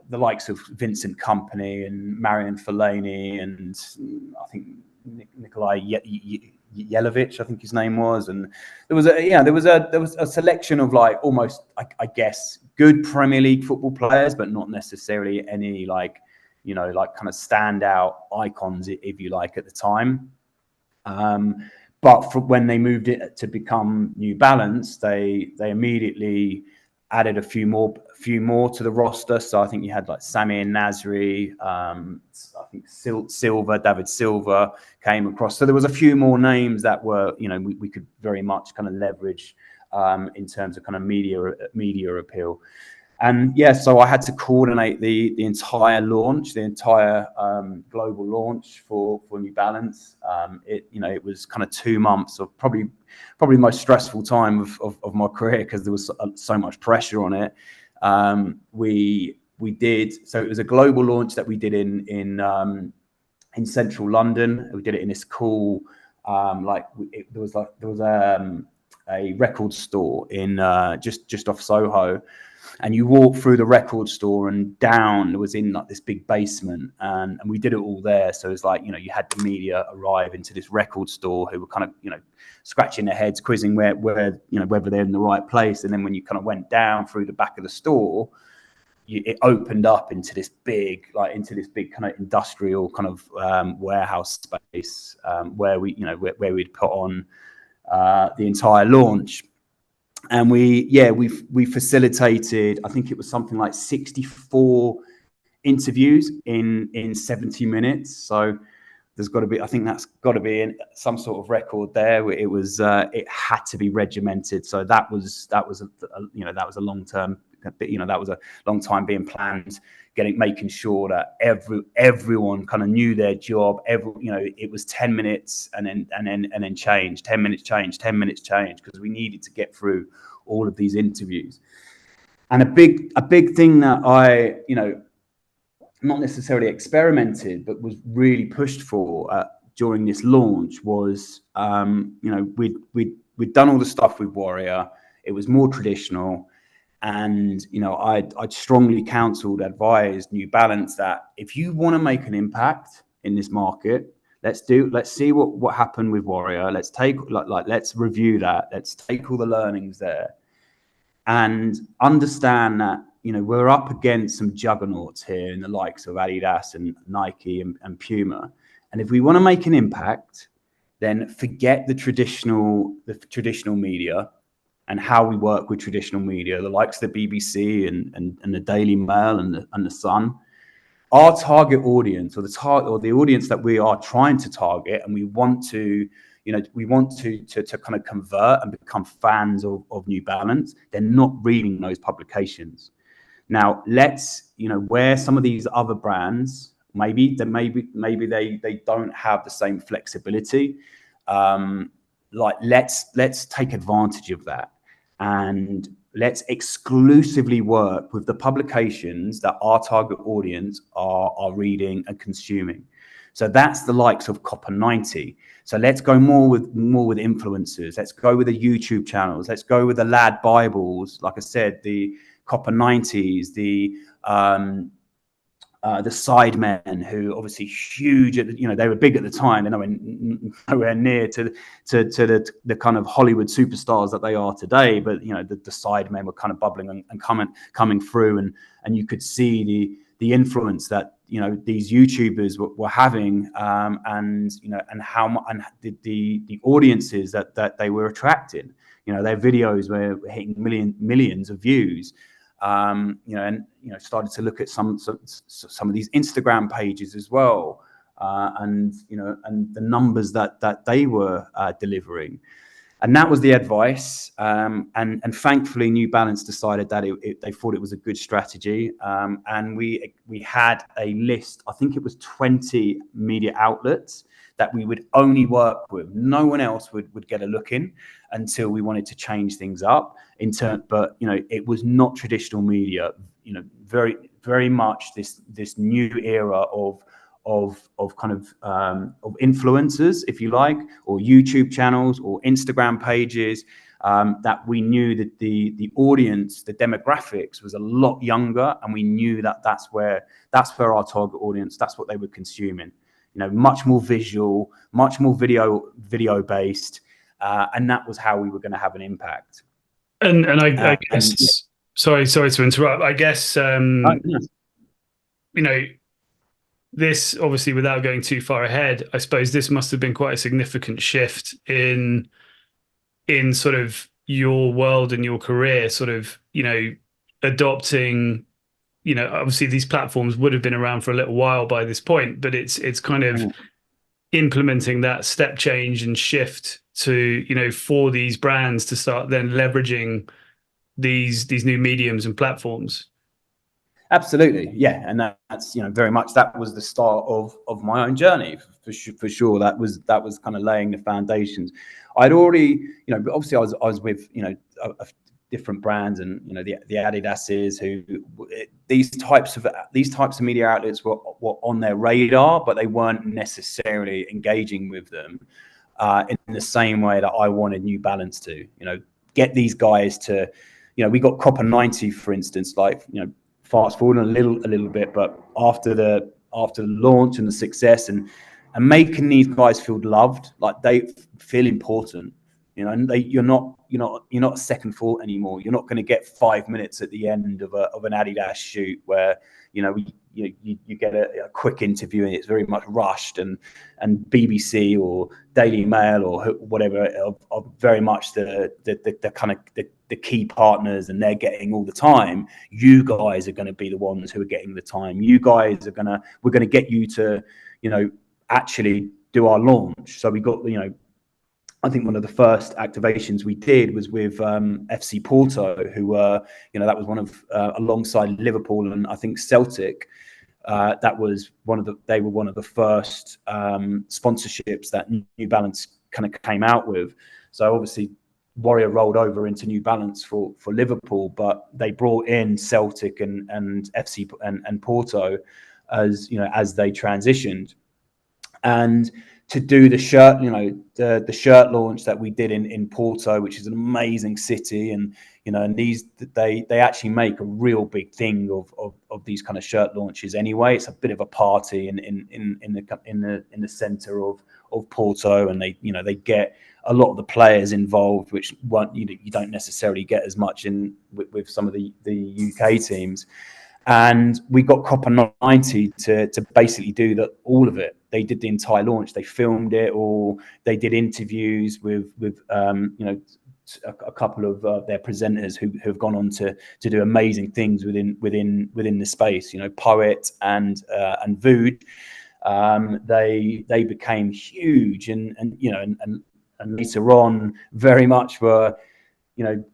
the likes of Vincent Kompany and Marion Fellaini, and I think Nikolai Yelovich, I think his name was. And there was a selection of like almost, I guess, good Premier League football players, but not necessarily any like, you know, like kind of standout icons, if you like, at the time. But when they moved it to become New Balance, they immediately added a few more to the roster. So I think you had like Samir Nasri, I think David Silva came across. So there was a few more names that were, you know, we could very much kind of leverage in terms of kind of media appeal. And yeah, so I had to coordinate the entire launch, the entire global launch for New Balance. It was kind of 2 months of probably the most stressful time of my career, because there was so much pressure on it. We did, so it was a global launch that we did in central London. We did it in this cool there was a record store in just off Soho. And you walk through the record store and down, it was in like this big basement, and we did it all there. So it's like, you know, you had the media arrive into this record store who were kind of, you know, scratching their heads, quizzing where you know, whether they're in the right place. And then when you kind of went down through the back of the store, it opened up into this big kind of industrial kind of warehouse space where we'd put on the entire launch. And we facilitated, I think it was something like 64 interviews in 70 minutes. So there's got to be, I think that's got to be some sort of record there. It was it had to be regimented. So that was a long term, you know, that was a long time being planned, making sure that everyone kind of knew their job. It was 10 minutes and then change, 10 minutes change, 10 minutes change, because we needed to get through all of these interviews. And a big thing that I, not necessarily experimented, but was really pushed for during this launch was, we'd done all the stuff with Warrior. It was more traditional. And, I'd strongly counseled, advised New Balance that if you want to make an impact in this market, let's see what happened with Warrior. Let's let's review that. Let's take all the learnings there and understand that, we're up against some juggernauts here in the likes of Adidas and Nike and Puma. And if we want to make an impact, then forget the traditional media and how we work with traditional media, the likes of the BBC and the Daily Mail and the Sun. Our target audience, or the audience that we are trying to target, and we want to kind of convert and become fans of New Balance, they're not reading those publications. Now, let's, where some of these other brands, maybe they don't have the same flexibility. Let's take advantage of that, and let's exclusively work with the publications that our target audience are reading and consuming. So that's the likes of Copper 90. So let's go more with influencers. Let's go with the YouTube channels. Let's go with the Lad Bibles. Like I said, the Copper 90s, the Sidemen, who obviously huge, they were big at the time. They're nowhere near to the kind of Hollywood superstars that they are today. But the Sidemen were kind of bubbling and coming through, and you could see the influence that these YouTubers were having, and the audiences that they were attracting. Their videos were hitting millions of views. Started to look at some of these Instagram pages as well, and the numbers that they were delivering. And that was the advice. And thankfully, New Balance decided that they thought it was a good strategy. And we had a list, I think it was 20 media outlets that we would only work with. No one else would get a look in until we wanted to change things up. But it was not traditional media. Very, very much this new era of influencers, if you like, or YouTube channels or Instagram pages, that we knew that the audience, the demographics was a lot younger, and we knew that that's where our target audience, that's what they were consuming. Much more visual, much more video based, and that was how we were going to have an impact. And I guess, sorry to interrupt. I guess this, obviously, without going too far ahead, I suppose this must have been quite a significant shift in sort of your world and your career, sort of, adopting, obviously these platforms would have been around for a little while by this point, but it's kind of implementing that step change and shift to, for these brands to start then leveraging these new mediums and platforms. Absolutely, yeah, and that's very much, that was the start of my own journey for sure. That was kind of laying the foundations. I'd already, but obviously I was with different brands, and the Adidases, who these types of media outlets were on their radar, but they weren't necessarily engaging with them in the same way that I wanted New Balance to. Get these guys to, we got Copper 90, for instance, like fast forward a little bit, but after the launch and the success and making these guys feel loved, like they feel important, and you're not a second thought anymore. You're not going to get 5 minutes at the end of an Adidas shoot where you get a quick interview and it's very much rushed, and BBC or Daily Mail or whatever are very much the kind of the key partners, and they're getting all the time. You guys are going to be the ones who are getting the time. You guys we're going to get you to actually do our launch. So we got I think one of the first activations we did was with FC Porto, who were, that was one of alongside Liverpool and I think Celtic. They were one of the first sponsorships that New Balance kind of came out with. So obviously Warrior rolled over into New Balance for Liverpool, but they brought in Celtic and FC and Porto as they transitioned. And to do the shirt, the shirt launch that we did in Porto, which is an amazing city, and and they actually make a real big thing of these kind of shirt launches anyway. It's a bit of a party in the center of Porto, and they get a lot of the players involved, which you don't necessarily get as much with some of the UK teams. And we got Copper90 to basically do all of it. They did the entire launch. They filmed it, or they did interviews with a couple of their presenters who have gone on to do amazing things within the space. Poet and Vood. They became huge, and later on very much were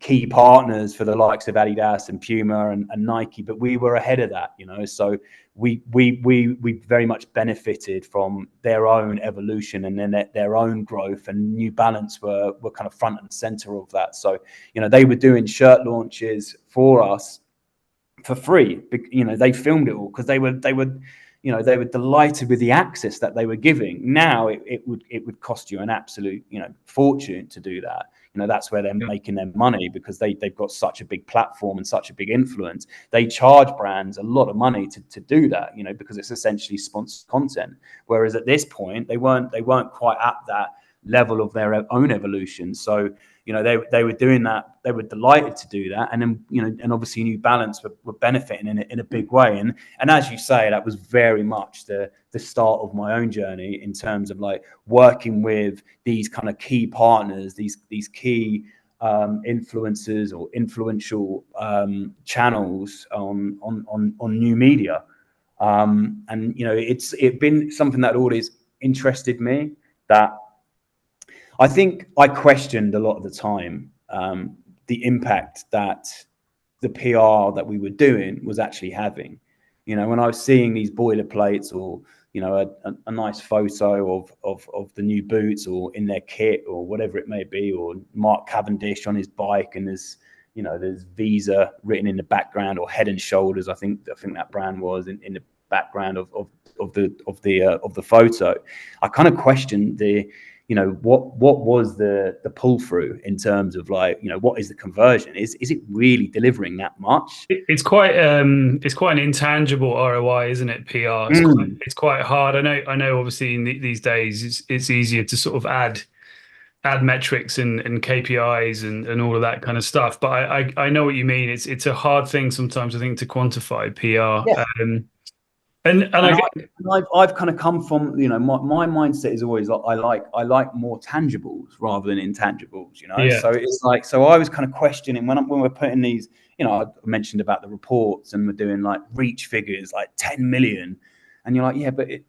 key partners for the likes of Adidas and Puma and Nike, but we were ahead of that, so we very much benefited from their own evolution and then their own growth, and New Balance were kind of front and center of that. So they were doing shirt launches for us for free. They filmed it all because they were delighted with the access that they were giving. Now it would cost you an absolute fortune to do that. That's where they're making their money, because they've got such a big platform and such a big influence. They charge brands a lot of money to do that, because it's essentially sponsored content. Whereas at this point, they weren't quite at that level of their own evolution. So they were doing that. They were delighted to do that, and then and obviously New Balance were benefiting in a big way. And as you say, that was very much the start of my own journey in terms of like working with these kind of key partners, these key influencers or influential channels on new media. And it's been something that always interested me, that I think I questioned a lot of the time the impact that the PR that we were doing was actually having. When I was seeing these boilerplates, or a nice photo of the new boots, or in their kit, or whatever it may be, or Mark Cavendish on his bike, and there's Visa written in the background, or Head and Shoulders, I think that brand was in the background of the photo. I kind of questioned what was the pull through in terms of what is the conversion? Is it really delivering that much? It's quite an intangible ROI, isn't it? PR. It's quite hard. I know. Obviously, in these days, it's easier to sort of add metrics and KPIs and all of that kind of stuff. But I know what you mean. It's a hard thing sometimes, I think, to quantify PR. Yeah. I've kind of come from my mindset is always I like more tangibles rather than intangibles. Yeah. So it's so I was kind of questioning when we're putting these. I mentioned about the reports, and we're doing like reach figures like 10 million, and you're like, yeah, but it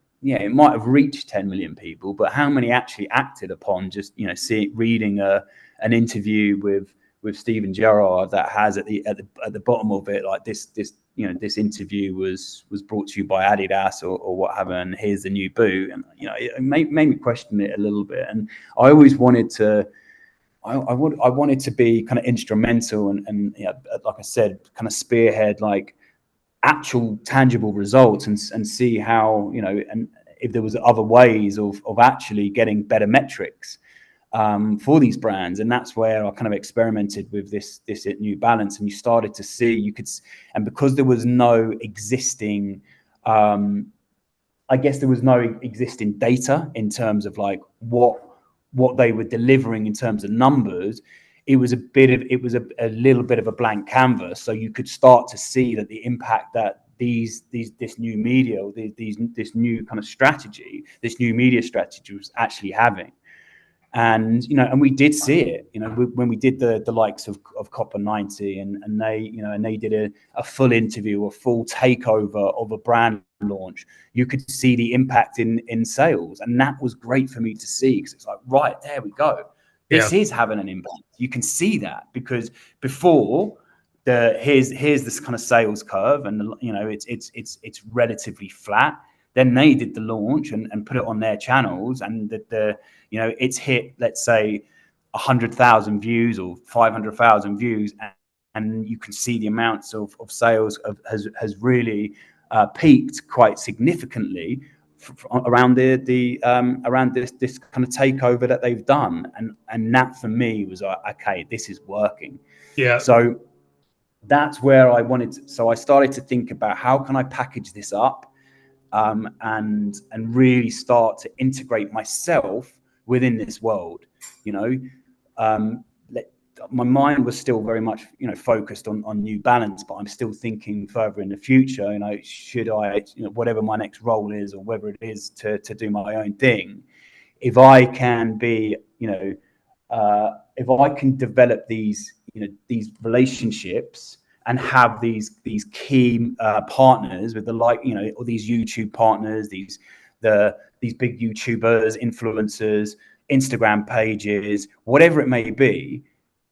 might have reached 10 million people, but how many actually acted upon just reading an interview with Steven Gerrard that has at the bottom of it like this interview was brought to you by Adidas or what have you, and here's the new boot. And it made me question it a little bit. And I always wanted to I wanted to be kind of instrumental and like I said, kind of spearhead like actual tangible results and see how and if there was other ways of actually getting better metrics for these brands. And that's where I kind of experimented with this New Balance, and you started to see and because there was no existing I guess there was no existing data in terms of like what they were delivering in terms of numbers. It was a little bit of a blank canvas, so you could start to see that the impact that this new media, this new kind of strategy, this new media strategy was actually having. And and we did see it when we did the likes of Copper90 and they did a full interview, a full takeover of a brand launch. You could see the impact in sales, and that was great for me to see, because it's like, right, there we go, this is having an impact. You can see that, because before here's this kind of sales curve, and it's relatively flat. Then they did the launch and put it on their channels, and it's hit, let's say, 100,000 views or 500,000 views, and you can see the amounts of sales has really peaked quite significantly around around this kind of takeover that they've done, and that for me was like, okay, this is working. Yeah. So that's where I wanted to, so I started to think about how can I package this up, and really start to integrate myself within this world. My mind was still very much focused on New Balance, but I'm still thinking further in the future. Should I, whatever my next role is, or whether it is to do my own thing, if I can be, if I can develop these relationships and have these key partners with or these YouTube partners, these big YouTubers, influencers, Instagram pages, whatever it may be,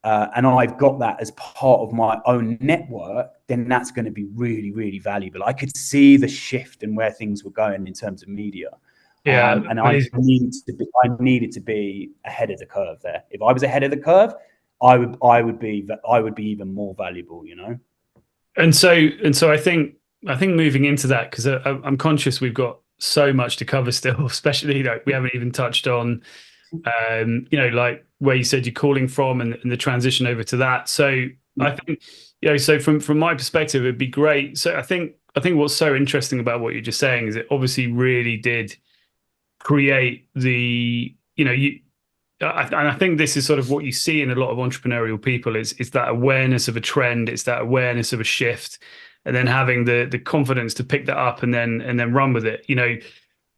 and I've got that as part of my own network, then that's going to be really, really valuable. I could see the shift in where things were going in terms of media. Yeah, and I needed to be ahead of the curve there. If I was ahead of the curve, I would be even more valuable, And so I think moving into that, because I'm conscious we've got so much to cover still, especially we haven't even touched on, like where you said you're calling from and the transition over to that. So I think, so from my perspective, it'd be great. So I think what's so interesting about what you're just saying is it obviously really did create the, and I think this is sort of what you see in a lot of entrepreneurial people is that awareness of a trend, it's that awareness of a shift, and then having the confidence to pick that up and then run with it.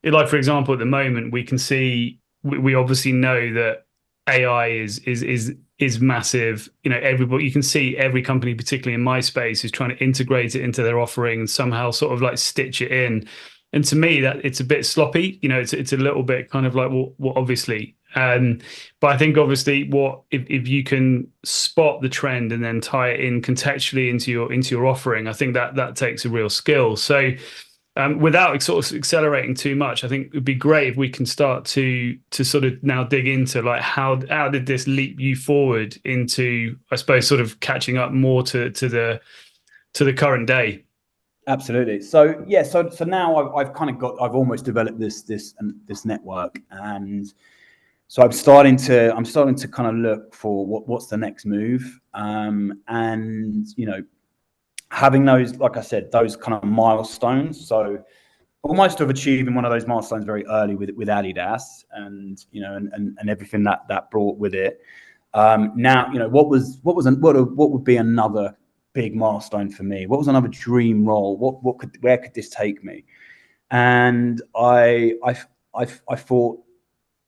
Like for example, at the moment we can see, we obviously know that AI is massive. Everybody, you can see every company, particularly in my space, is trying to integrate it into their offering and somehow sort of like stitch it in. And to me, that it's a bit sloppy. It's a little bit kind of like, well obviously. But I think obviously, if you can spot the trend and then tie it in contextually into your offering, I think that takes a real skill. So without sort of accelerating too much, I think it would be great if we can start to sort of now dig into like how did this leap you forward into, I suppose, sort of catching up more to the current day. Absolutely. So yeah, so now I've almost developed this network, and so I'm starting to kind of look for what's the next move, and having those, like I said, those kind of milestones. So almost of achieving one of those milestones very early with Adidas, and and everything that brought with it. Now, what would be another big milestone for me? What was another dream role? Where could this take me? And I thought,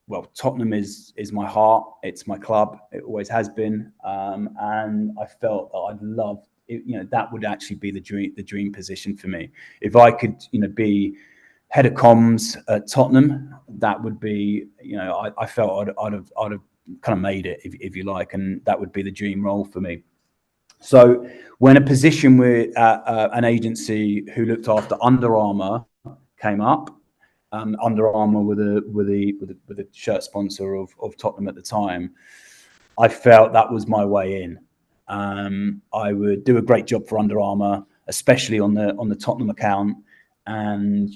well, Tottenham is my heart. It's my club. It always has been. And I felt that I'd love it, that would actually be the dream position for me. If I could, be head of comms at Tottenham, that would be, I felt I'd have kind of made it, if you like, and that would be the dream role for me. So when a position with an agency who looked after Under Armour came up, Under Armour were the shirt sponsor of Tottenham at the time, I felt that was my way in. I would do a great job for Under Armour, especially on the Tottenham account. And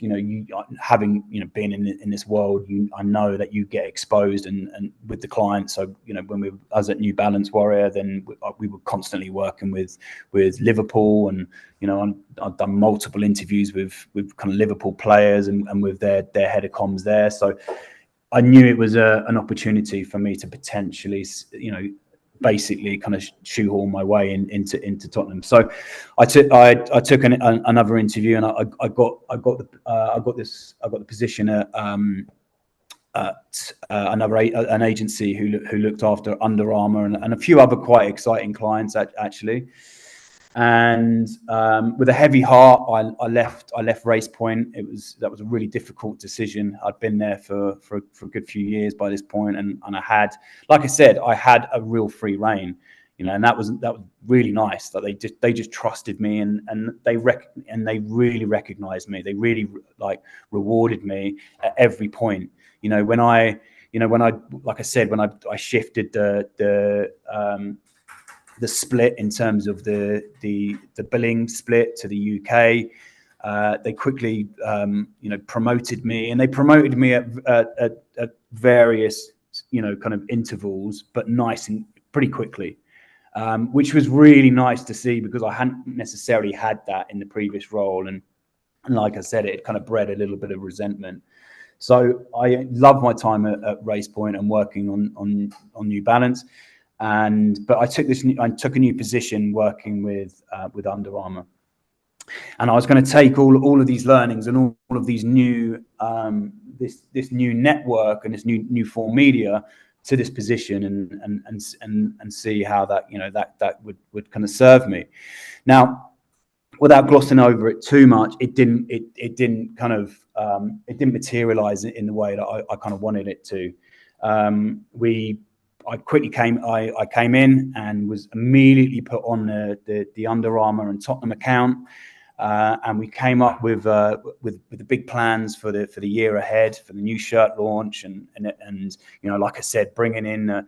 having been in this world, I know that you get exposed and with the client. So when I was at New Balance Warrior, then we were constantly working with Liverpool, and I've done multiple interviews with kind of Liverpool players and with their head of comms there. So I knew it was an opportunity for me to potentially basically kind of shoehorn my way into Tottenham. So I took another interview, and I got the position at an agency who looked after Under Armour and a few other quite exciting clients actually. And with a heavy heart, I left Race Point. That was a really difficult decision. I'd been there for a good few years by this point, and I had, like I said, I had a real free reign, and that was really nice that they just trusted me, and they really recognized me. They really rewarded me at every point. When I you know, when I shifted the split in terms of the billing split to the UK, they quickly, you know, promoted me, and they promoted me at various, you know, kind of intervals, but nice and pretty quickly, which was really nice to see, because I hadn't necessarily had that in the previous role. And like I said, it kind of bred a little bit of resentment. So I love my time at Race Point and working on New Balance. But I took a new position working with Under Armour, and I was going to take all of these learnings and all of these new this new network and this new form media to this position, and see how that, you know, that would kind of serve me. Now, without glossing over it too much, it didn't materialize in the way that I kind of wanted it to. I came in and was immediately put on the Under Armour and Tottenham account, and we came up with the big plans for the year ahead, for the new shirt launch, and you know, like I said, bringing in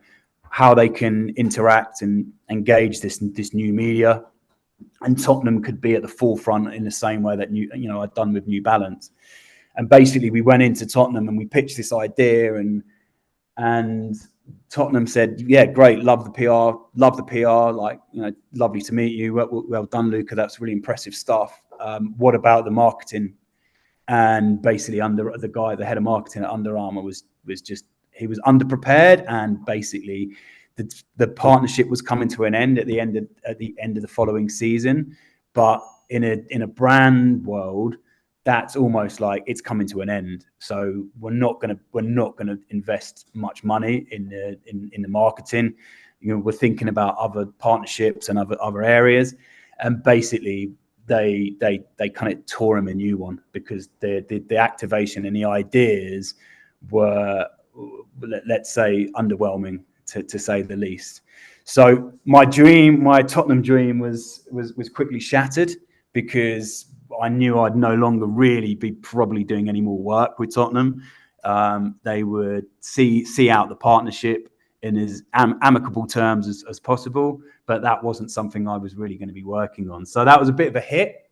how they can interact and engage this new media. And Tottenham could be at the forefront in the same way that I'd done with New Balance. And basically, we went into Tottenham and we pitched this idea, and Tottenham said, "Yeah, great, love the PR, like, you know, lovely to meet you. Well done, Luka. That's really impressive stuff. What about the marketing?" And basically, the head of marketing at Under Armour was underprepared, and basically, the partnership was coming to an end at the end of the following season. But in a brand world, that's almost like it's coming to an end. So we're not gonna invest much money in the marketing. You know, we're thinking about other partnerships and other areas. And basically, they kind of tore him a new one, because the activation and the ideas were, let's say, underwhelming, to say the least. So my Tottenham dream was quickly shattered, because I knew I'd no longer really be probably doing any more work with Tottenham. They would see out the partnership in as amicable terms as possible, but that wasn't something I was really going to be working on. So that was a bit of a hit.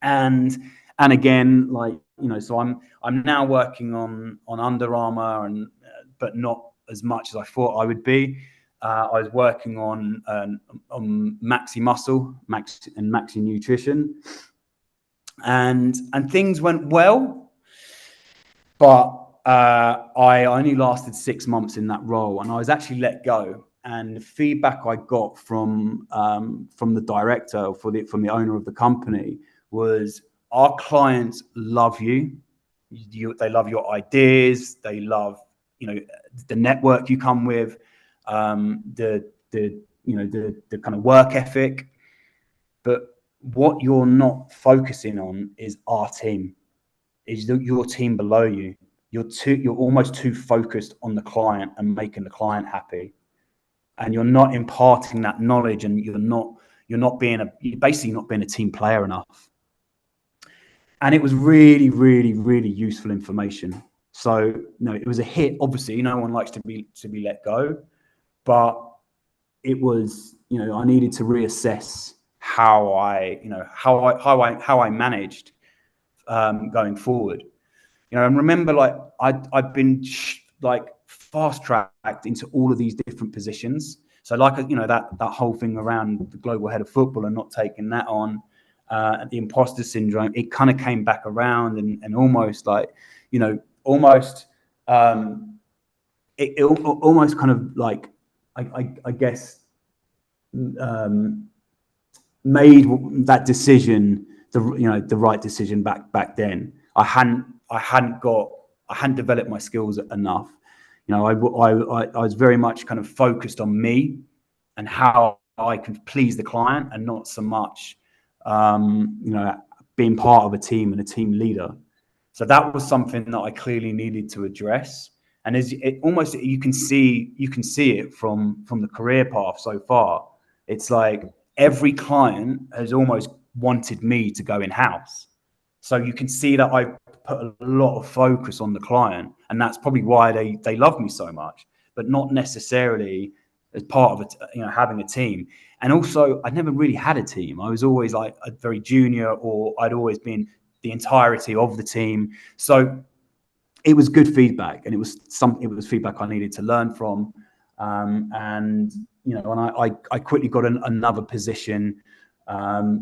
And again, like, you know, so I'm now working on Under Armour, but not as much as I thought I would be. I was working on Maxi Muscle, and Maxi Nutrition, and things went well, but I only lasted 6 months in that role, and I was actually let go. And the feedback I got from the director, from the owner of the company, was, our clients love you. They love your ideas. They love, you know, the network you come with, the kind of work ethic. But what you're not focusing on is our team, is your team below you. You're almost too focused on the client and making the client happy, and you're not imparting that knowledge, and you're basically not being a team player enough. And it was really, really, really useful information. So, no, it was a hit. Obviously, no one likes to be let go, but it was, you know, I needed to reassess how I managed going forward. You know, and remember, like, I've been fast tracked into all of these different positions. So, like, you know, that whole thing around the global head of football and not taking that on, the imposter syndrome, it kind of came back around, and almost like, you know, almost it almost kind of like, I guess, made that decision the right decision back then. I hadn't developed my skills enough. You know, I was very much kind of focused on me and how I could please the client, and not so much, you know, being part of a team and a team leader. So that was something that I clearly needed to address. And you can see it from the career path so far. It's like every client has almost wanted me to go in-house. So you can see that I put a lot of focus on the client, and that's probably why they love me so much, but not necessarily as part of it, having a team. And also, I'd never really had a team. I was always like a very junior, or I'd always been the entirety of the team. So it was good feedback, and it was feedback I needed to learn from. And I quickly got another position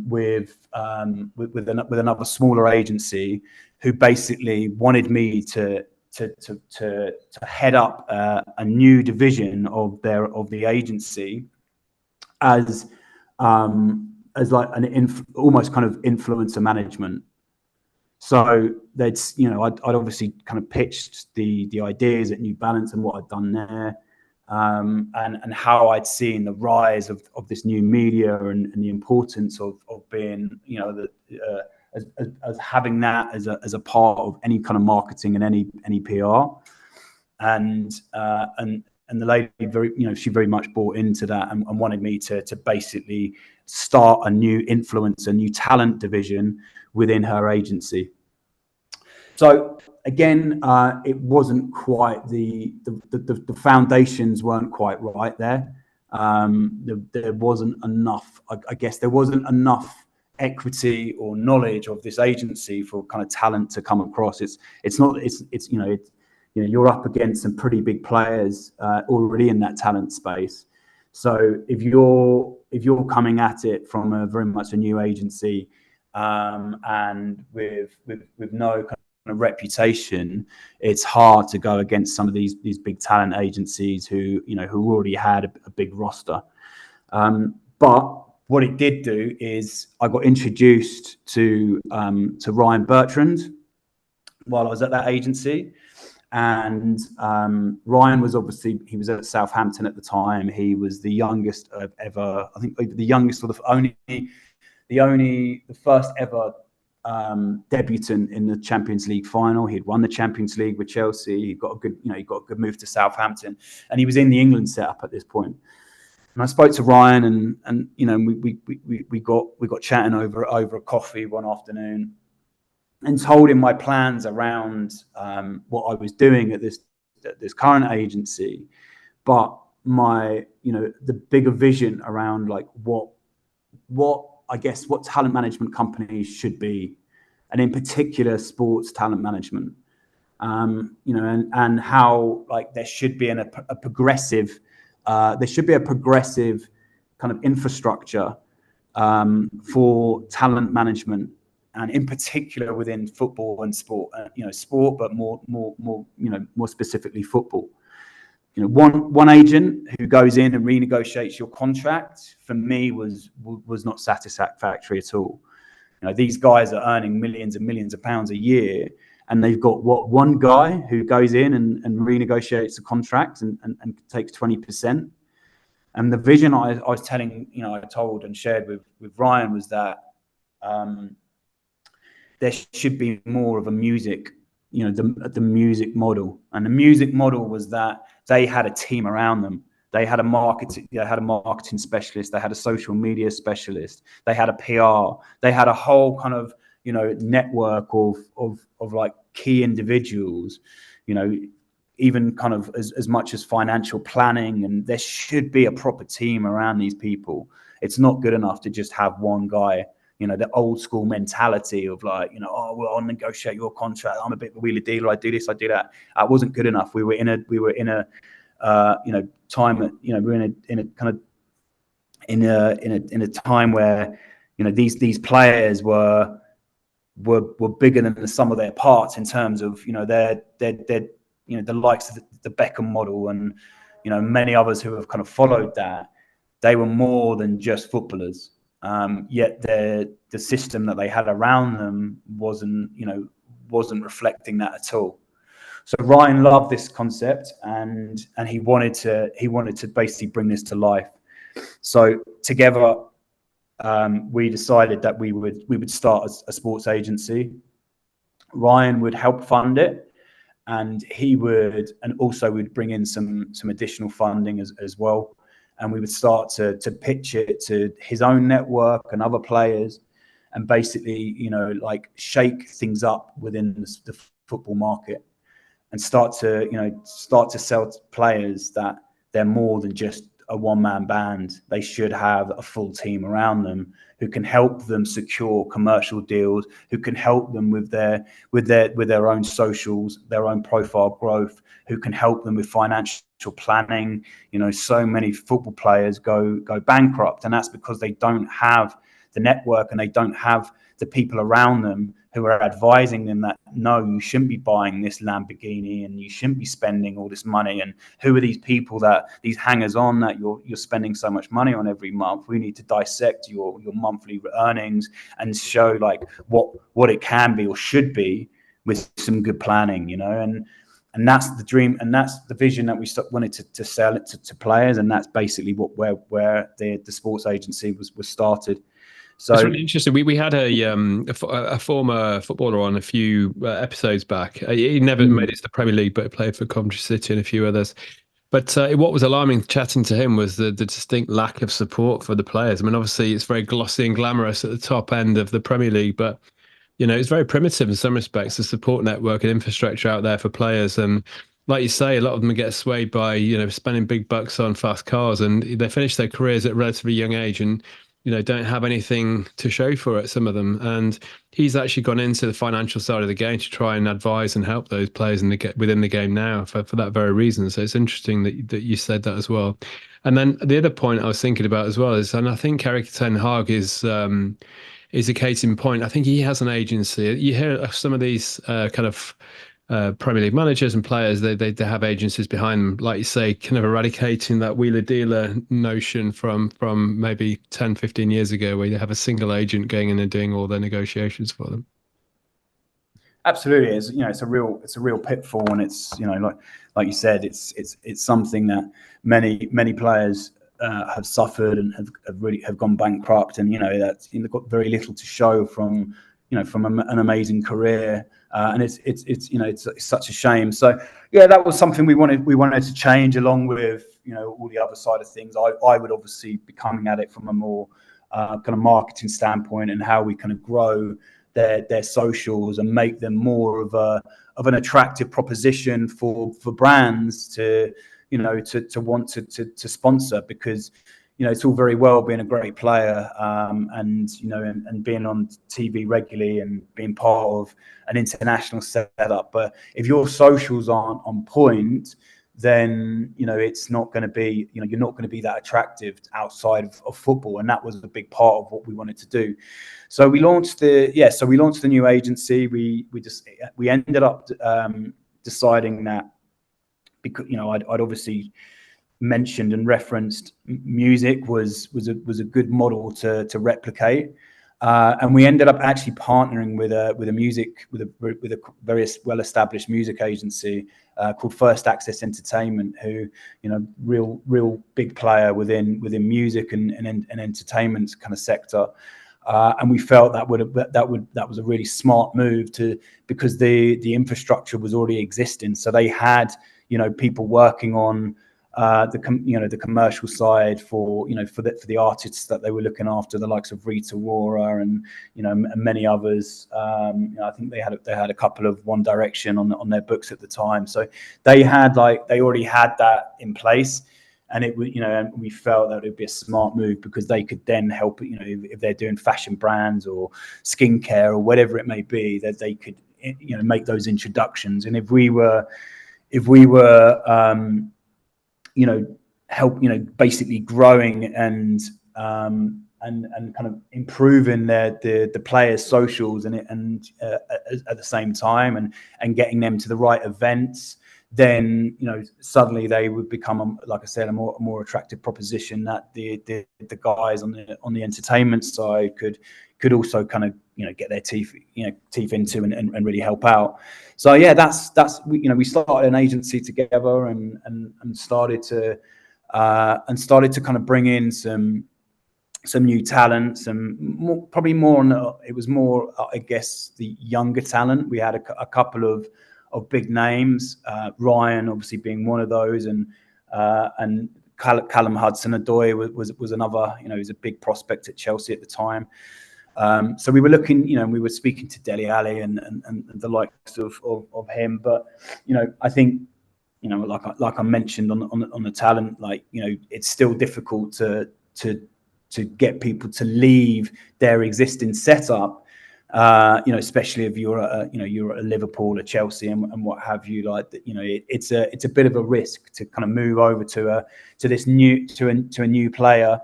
with another smaller agency who basically wanted me to head up a new division of the agency as like almost kind of influencer management. So that's, I'd obviously kind of pitched the ideas at New Balance and what I'd done there, and how I'd seen the rise of this new media and the importance of being, as having that as a part of any kind of marketing and any PR, and the lady she very much bought into that and wanted me to basically start a new new talent division within her agency. So again, it wasn't quite the foundations weren't quite right there. There wasn't enough. I guess there wasn't enough equity or knowledge of this agency for kind of talent to come across. You're up against some pretty big players already in that talent space. So if you're coming at it from a very much a new agency, and with no kind of reputation, it's hard to go against some of these big talent agencies who already had a big roster. But what it did do is I got introduced to Ryan Bertrand while I was at that agency. And Ryan was he was at Southampton at the time. He was the youngest ever, I think the youngest or the first ever debutant in the Champions League final. He'd won the Champions League with Chelsea. He got a good move to Southampton, and he was in the England setup at this point. And I spoke to Ryan, and we got chatting over a coffee one afternoon, and told him my plans around what I was doing at this current agency, but the bigger vision around like what talent management companies should be, and in particular sports talent management, and how like there should be a progressive kind of infrastructure for talent management. And in particular within football and sport, sport, but more specifically football. One agent who goes in and renegotiates your contract for me was not satisfactory at all. These guys are earning millions and millions of pounds a year, and they've got one guy who goes in and renegotiates the contract and takes 20%. And the vision I was told and shared with Ryan was that. There should be more of a music, the music model. And the music model was that they had a team around them. They had a marketing specialist. They had a social media specialist. They had a PR. They had a whole kind of, network of like key individuals, even kind of as much as financial planning. And there should be a proper team around these people. It's not good enough to just have one guy. The old school mentality of like, well, I'll negotiate your contract. I'm a bit of a wheeler dealer. I do this, I do that. It wasn't good enough. We were in a time where, these players were bigger than the sum of their parts in terms of, their the likes of the Beckham model and, many others who have kind of followed that. They were more than just footballers. Yet the system that they had around them wasn't reflecting that at all. So Ryan loved this concept, and he wanted to basically bring this to life. So together, we decided that we would start a sports agency. Ryan would help fund it, and also we'd bring in some additional funding as well. And we would start to pitch it to his own network and other players, and basically, shake things up within the football market. start to sell to players that they're more than just a one-man band. They should have a full team around them who can help them secure commercial deals, who can help them with their own socials, their own profile growth, who can help them with financial planning. So many football players go bankrupt, and that's because they don't have the network and they don't have the people around them who are advising them that, no, you shouldn't be buying this Lamborghini and you shouldn't be spending all this money. And who are these people, these hangers on that you're spending so much money on every month? We need to dissect your monthly earnings and show like what it can be or should be with some good planning, and that's the dream, and that's the vision that we wanted to sell it to players, and that's basically where the sports agency was started. So it's really interesting. We had a former footballer on a few episodes back. He never made it to the Premier League, but he played for Coventry City and a few others. But what was alarming chatting to him was the distinct lack of support for the players. I mean, obviously, it's very glossy and glamorous at the top end of the Premier League, but it's very primitive in some respects. The support network and infrastructure out there for players, and like you say, a lot of them get swayed by spending big bucks on fast cars, and they finish their careers at a relatively young age, and don't have anything to show for it, some of them. And he's actually gone into the financial side of the game to try and advise and help those players within the game now for that very reason. So it's interesting that you said that as well. And then the other point I was thinking about as well is, and I think Erik ten Hag is a case in point. I think he has an agency. You hear of some of these kind of Premier League managers and players, they have agencies behind them, like you say, kind of eradicating that wheeler dealer notion from maybe 10, 15 years ago, where you have a single agent going in and doing all their negotiations for them. Absolutely, it's a real pitfall, and it's like you said, it's something that many players have suffered and have gone bankrupt, and that's they've got very little to show from an amazing career. And it's such a shame. So yeah, that was something we wanted to change, along with all the other side of things. I would obviously be coming at it from a more kind of marketing standpoint, and how we kind of grow their socials and make them more of an attractive proposition for brands to want to sponsor, because it's all very well being a great player, and being on TV regularly and being part of an international setup. But if your socials aren't on point, then it's not going to be you're not going to be that attractive outside of football. And that was a big part of what we wanted to do. So we launched the new agency. We ended up deciding that, because I'd obviously mentioned and referenced music was a good model to replicate, and we ended up actually partnering with a very well-established music agency called First Access Entertainment, who real big player within music and entertainment kind of sector. And we felt that was a really smart move, because the infrastructure was already existing. So they had people working on the commercial side for the artists that they were looking after, the likes of Rita Ora and and many others. I think they had a couple of One Direction on their books at the time, so they already had that in place. And it would, and we felt that it would be a smart move, because they could then help, if they're doing fashion brands or skincare or whatever it may be, that they could, make those introductions. And if we were help, basically growing and kind of improving the players' socials and at the same time, and getting them to the right events, then suddenly they would become, like I said, a more attractive proposition that the guys on the entertainment side could also kind of get their teeth into and really help out. So yeah, that's we started an agency together and started to kind of bring in some new talent, it was more I guess the younger talent. We had a couple of big names, Ryan obviously being one of those, and Callum Hudson-Odoi was another. He was a big prospect at Chelsea at the time. So we were looking, we were speaking to Dele Alli and the likes of him. But, I think, like I mentioned on the talent, it's still difficult to get people to leave their existing setup. Especially if you're at a Liverpool, a Chelsea, and what have you. It's a bit of a risk to kind of move over to a new player.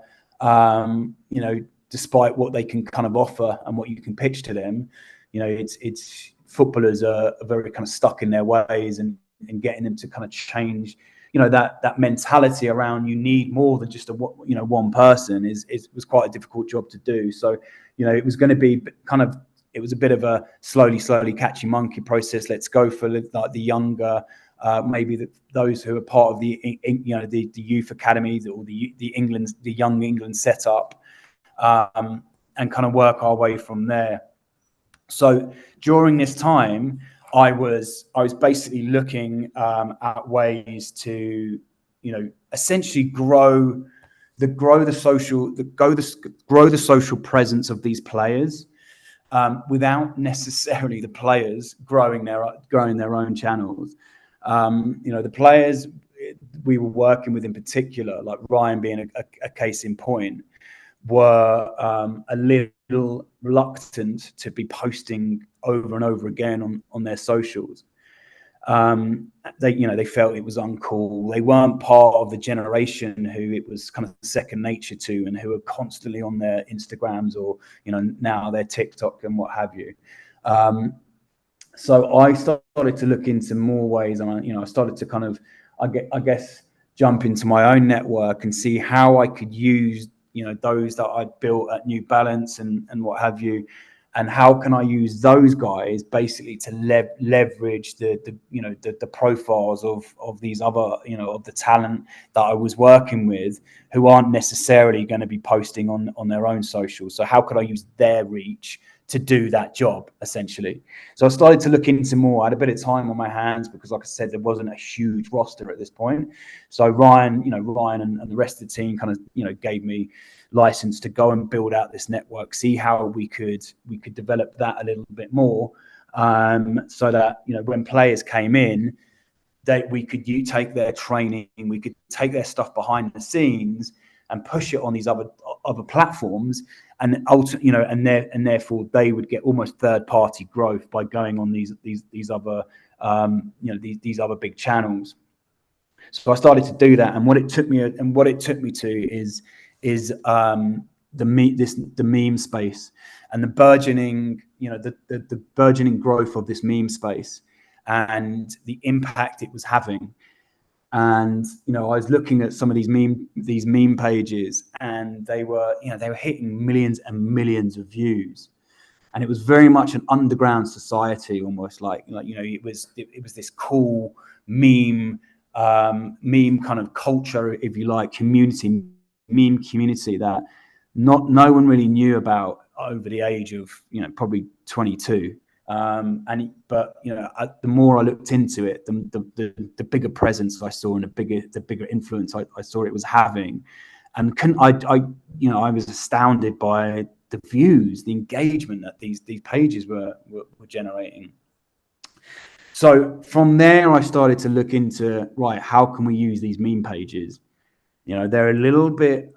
Despite what they can kind of offer and what you can pitch to them, it's footballers are very kind of stuck in their ways, and getting them to kind of change, that mentality around you need more than just one person was quite a difficult job to do. So, it was going to be it was a bit of a slowly catchy monkey process. Let's go for the younger, maybe those who are part of the youth academy or the young England setup, and kind of work our way from there. So during this time, I was basically looking at ways to, essentially grow the social presence of these players, without necessarily the players growing their own channels. The players we were working with in particular, like Ryan being a case in point, were a little reluctant to be posting over and over again on their socials. They felt it was uncool. They weren't part of the generation who it was kind of second nature to, and who are constantly on their Instagrams or now their TikTok and what have you. So I started to look into more ways, and I started to kind of I guess jump into my own network and see how I could use those that I'd built at New Balance and what have you, and how can I use those guys basically to leverage the profiles of these other, of the talent that I was working with, who aren't necessarily going to be posting on their own socials. So how could I use their reach to do that job, essentially? So I started to look into more. I had a bit of time on my hands because, like I said, there wasn't a huge roster at this point. So Ryan and the rest of the team kind of, gave me license to go and build out this network, see how we could develop that a little bit more, so that, when players came in, we could take their training, we could take their stuff behind the scenes and push it on these other platforms, and and therefore they would get almost third party growth by going on these other these other big channels. So I started to do that, and what it took me to is the meme space and the burgeoning the burgeoning growth of this meme space and the impact it was having. And I was looking at some of these meme pages, and they were hitting millions and millions of views, and it was very much an underground society, almost like it was this cool meme kind of culture, if you like, meme community that no one really knew about over the age of probably 22. But the more I looked into it, the bigger presence I saw and the bigger influence I saw it was having, and I was astounded by the views, the engagement that these pages were generating. So from there, I started to look into, right, how can we use these meme pages? They're a little bit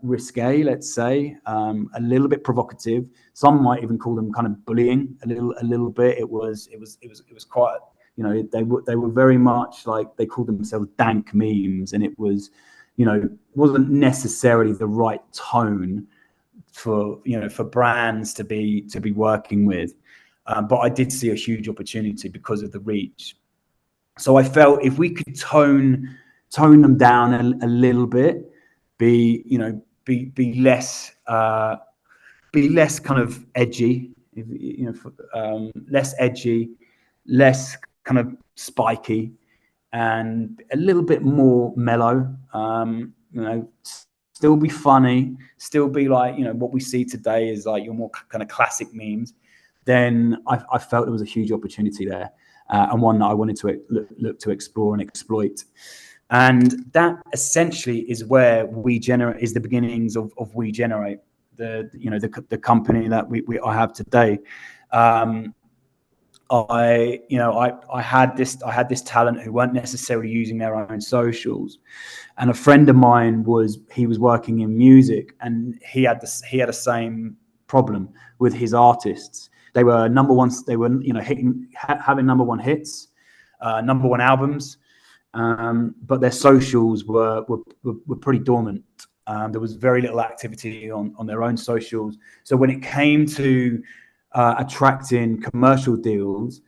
risque, let's say, a little bit provocative. Some might even call them kind of bullying a little bit. It was quite, they were very much like, they called themselves dank memes, and it was, wasn't necessarily the right tone for brands to be working with. But I did see a huge opportunity because of the reach. So I felt if we could tone them down a little bit, be less kind of edgy, less edgy, less kind of spiky, and a little bit more mellow. Still be funny, still be like what we see today is like your more kind of classic memes. Then I felt there was a huge opportunity there, and one that I wanted to look to explore and exploit. And that essentially is where the beginnings of We Generate. the company that I have today. I had this talent who weren't necessarily using their own socials, and a friend of mine was working in music, and he had the same problem with his artists. They were number ones. They were having number one hits, number one albums, but their socials were pretty dormant. There was very little activity on their own socials. So when it came to attracting commercial deals,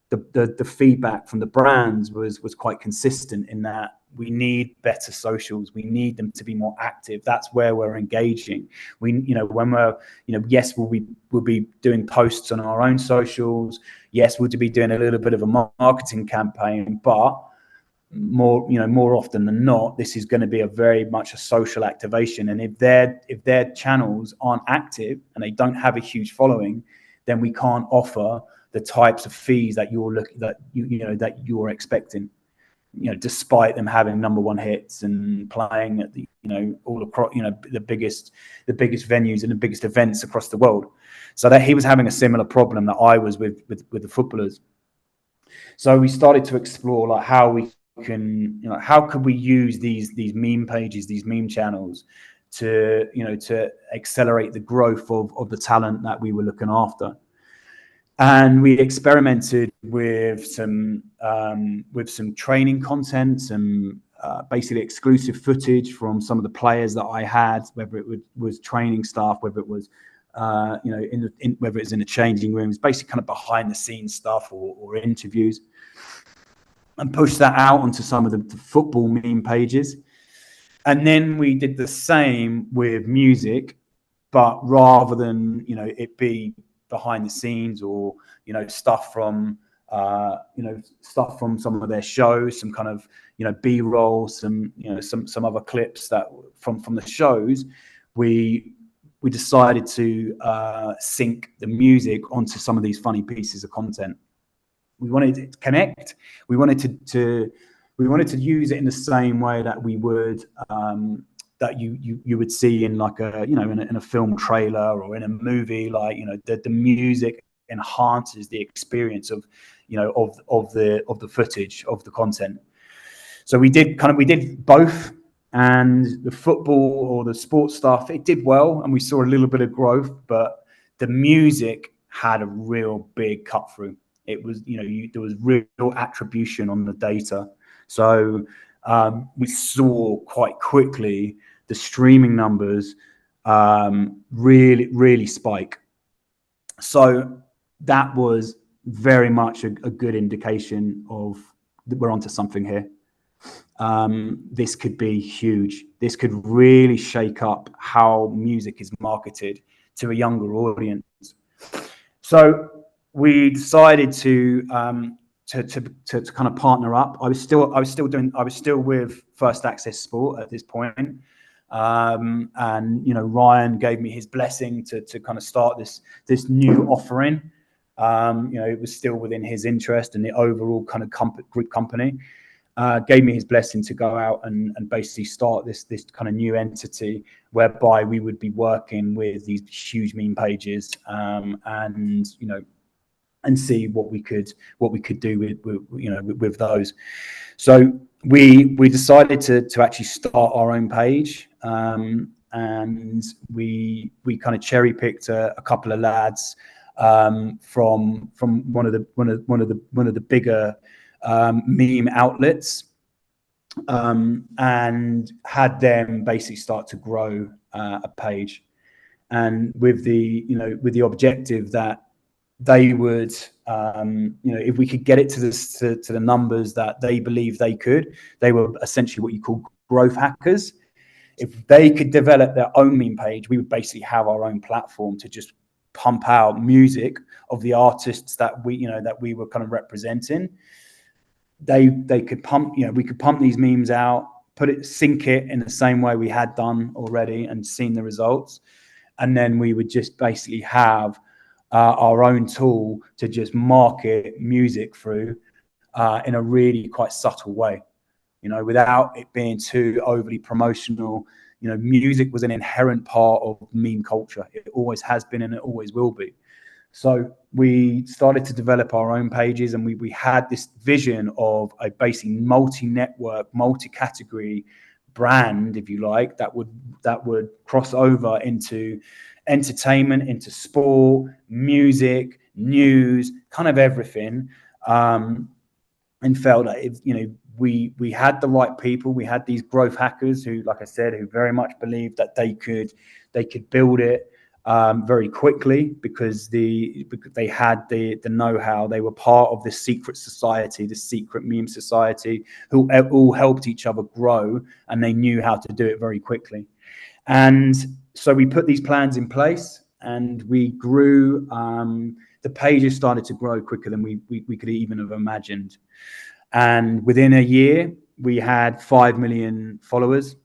the feedback from the brands was quite consistent in that we need better socials. We need them to be more active. That's where we're engaging. When we're, yes, we'll be doing posts on our own socials. Yes, we'll be doing a little bit of a marketing campaign, but more often than not, this is going to be very much a social activation. And if their channels aren't active and they don't have a huge following, then we can't offer the types of fees that you're expecting. Despite them having number one hits and playing at all across the biggest venues and the biggest events across the world. So that he was having a similar problem that I was with the footballers. So we started to explore like how could we use these meme pages, these meme channels to accelerate the growth of the talent that we were looking after. And we experimented with some training content, some basically exclusive footage from some of the players that I had, whether it was training staff, whether it was whether it's in the changing rooms, basically kind of behind the scenes stuff or interviews, and push that out onto some of the football meme pages. And then we did the same with music, but rather than it be behind the scenes or stuff from some of their shows, some kind of B-roll, some other clips that from the shows, we decided to sync the music onto some of these funny pieces of content. We wanted to connect. We wanted to use it in the same way that we would that you would see in like in a film trailer or in a movie. Like the music enhances the experience of the footage of the content. So we did both, and the football or the sports stuff, it did well, and we saw a little bit of growth, but the music had a real big cut through. It was, there was real attribution on the data. So we saw quite quickly the streaming numbers really spike. So that was very much a good indication of that we're onto something here. This could be huge. This could really shake up how music is marketed to a younger audience. So we decided to kind of partner up. I was still with First Access Sport at this point, and Ryan gave me his blessing to kind of start this new offering. It was still within his interest and the overall kind of group company. Gave me his blessing to go out and basically start this kind of new entity whereby we would be working with these huge meme pages and see what we could do with those. So we decided to actually start our own page, and we kind of cherry picked a couple of lads from one of the bigger meme outlets, and had them basically start to grow a page, and with the objective that they would, if we could get it to the numbers that they believe they could, they were essentially what you call growth hackers. If they could develop their own meme page, we would basically have our own platform to just pump out music of the artists that we were kind of representing. They could pump, we could pump these memes out, sync it in the same way we had done already and seen the results, and then we would just basically have our own tool to just market music through in a really quite subtle way. without it being too overly promotional. Music was an inherent part of meme culture. It always has been, and it always will be. So we started to develop our own pages, and we had this vision of a basically multi-network, multi-category brand, if you like, that would cross over into entertainment, into sport, music, news, kind of everything. And felt that we had the right people. We had these growth hackers who, like I said, who very much believed that they could build it very quickly because they had the know-how. They were part of this secret society, this secret meme society, who all helped each other grow, and they knew how to do it very quickly. And so we put these plans in place, and we grew. The pages started to grow quicker than we could even have imagined. And within a year, we had 5 million followers,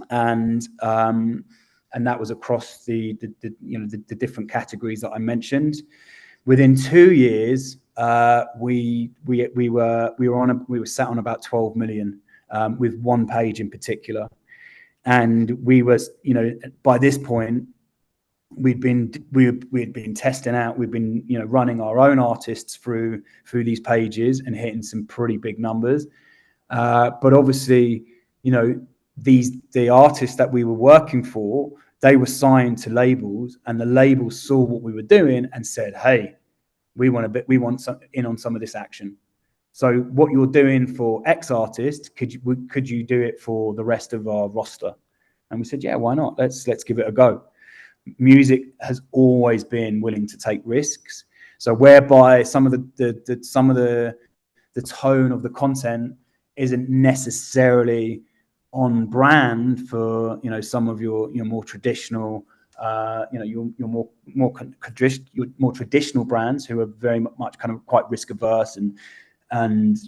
and that was across the different categories that I mentioned. Within 2 years, we were sat on about 12 million with one page in particular, and we were, by this point, we'd been testing out. We've been running our own artists through these pages and hitting some pretty big numbers. But obviously, the artists that we were working for, they were signed to labels, and the labels saw what we were doing and said, "Hey, we want some in on some of this action. So what you're doing for X artist, could you do it for the rest of our roster?" And we said, "Yeah, why not? Let's give it a go." Music has always been willing to take risks. So whereby some of the tone of the content isn't necessarily on brand for some of your more traditional your more traditional brands who are very much kind of quite risk averse, and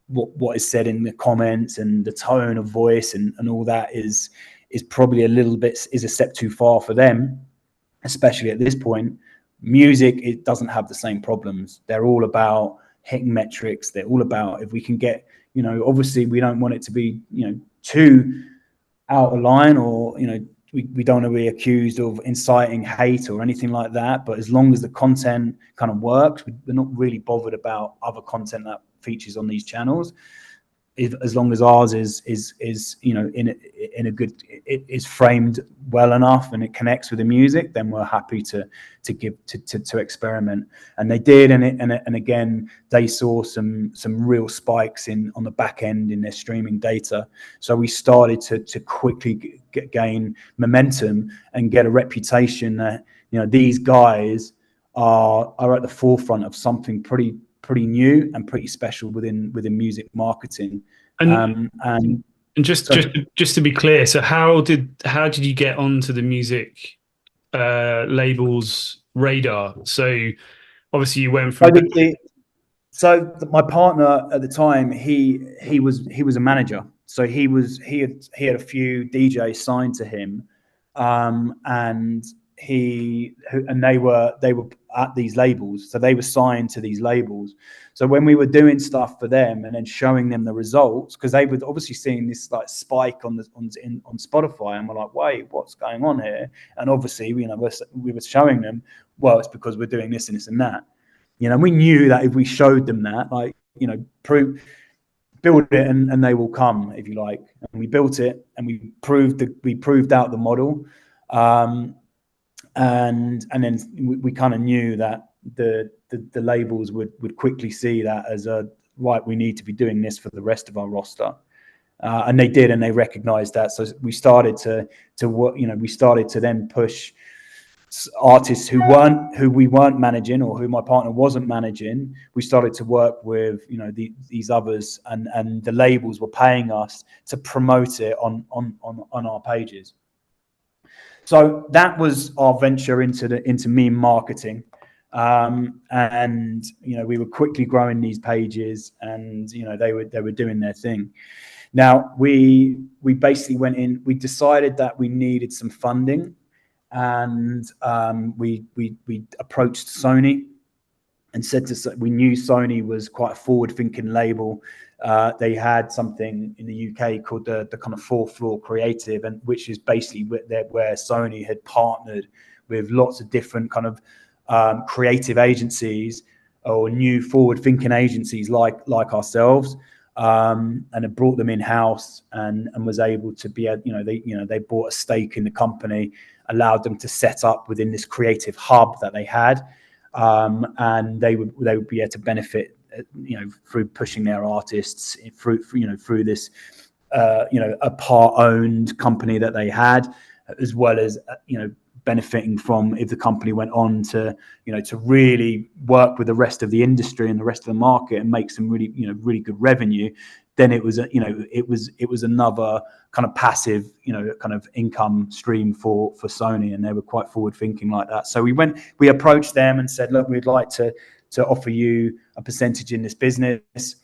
what is said in the comments and the tone of voice and all that is probably a step too far for them, especially at this point. Music, it doesn't have the same problems. They're all about hitting metrics. They're all about, if we can get, obviously we don't want it to be, too out of line, or, we don't want to be accused of inciting hate or anything like that. But as long as the content kind of works, we're not really bothered about other content that features on these channels. As long as ours is in a good, it is framed well enough and it connects with the music, then we're happy to experiment. And they did, and again they saw some real spikes on the back end in their streaming data. So we started to quickly gain momentum and get a reputation that these guys are at the forefront of something pretty new and pretty special within music marketing. And just to be clear, so how did you get onto the music labels radar? So obviously you went from so my partner at the time, he was a manager, so he had a few DJs signed to him, and they were at these labels, so they were signed to these labels. So when we were doing stuff for them and then showing them the results, because they were obviously seeing this like spike on Spotify, and we're like, wait, what's going on here? And obviously, we were showing them, well, it's because we're doing this and this and that. We knew that if we showed them that, build it and they will come, if you like. And we built it, and we proved out the model. And then we kind of knew that the labels would quickly see that as right, we need to be doing this for the rest of our roster, and they did, and they recognized that. So we started to work. We started to then push artists who we weren't managing, or who my partner wasn't managing. We started to work with these others, and the labels were paying us to promote it on our pages. So that was our venture into meme marketing, and we were quickly growing these pages, and they were doing their thing. Now we basically went in. We decided that we needed some funding, and we approached Sony and said we knew Sony was quite a forward-thinking label, they had something in the UK called the kind of fourth floor creative, and which is basically where Sony had partnered with lots of different kind of creative agencies or new forward-thinking agencies like ourselves, and it brought them in house, and was able to be, they bought a stake in the company, allowed them to set up within this creative hub that they had, and they would be able to benefit, through pushing their artists through this, a part-owned company that they had, as well as benefiting from if the company went on to to really work with the rest of the industry and the rest of the market and make some really really good revenue. Then it was it was another kind of passive kind of income stream for Sony, and they were quite forward thinking like that. So we approached them and said, look, we'd like to offer you a percentage in this business,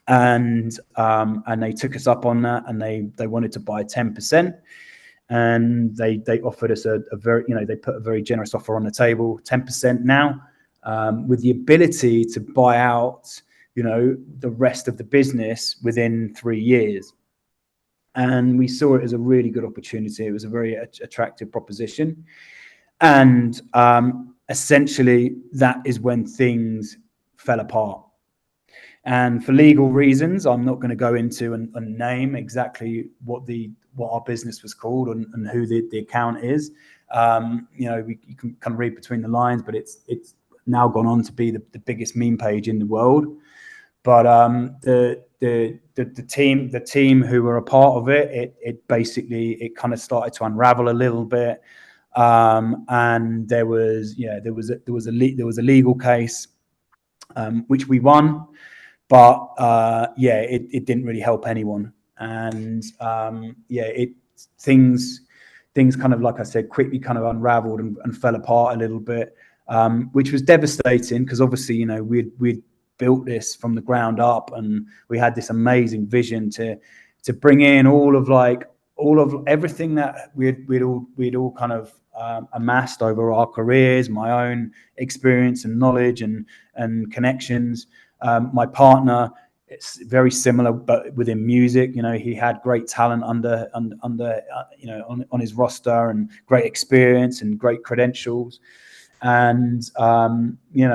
and they took us up on that, and they wanted to buy 10%. And they offered us a very, they put a very generous offer on the table, 10% now, with the ability to buy out, the rest of the business within 3 years. And we saw it as a really good opportunity. It was a very attractive proposition. And essentially, that is when things fell apart. And for legal reasons, I'm not going to go into and name exactly what our business was called and who the account is. You can kind of read between the lines, but it's now gone on to be the biggest meme page in the world. But the team who were a part of it basically kind of started to unravel a little bit, and there was a legal case, which we won. But it didn't really help anyone, and things kind of, like I said, quickly kind of unraveled and fell apart a little bit, which was devastating because obviously we'd built this from the ground up, and we had this amazing vision to bring in all of everything that we'd all kind of amassed over our careers, my own experience and knowledge and connections. My partner, it's very similar, but within music, he had great talent under on his roster, and great experience and great credentials. And we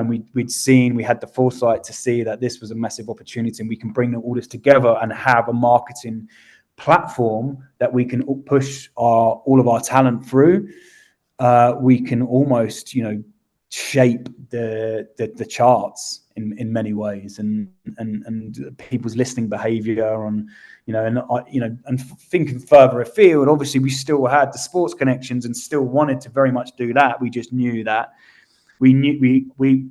had the foresight to see that this was a massive opportunity, and we can bring all this together and have a marketing platform that we can push all of our talent through. We can almost shape the charts in many ways, and people's listening behavior and thinking further afield. Obviously, we still had the sports connections and still wanted to very much do that. We just knew that we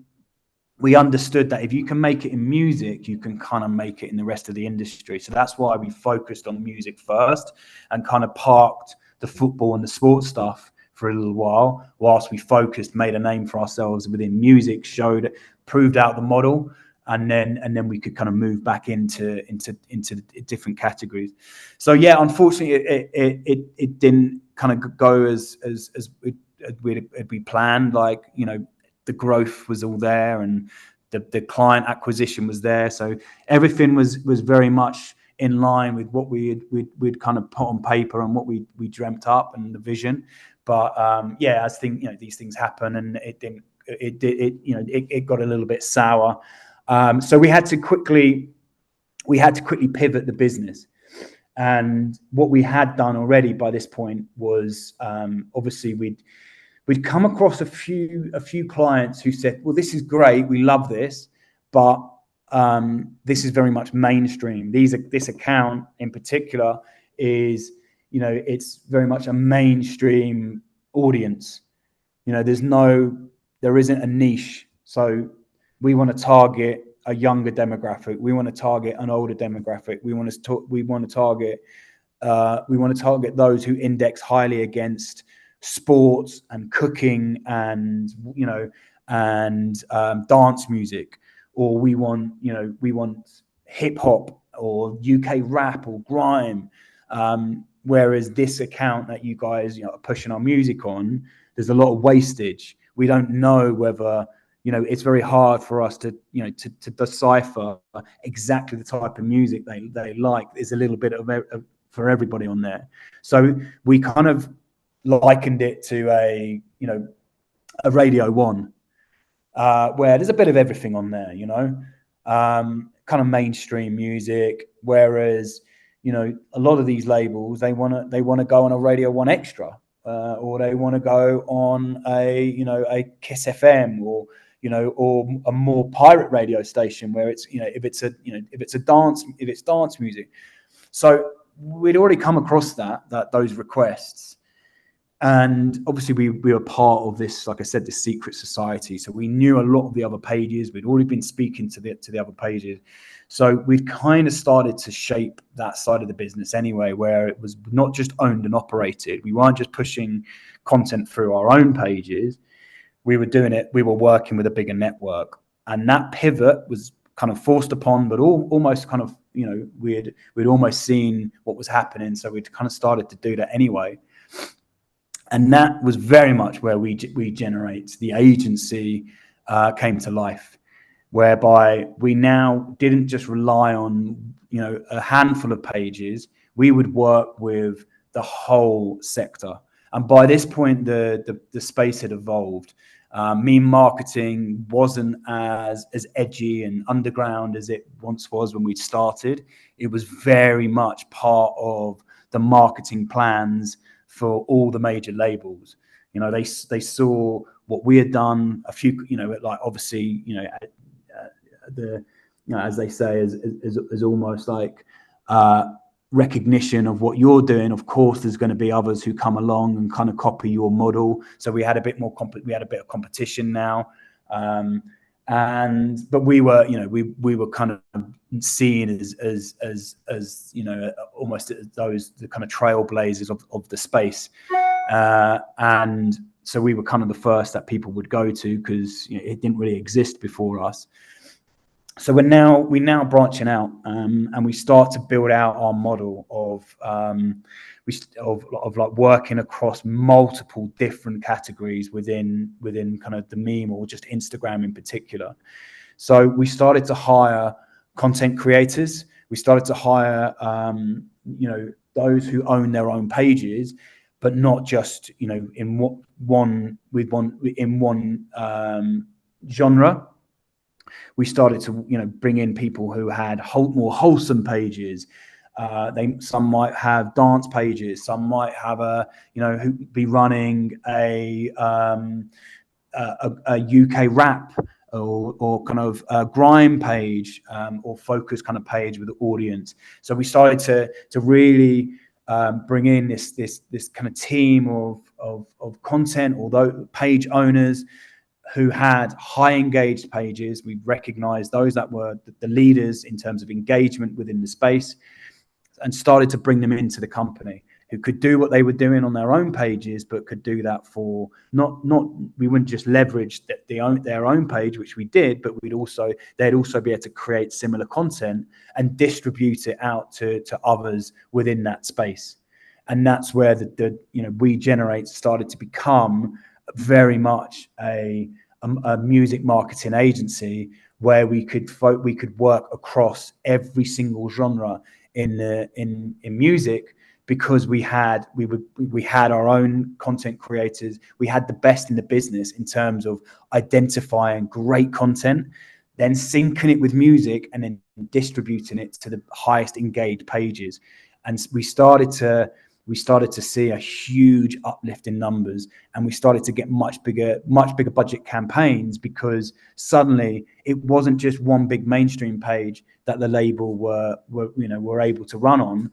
understood that if you can make it in music, you can kind of make it in the rest of the industry. So that's why we focused on music first and kind of parked the football and the sports stuff for a little while, whilst we made a name for ourselves within music, proved out the model, and then we could kind of move back into different categories. So yeah, unfortunately, it didn't kind of go as we planned. Like the growth was all there, and the client acquisition was there, so everything was very much in line with what we'd kind of put on paper and what we dreamt up and the vision. But as these things happen, and it got a little bit sour. So we had to quickly pivot the business. And what we had done already by this point was obviously we'd come across a few clients who said, well, this is great, we love this, but this is very much mainstream. This account in particular is, it's very much a mainstream audience. There isn't a niche. So we want to target a younger demographic. We want to target an older demographic. We want to target those who index highly against sports and cooking and dance music, or we want hip hop or UK rap or grime. Whereas this account that you guys are pushing our music on, there's a lot of wastage. We don't know whether it's very hard for us to to decipher exactly the type of music they like. There's a little bit of for everybody on there. So we kind of likened it to a Radio 1, where there's a bit of everything on there, kind of mainstream music. Whereas, a lot of these labels, they want to go on a Radio 1 Extra, or they want to go on a Kiss FM, or a more pirate radio station where it's if it's dance music. So we'd already come across those requests. And obviously we were part of this, like I said, this secret society. So we knew a lot of the other pages. We'd already been speaking to the other pages. So we'd kind of started to shape that side of the business anyway, where it was not just owned and operated. We weren't just pushing content through our own pages. We were doing it. We were working with a bigger network. And that pivot was kind of forced upon, but almost kind of, we'd almost seen what was happening. So we'd kind of started to do that anyway. And that was very much where we generate the agency came to life, whereby we now didn't just rely on a handful of pages. We would work with the whole sector, and by this point, the space had evolved. Meme marketing wasn't as edgy and underground as it once was when we started. It was very much part of the marketing plans for all the major labels. They saw what we had done. A few, like obviously, as they say, is almost like recognition of what you're doing. Of course, there's going to be others who come along and kind of copy your model. So we had a bit of competition now, but we were, we were kind of seen as almost the kind of trailblazers of the space, and so we were kind of the first that people would go to, because it didn't really exist before us. So we're now branching out, and we start to build out our model of like working across multiple different categories within kind of the meme, or just Instagram in particular. So we started to hire content creators. We started to hire those who own their own pages, but not just in one genre. We started to bring in people who had more wholesome pages. Some might have dance pages. Some might have who be running a UK rap or kind of a grime page, or focus kind of page with the audience. So we started to really bring in this kind of team of content, although page owners who had high engaged pages. We recognized those that were the leaders in terms of engagement within the space, and started to bring them into the company, who could do what they were doing on their own pages, but could do that for we wouldn't just leverage their own page, which we did, but they'd also be able to create similar content and distribute it out to others within that space. And that's where the We Generate started to become very much a music marketing agency, where we could work across every single genre in music, because we had our own content creators. We had the best in the business in terms of identifying great content, then syncing it with music, and then distributing it to the highest engaged pages. And we started to see a huge uplift in numbers, and we started to get much bigger budget campaigns, because suddenly it wasn't just one big mainstream page that the label were able to run on.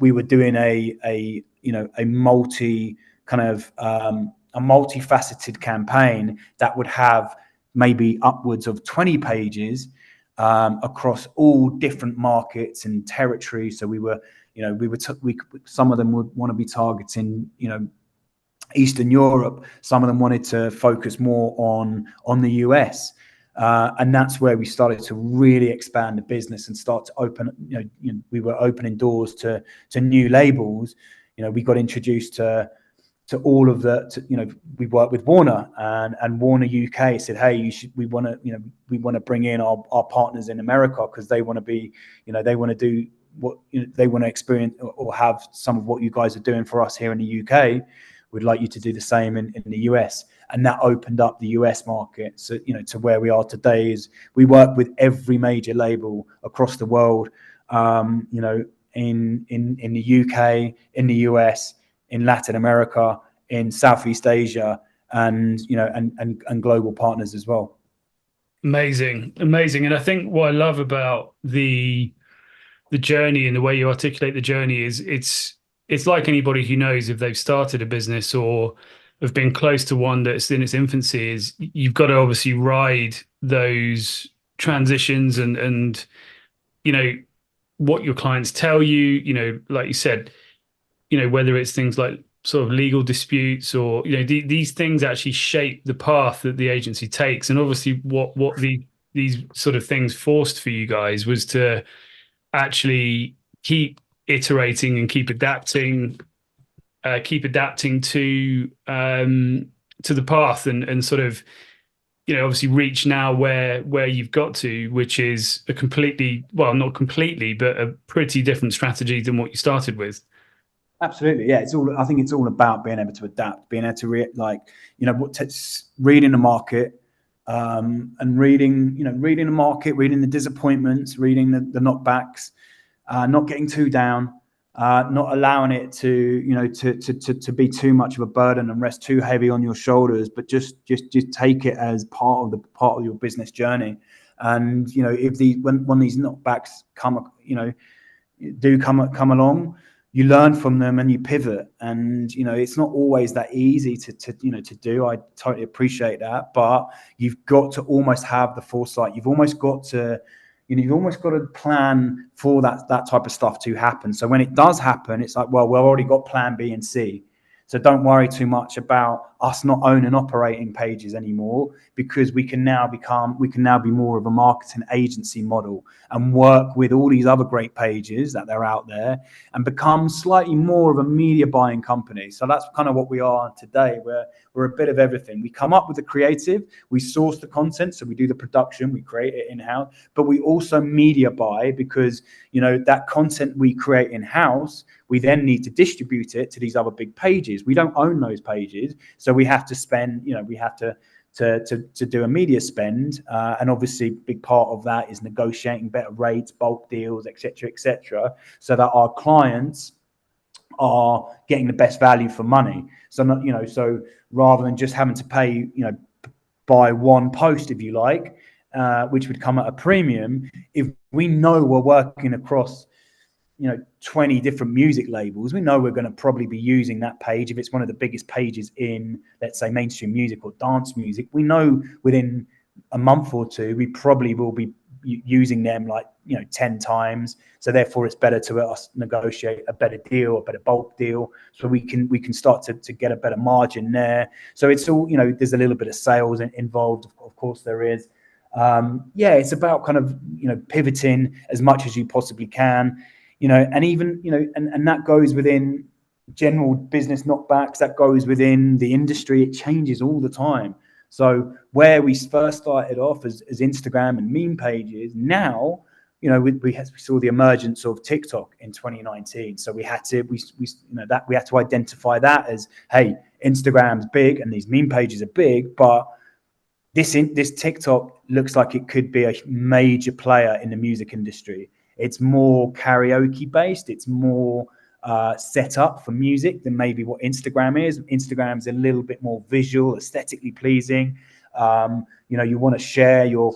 We were doing a multifaceted campaign that would have maybe upwards of 20 pages across all different markets and territories. So some of them would want to be targeting, Eastern Europe. Some of them wanted to focus more on the US. And that's where we started to really expand the business and start to open, we were opening doors to new labels. We got introduced to to all of we worked with Warner and Warner UK said, hey, we want to bring in our partners in America because they want to be, they want to do what they want to experience or have some of what you guys are doing for us here in the UK. We'd like you to do the same in the US. And that opened up the US market. So, to where we are today is we work with every major label across the world, in the UK, in the US, in Latin America, in Southeast Asia, and and global partners as well. Amazing. And I think what I love about the journey and the way you articulate the journey is it's like anybody who knows if they've started a business or have been close to one that's in its infancy, is you've got to obviously ride those transitions and what your clients tell you, like you said, whether it's things like sort of legal disputes or, these things actually shape the path that the agency takes. And obviously what these sort of things forced for you guys was to actually keep iterating and keep adapting to the path and sort of, obviously reach now where you've got to, which is a completely, well, not completely, but a pretty different strategy than what you started with. Absolutely, yeah. I think it's all about being able to adapt, being able to reading the market, and reading the market, reading the disappointments, reading the knockbacks, not getting too down, not allowing it to be too much of a burden and rest too heavy on your shoulders, but just take it as part of your business journey. And if when these knockbacks come along, you learn from them and you pivot. And it's not always that easy to do. I totally appreciate that, but you've got to almost have the foresight. You've almost got to plan for that type of stuff to happen. So when it does happen, it's like, well, we've already got plan B and C. So don't worry too much about us not owning operating pages anymore, because we can now be more of a marketing agency model and work with all these other great pages that are out there and become slightly more of a media buying company. So that's kind of what we are today. We're a bit of everything. We come up with the creative, we source the content, so we do the production, we create it in-house, but we also media buy, because that content we create in-house, we then need to distribute it to these other big pages. We don't own those pages, so we have to spend, we have to do a media spend, and obviously big part of that is negotiating better rates, bulk deals, etc., so that our clients are getting the best value for money. So so rather than just having to pay, by one post, if you like, which would come at a premium, if we know we're working across 20 different music labels, we know we're going to probably be using that page. If it's one of the biggest pages in, let's say, mainstream music or dance music, we know within a month or two we probably will be using them 10 times. So therefore it's better to us negotiate a better deal, a better bulk deal, so we can start to get a better margin there. So it's all, there's a little bit of sales involved, of course there is. It's about kind of pivoting as much as you possibly can, and even and that goes within general business knockbacks, that goes within the industry. It changes all the time. So where we first started off as Instagram and meme pages, now we saw the emergence of TikTok in 2019. So we had to identify that as, hey, Instagram's big and these meme pages are big, but this TikTok looks like it could be a major player in the music industry. It's more karaoke based. It's more set up for music than maybe what Instagram is. Instagram's a little bit more visual, aesthetically pleasing. You want to share your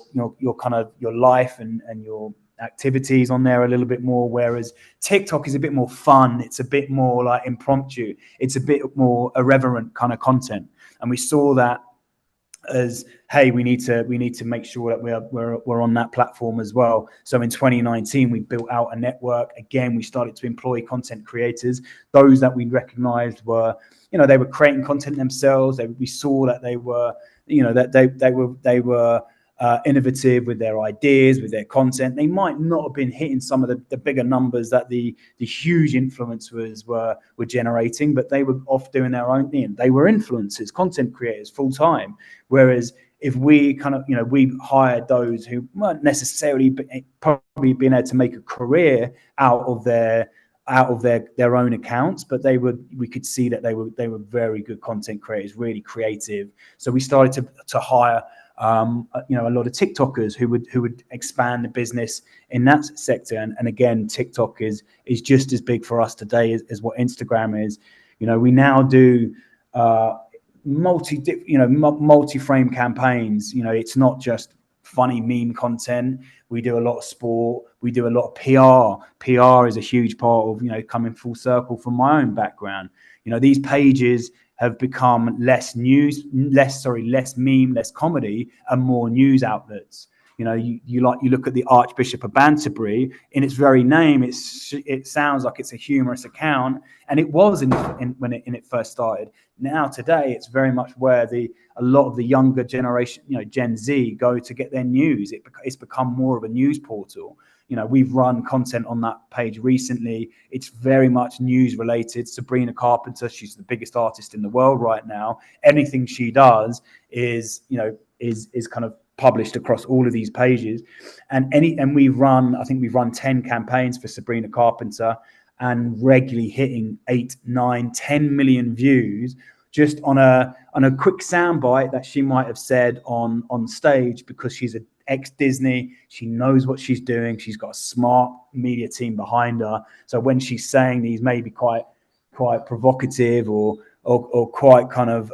kind of your life and your activities on there a little bit more, whereas TikTok is a bit more fun. It's a bit more like impromptu. It's a bit more irreverent kind of content. And we saw that as, hey, we need to make sure that we're on that platform as well. So in 2019 we built out a network. Again, we started to employ content creators, those that we recognized were, they were creating content themselves. We saw that they were, they were innovative with their ideas, with their content. They might not have been hitting some of the bigger numbers that the huge influencers were generating, but they were off doing their own thing. They were influencers, content creators full time. Whereas if we kind of, we hired those who weren't necessarily probably being able to make a career out of their own accounts, but we could see that they were very good content creators, really creative. So we started to hire a lot of TikTokers who would expand the business in that sector. And again, TikTok is just as big for us today as what Instagram is. We now do multi-frame campaigns. It's not just funny meme content. We do a lot of sport. We do a lot of PR. PR is a huge part of, coming full circle from my own background. These pages have become less meme, less comedy, and more news outlets. You look at the Archbishop of Banterbury. In its very name, it sounds like it's a humorous account, and it was when it first started. Now today, it's very much where a lot of the younger generation, Gen Z, go to get their news. It's become more of a news portal. We've run content on that page recently. It's very much news related. Sabrina Carpenter, she's the biggest artist in the world right now. Anything she does is kind of published across all of these pages. And we've run 10 campaigns for Sabrina Carpenter, and regularly hitting 8, 9, 10 million views just on a quick soundbite that she might have said on stage, because she's an ex-Disney. She knows what she's doing. She's got a smart media team behind her. So when she's saying these maybe quite provocative or quite kind of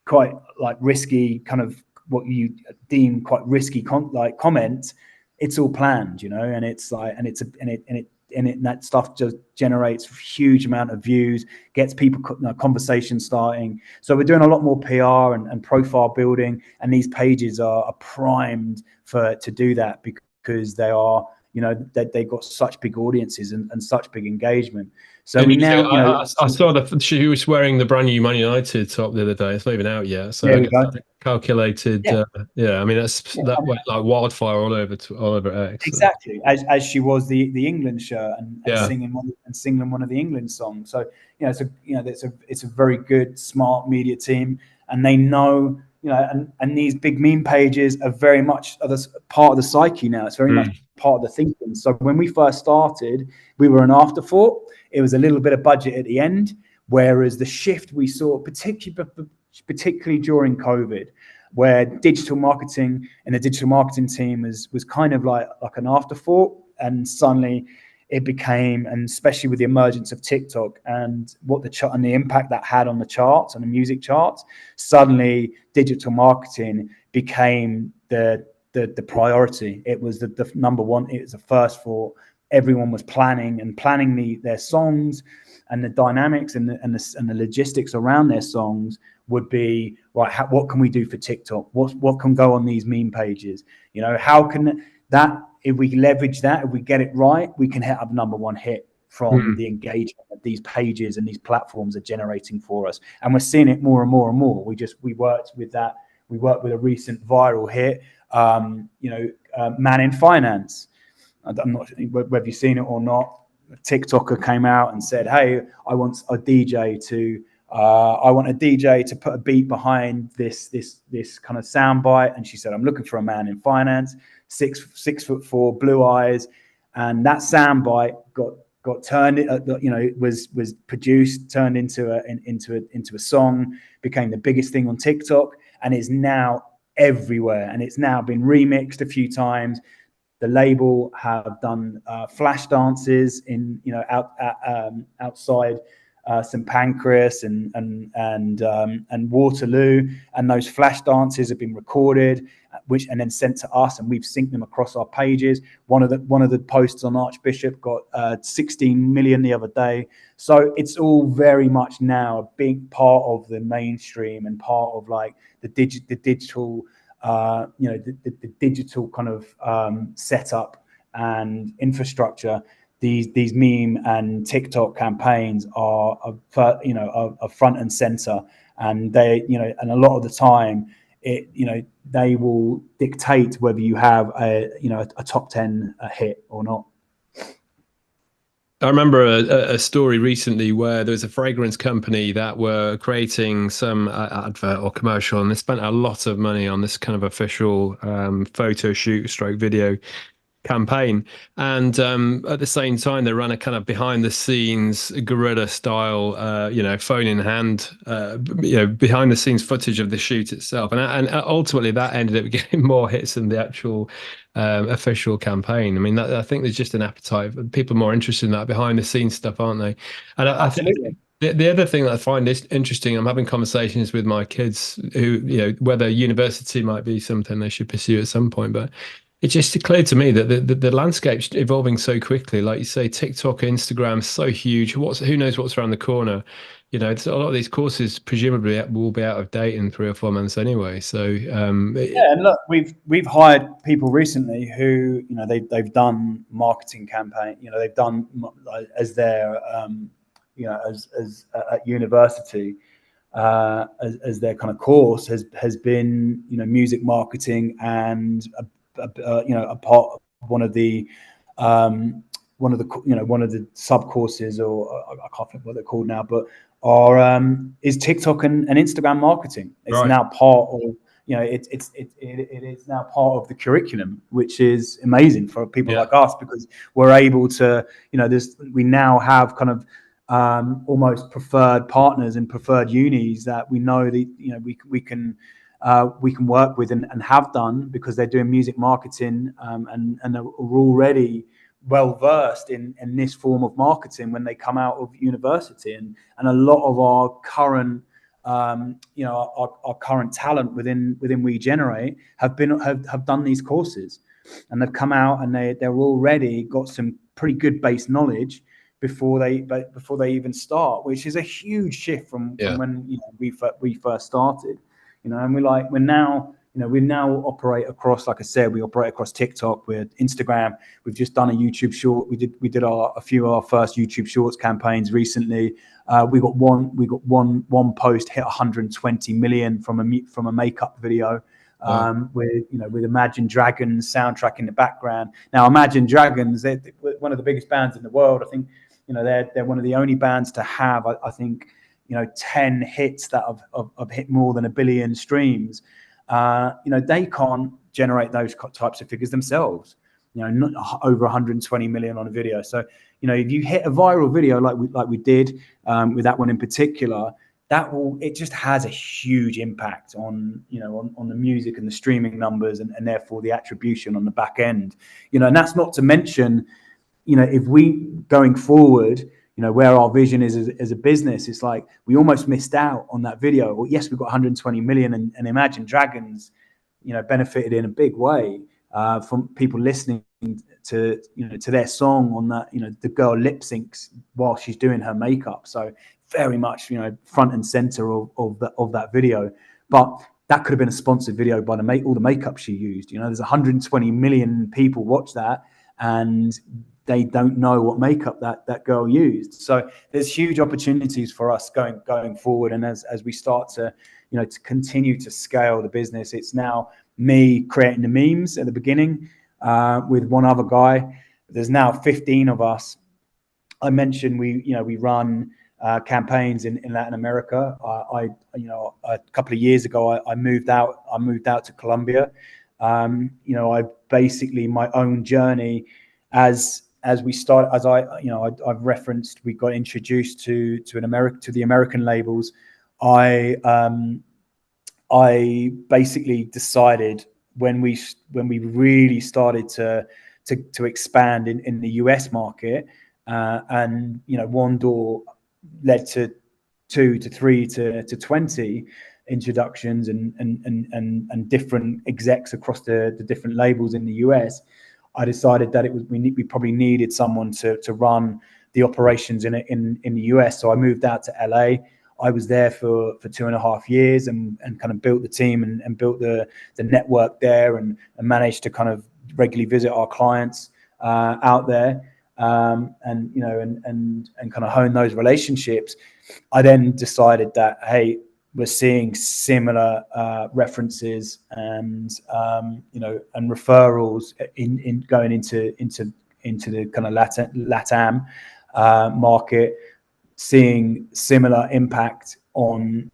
quite like risky, kind of what you deem quite risky comments, it's all planned, and it's like, and that stuff just generates huge amount of views, gets people conversation starting. So we're doing a lot more PR and profile building, and these pages are primed to do that, because they are, they've got such big audiences and such big engagement. So we now, I saw that she was wearing the brand new Man United top the other day. It's not even out yet, so there we go. Calculated. Yeah. I mean, that went like wildfire all over X. Exactly, as she was the England shirt and singing one of the England songs. So it's a very good, smart media team, and they know, and these big meme pages are very much part of the psyche now. It's very much part of the thinking. So when we first started, we were an afterthought. It was a little bit of budget at the end, whereas the shift we saw, particularly during COVID, where digital marketing and the digital marketing team was kind of like an afterthought, and suddenly it became, and especially with the emergence of TikTok and and the impact that had on the charts, on the music charts, suddenly digital marketing became the priority. It was the number one. It was the first thought. Everyone was planning their songs, and the dynamics and the logistics around their songs would be, right, what can we do for TikTok? What can go on these meme pages? How can that, if we leverage that, if we get it right, we can hit up number one hit from the engagement that these pages and these platforms are generating for us. And we're seeing it more and more and more. We worked with that. We worked with a recent viral hit, Man in Finance. I'm not sure whether you've seen it or not. A TikToker came out and said, "Hey, I want a DJ to put a beat behind this kind of soundbite." And she said, "I'm looking for a man in finance, 6'4", blue eyes." And that soundbite got turned, was produced, turned into a song, became the biggest thing on TikTok, and is now everywhere. And it's now been remixed a few times. The label have done flash dances outside St Pancras and Waterloo, and those flash dances have been recorded, and then sent to us, and we've synced them across our pages. One of the posts on Archbishop got 16 million the other day. So it's all very much now a big part of the mainstream and part of like the digital. The digital kind of setup and infrastructure. These meme and TikTok campaigns are front and center, and they, and a lot of the time they will dictate whether you have a top 10 hit or not. I remember a story recently where there was a fragrance company that were creating some advert or commercial, and they spent a lot of money on this kind of official photo shoot stroke video campaign. And at the same time, they ran a kind of behind the scenes guerrilla style, phone in hand, behind the scenes footage of the shoot itself. And ultimately that ended up getting more hits than the actual official campaign. I mean, I think there's just an appetite. People are more interested in that behind the scenes stuff, aren't they? And I think the other thing that I find is interesting, I'm having conversations with my kids who, whether university might be something they should pursue at some point, but it's just clear to me that the landscape's evolving so quickly. Like you say, TikTok, Instagram, so huge. Who knows what's around the corner? A lot of these courses presumably will be out of date in 3 or 4 months anyway. So and look, we've hired people recently who they've done marketing campaign. They've done as their as at university. As their kind of course has been music marketing and a part of one of the sub courses, or I can't think what they're called now, but is TikTok and Instagram marketing. It's right. Now part of it is now part of the curriculum, which is amazing for people like us, because we're able to we now have kind of almost preferred partners and preferred unis that we know that we can work with and have done, because they're doing music marketing and are already well versed in this form of marketing when they come out of university, and a lot of our current our current talent within We Generate have done these courses, and they've come out and they're already got some pretty good base knowledge before they even start, which is a huge shift from when we first started. And we now operate across, like I said, we operate across TikTok, with Instagram. We've just done a YouTube short. We did a few of our first YouTube shorts campaigns recently. We got one post hit 120 million from a makeup video. With Imagine Dragons soundtrack in the background. Now, Imagine Dragons, they're one of the biggest bands in the world. I think they're one of the only bands to have, I think, 10 hits that have hit more than 1 billion streams. They can't generate those types of figures themselves. Not over 120 million on a video. So if you hit a viral video like we did with that one in particular, it just has a huge impact on the music and the streaming numbers, and therefore the attribution on the back end. And that's not to mention, if we going forward, where our vision is as a business, it's like we almost missed out on that video. Well, yes, we've got 120 million, and Imagine Dragons, benefited in a big way from people listening to their song on that. The girl lip syncs while she's doing her makeup, so very much front and center of that video. But that could have been a sponsored video by all the makeup she used. There's 120 million people watch that, and they don't know what makeup that girl used. So there's huge opportunities for us going forward. And as we start to continue to scale the business, it's now me creating the memes at the beginning with one other guy. There's now 15 of us. I mentioned we run campaigns in Latin America. A couple of years ago, I moved out to Colombia. I basically, my own journey as we start, I've referenced, we got introduced to the American labels. I basically decided when we really started to expand in the US market, and one door led to 2 to 3 to 20 introductions and different execs across the different labels in the US. I decided that we probably needed someone to run the operations in the US. So I moved out to LA. I was there for 2.5 years and kind of built the team and built the network there, and managed to kind of regularly visit our clients out there, and kind of hone those relationships. I then decided that, hey, we're seeing similar references and and referrals in going into the kind of LATAM market, seeing similar impact on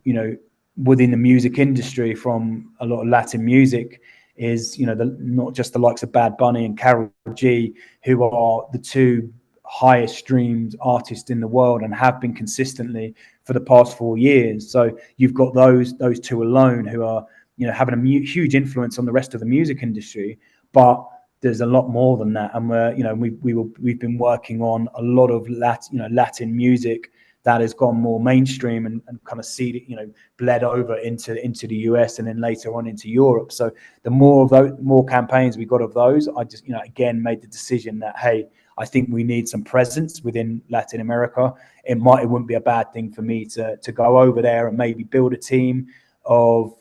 within the music industry from a lot of Latin music. Is not just the likes of Bad Bunny and Karol G, who are the two highest streamed artists in the world and have been consistently for the past 4 years. So you've got those two alone who are having a huge influence on the rest of the music industry. But there's a lot more than that, and we've been working on a lot of Latin music that has gone more mainstream and kind of bled over into the US and then later on into Europe. So the more campaigns we got of those, I just again made the decision that, hey, I think we need some presence within Latin America. It wouldn't be a bad thing for me to go over there and maybe build a team of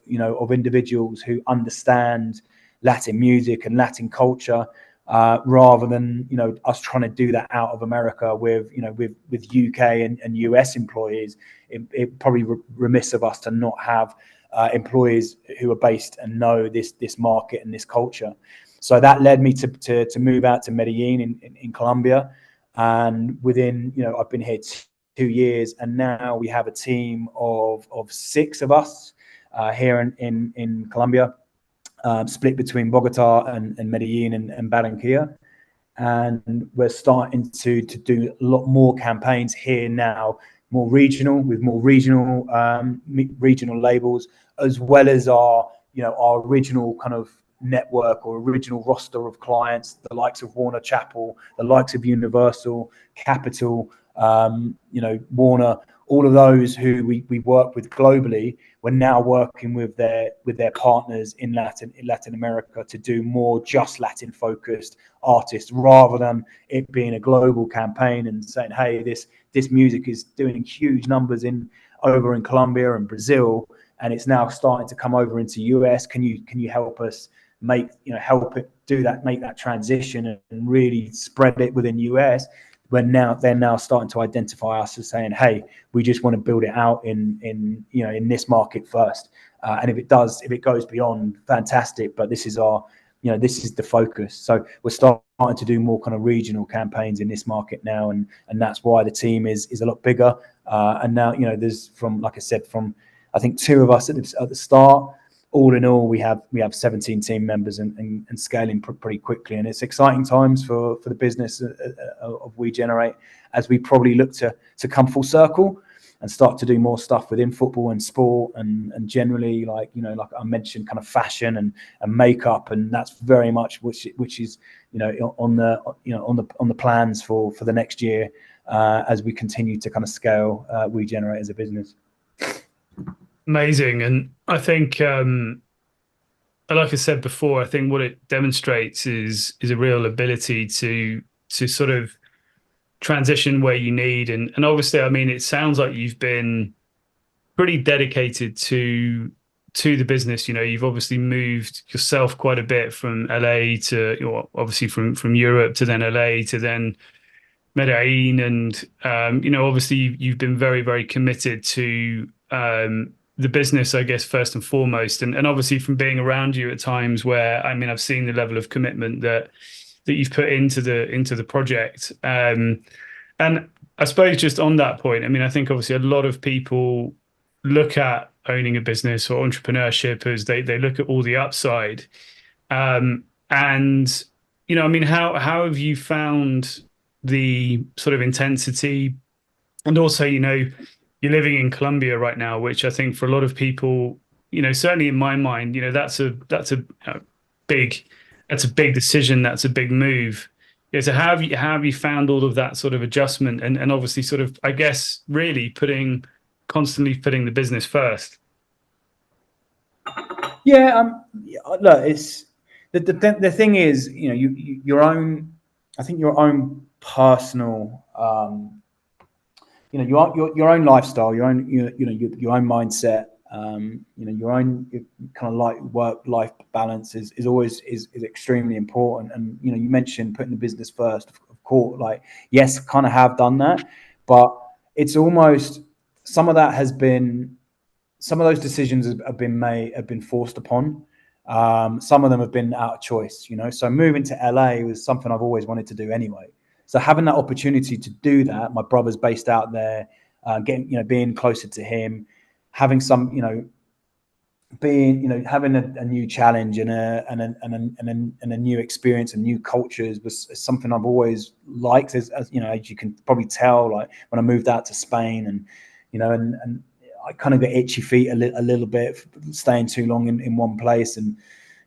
individuals who understand Latin music and Latin culture, rather than us trying to do that out of America with UK and US employees. It probably remiss of us to not have employees who are based and know this market and this culture. So that led me to move out to Medellin in Colombia, and within I've been here 2 years, and now we have a team of 6 of us here in Colombia. Split between Bogota and Medellin and Barranquilla. And we're starting to do a lot more campaigns here now, more regional labels, as well as our original kind of network or original roster of clients, the likes of Warner Chappell, the likes of Universal, Capitol, Warner, all of those who we work with globally. We're now working with their partners in Latin America to do more just Latin focused artists, rather than it being a global campaign and saying, hey, this music is doing huge numbers over in Colombia and Brazil, and it's now starting to come over into US. Can you help us make that transition and really spread it within US? They're now starting to identify us as saying, hey, we just want to build it out in this market first. And if it goes beyond, fantastic. But this is this is the focus. So we're starting to do more kind of regional campaigns in this market now, and that's why the team is a lot bigger. And now there's from I think 2 of us at the start. All in all, we have 17 team members and scaling pretty quickly, and it's exciting times for the business of We Generate, as we probably look to come full circle and start to do more stuff within football and sport and generally like I mentioned, kind of fashion and makeup, and that's very much which is on the plans for the next year, as we continue to kind of scale We Generate as a business. Amazing. And I think, like I said before, I think what it demonstrates is a real ability to sort of transition where you need. And obviously, I mean, it sounds like you've been pretty dedicated to the business. You've obviously moved yourself quite a bit from LA to, obviously from Europe to then LA to then Medellin. And, obviously you've been very, very committed to, the business, I guess, first and foremost, and obviously from being around you at times where, I mean, I've seen the level of commitment that you've put into the project. And I suppose just on that point, I mean, I think obviously a lot of people look at owning a business or entrepreneurship as they look at all the upside. And, I mean, how have you found the sort of intensity, and also, you're living in Colombia right now, which I think for a lot of people, certainly in my mind, that's a big decision. That's a big move. So how have you found all of that sort of adjustment and obviously sort of, I guess, really constantly putting the business first? Yeah. Look, it's the thing is, your own personal, your own lifestyle, your own, your own mindset, your own kind of like work-life balance is always extremely important. And you mentioned putting the business first. Of course, like, yes, kind of have done that, but it's almost, some of that has been some of those decisions have been forced upon. Some of them have been out of choice, So moving to LA was something I've always wanted to do anyway. So having that opportunity to do that, my brother's based out there, being closer to him, having some, having a new challenge and a new experience and new cultures was something I've always liked. As you can probably tell, like when I moved out to Spain, and I kind of got itchy feet a little bit, staying too long in one place, and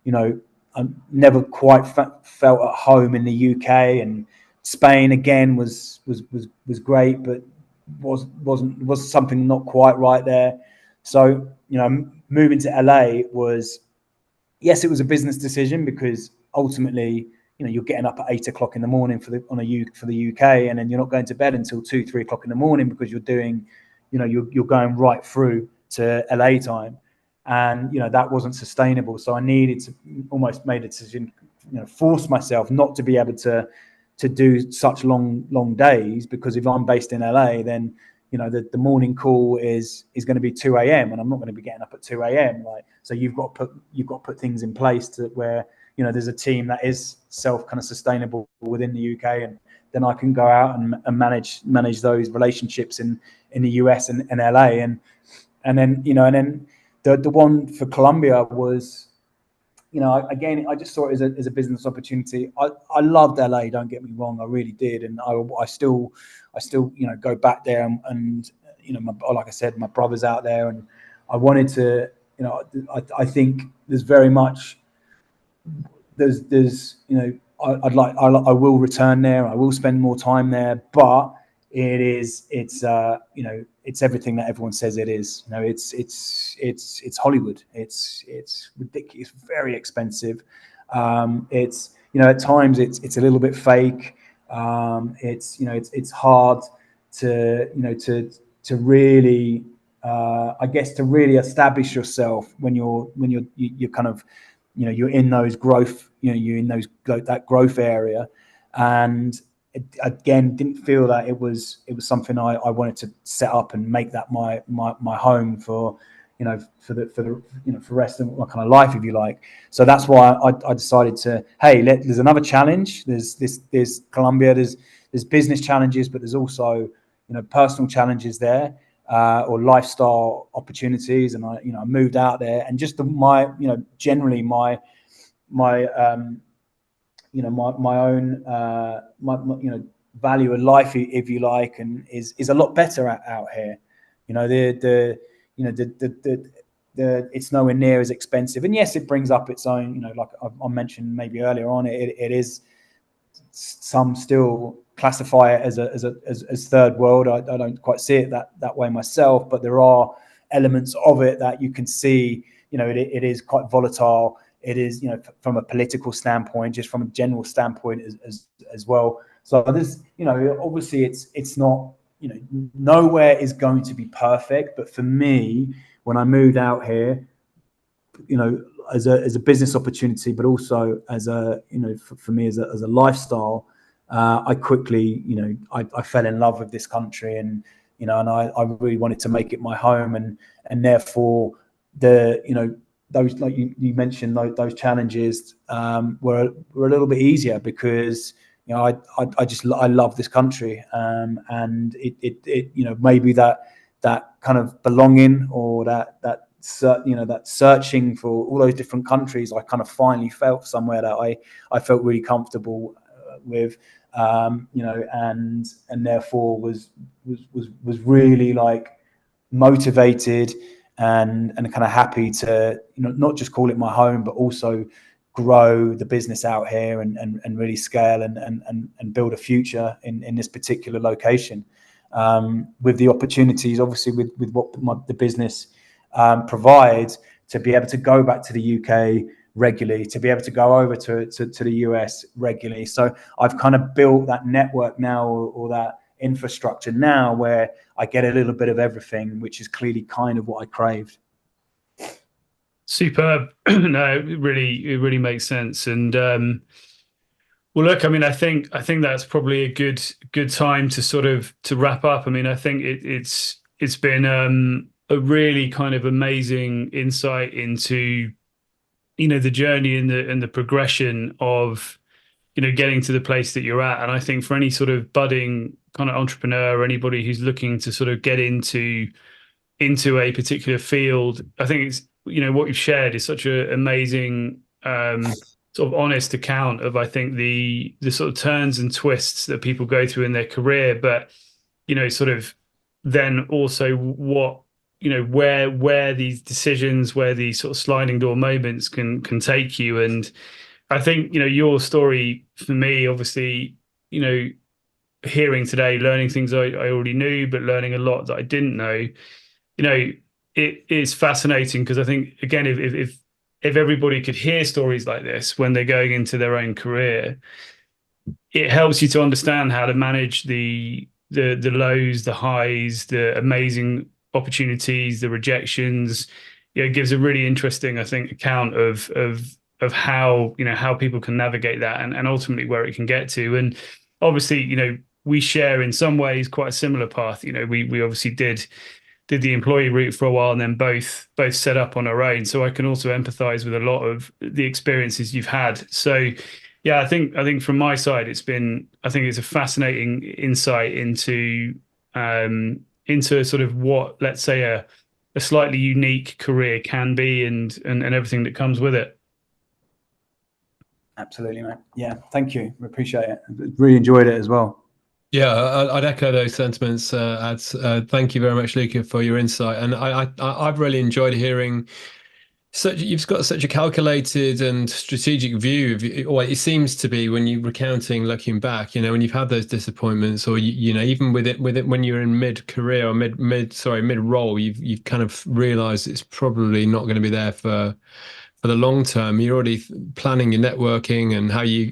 I never quite felt at home in the UK. And Spain again was great, but was something not quite right there. So moving to LA was, yes, it was a business decision, because ultimately you're getting up at 8 o'clock in the morning for the UK, and then you're not going to bed until 2-3 o'clock in the morning, because you're doing you're going right through to LA time, and that wasn't sustainable. So I needed to almost made a decision, force myself not to be able to do such long days, because if I'm based in LA, then the morning call is going to be 2 a.m. and I'm not going to be getting up at 2 a.m. Like, so you've got to put things in place to where there's a team that is kind of sustainable within the UK, and then I can go out and manage those relationships in the US and LA, and then the one for Colombia was, again, I just saw it as a business opportunity. I loved LA, don't get me wrong, I really did, and I still go back there, and like I said, my brother's out there, and I wanted to, I think there's very much there's I will return there, I will spend more time there, but it's everything that everyone says it is. It's Hollywood. It's ridiculous, very expensive. It's at times it's a little bit fake. It's hard to really I guess to really establish yourself when you're kind of you're in those growth, you're in that growth area, and again, didn't feel that it was something I wanted to set up and make that my home for the rest of my kind of life, if you like. So that's why I decided to, hey, there's another challenge. There's Colombia. There's business challenges, but there's also personal challenges there, or lifestyle opportunities. And I moved out there, and just generally my own value of life, if you like, and is a lot better out here. It's nowhere near as expensive, and yes, it brings up its own. Like I mentioned maybe earlier on, it is, some still classify it as third world. I don't quite see it that way myself, but there are elements of it that you can see. It is quite volatile. It is, from a political standpoint, just from a general standpoint as well. So there's, obviously it's not, nowhere is going to be perfect. But for me, when I moved out here, as a business opportunity, but also as for me as a lifestyle, I quickly, I fell in love with this country, and I really wanted to make it my home, and therefore those, like you mentioned, those challenges were a little bit easier, because I love this country, and it maybe that kind of belonging, or that searching for all those different countries, I kind of finally felt somewhere that I felt really comfortable with, and therefore was really like motivated and kind of happy to not just call it my home, but also grow the business out here and really scale and build a future in this particular location, with the opportunities, obviously, with what the business provides, to be able to go back to the UK regularly, to be able to go over to the US regularly. So I've kind of built that network now, or that infrastructure now, where I get a little bit of everything, which is clearly kind of what I craved. Superb. No, it really makes sense. And well, look, I mean, I think that's probably a good time to sort of to wrap up. I mean, I think it's been a really kind of amazing insight into, the journey and the progression of, getting to the place that you're at. And I think for any sort of budding kind of entrepreneur or anybody who's looking to sort of get into a particular field, I think it's, what you've shared is such an amazing sort of honest account of, I think, the sort of turns and twists that people go through in their career, but sort of then also what, where these decisions, where these sort of sliding door moments can take you. And I think, your story for me, obviously, hearing today, learning things I already knew, but learning a lot that I didn't know, it is fascinating, because I think, again, if everybody could hear stories like this when they're going into their own career, it helps you to understand how to manage the lows, the highs, the amazing opportunities, the rejections. It gives a really interesting, I think, account of how, how people can navigate that, and ultimately where it can get to. And obviously, we share in some ways quite a similar path. We obviously did the employee route for a while, and then both set up on our own. So I can also empathize with a lot of the experiences you've had. So yeah, I think from my side, I think it's a fascinating insight into sort of what, let's say, a slightly unique career can be, and everything that comes with it. Absolutely, mate. Yeah, thank you. We appreciate it. Really enjoyed it as well. Yeah, I'd echo those sentiments. Thank you very much, Luka, for your insight. And I've really enjoyed hearing you've got such a calculated and strategic view of, or it seems to be, when you're recounting, looking back, when you've had those disappointments, or even with it when you're in mid-career or mid-role, you've kind of realized it's probably not going to be there for the long term. You're already planning your networking and how you're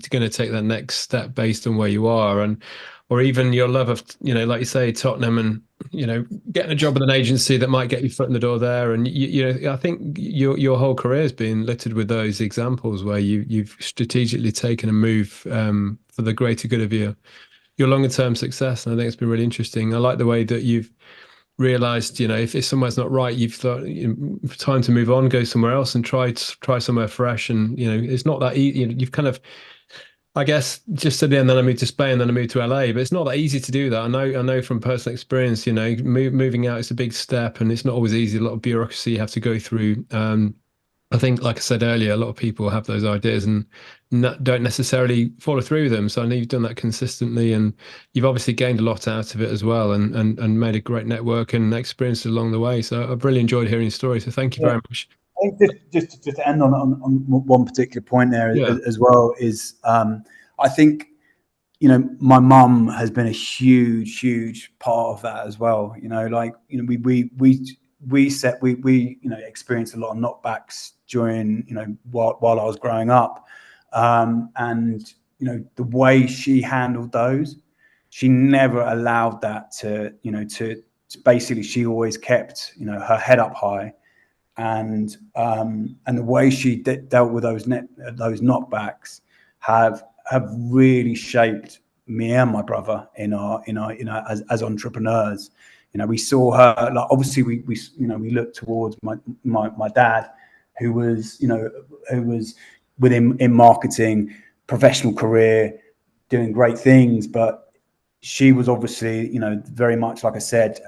going to take that next step based on where you are, or even your love of, like you say, Tottenham, and getting a job with an agency that might get your foot in the door there. And I think your whole career has been littered with those examples where you've strategically taken a move for the greater good of your longer term success. And I think it's been really interesting. I like the way that you've realized, if somewhere's not right, you've thought, time to move on, go somewhere else, and try somewhere fresh. And it's not that easy. You've kind of, I guess, just said, and then I moved to Spain, then I moved to LA, but it's not that easy to do that. I know from personal experience, moving out is a big step, and it's not always easy. A lot of bureaucracy you have to go through. I think, like I said earlier, a lot of people have those ideas and don't necessarily follow through with them. So I know you've done that consistently, and you've obviously gained a lot out of it as well, and made a great network and experiences along the way. So I've really enjoyed hearing your story. So thank you very much. I think just to end on one particular point there as well is, I think, my mum has been a huge part of that as well. We experienced a lot of knockbacks during, while I was growing up, and the way she handled those, she never allowed that to basically, she always kept her head up high, and the way she dealt with those knockbacks have really shaped me and my brother in our as entrepreneurs. We saw her, like, obviously we looked towards my dad, who was within in marketing, professional career, doing great things, but she was obviously very much, like I said,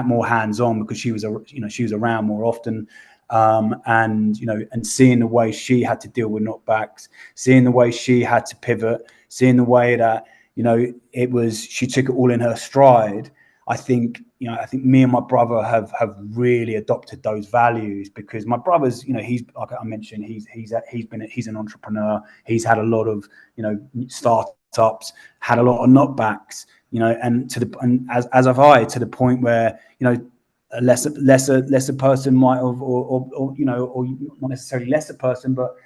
more hands-on, because she was around more often, and seeing the way she had to deal with knockbacks, seeing the way she had to pivot, seeing the way that she took it all in her stride. I think me and my brother have really adopted those values, because my brother's, he's, like I mentioned, he's an entrepreneur. He's had a lot of startups, had a lot of knockbacks, and as have I, to the point where a lesser person might have, or not necessarily lesser person, but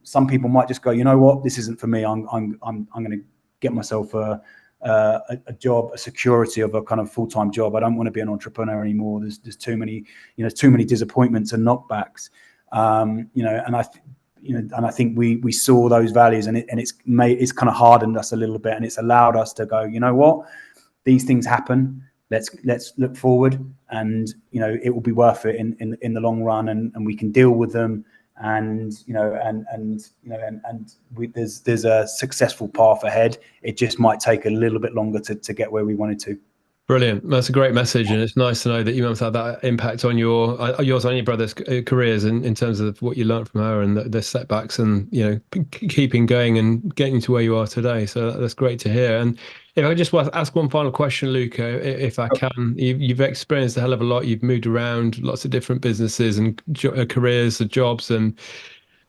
some people might just go, what, this isn't for me. I'm going to get myself a job, a security of a kind of full-time job. I don't want to be an entrepreneur anymore. There's too many disappointments and knockbacks. And I think we saw those values, and it's kind of hardened us a little bit, and it's allowed us to go, what, these things happen. let's look forward, and it will be worth it in the long run, and we can deal with them, and there's a successful path ahead. It just might take a little bit longer to get where we wanted to. Brilliant. That's a great message, and it's nice to know that you must have that impact on yours and your brother's careers in terms of what you learned from her and the setbacks, and keeping going and getting to where you are today. So that's great to hear. And if I just ask one final question, Luka, if I can, you've experienced a hell of a lot. You've moved around lots of different businesses and careers and jobs, and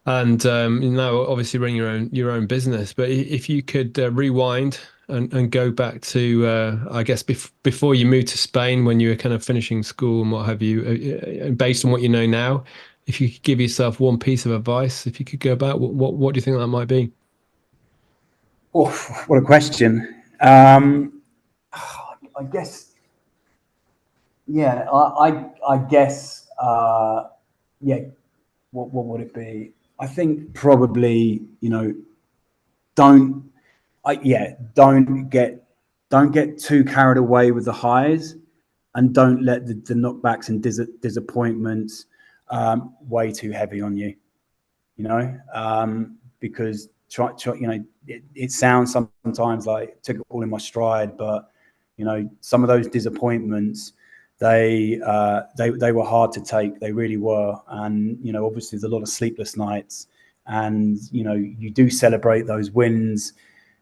now obviously running your own business. But if you could rewind and go back to, I guess, before you moved to Spain, when you were kind of finishing school and what have you, based on what you know now, if you could give yourself one piece of advice, if you could go back, what do you think that might be? Oh, what a question. I guess, yeah, I guess, yeah, what would it be? I think probably, don't get too carried away with the highs, and don't let the knockbacks and disappointments weigh too heavy on you. Because it sounds sometimes like took it all in my stride, but some of those disappointments, they were hard to take. They really were. And obviously there's a lot of sleepless nights, and you do celebrate those wins,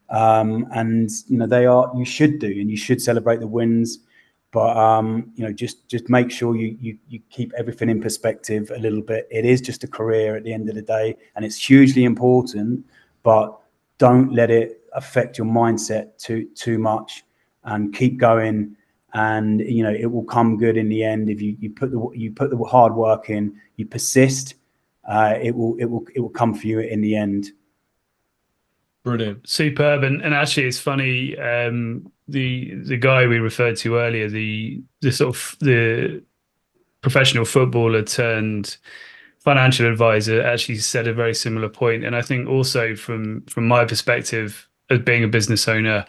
and you should celebrate the wins, but just make sure you keep everything in perspective a little bit. It is just a career at the end of the day, and it's hugely important, but don't let it affect your mindset too much, and keep going. And it will come good in the end if you put the hard work in, you persist. It will come for you in the end. Brilliant, superb. And actually, it's funny. The guy we referred to earlier, the sort of the professional footballer turned financial advisor, actually said a very similar point. And I think also from my perspective as being a business owner,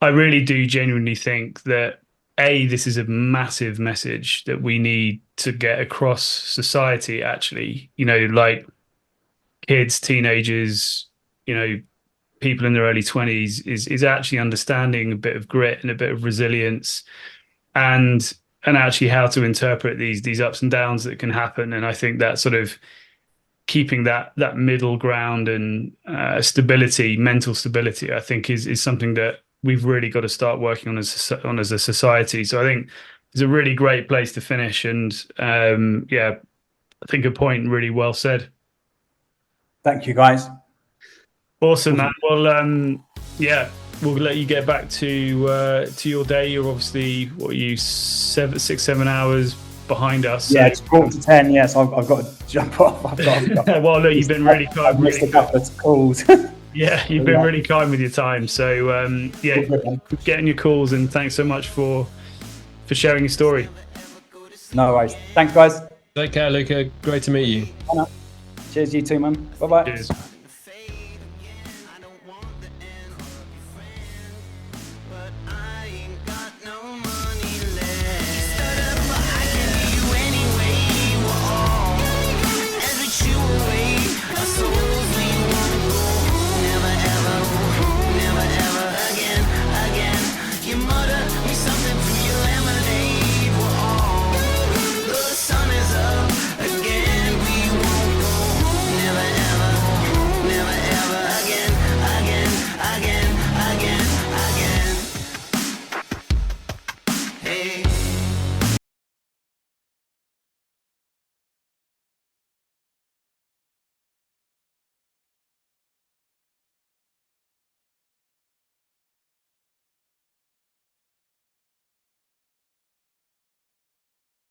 I really do genuinely think that this is a massive message that we need to get across society, actually, like kids, teenagers, people in their early 20s is actually understanding a bit of grit and a bit of resilience, and actually how to interpret these ups and downs that can happen. And I think that sort of keeping that middle ground and stability, mental stability, I think is something that we've really got to start working on as a society. So I think it's a really great place to finish. And I think a point really well said. Thank you, guys. Awesome, man. Well, we'll let you get back to your day. You're obviously 6-7 hours behind us. Yeah, it's 9:45. Yes, I've got to jump off. Well, look, you've been really kind. I've missed a couple of calls. Yeah, you've been really kind with your time. So getting your calls, and thanks so much for sharing your story. No worries. Thanks, guys. Take care, Luka. Great to meet you. Cheers, you too, man. Bye-bye. Cheers. Again.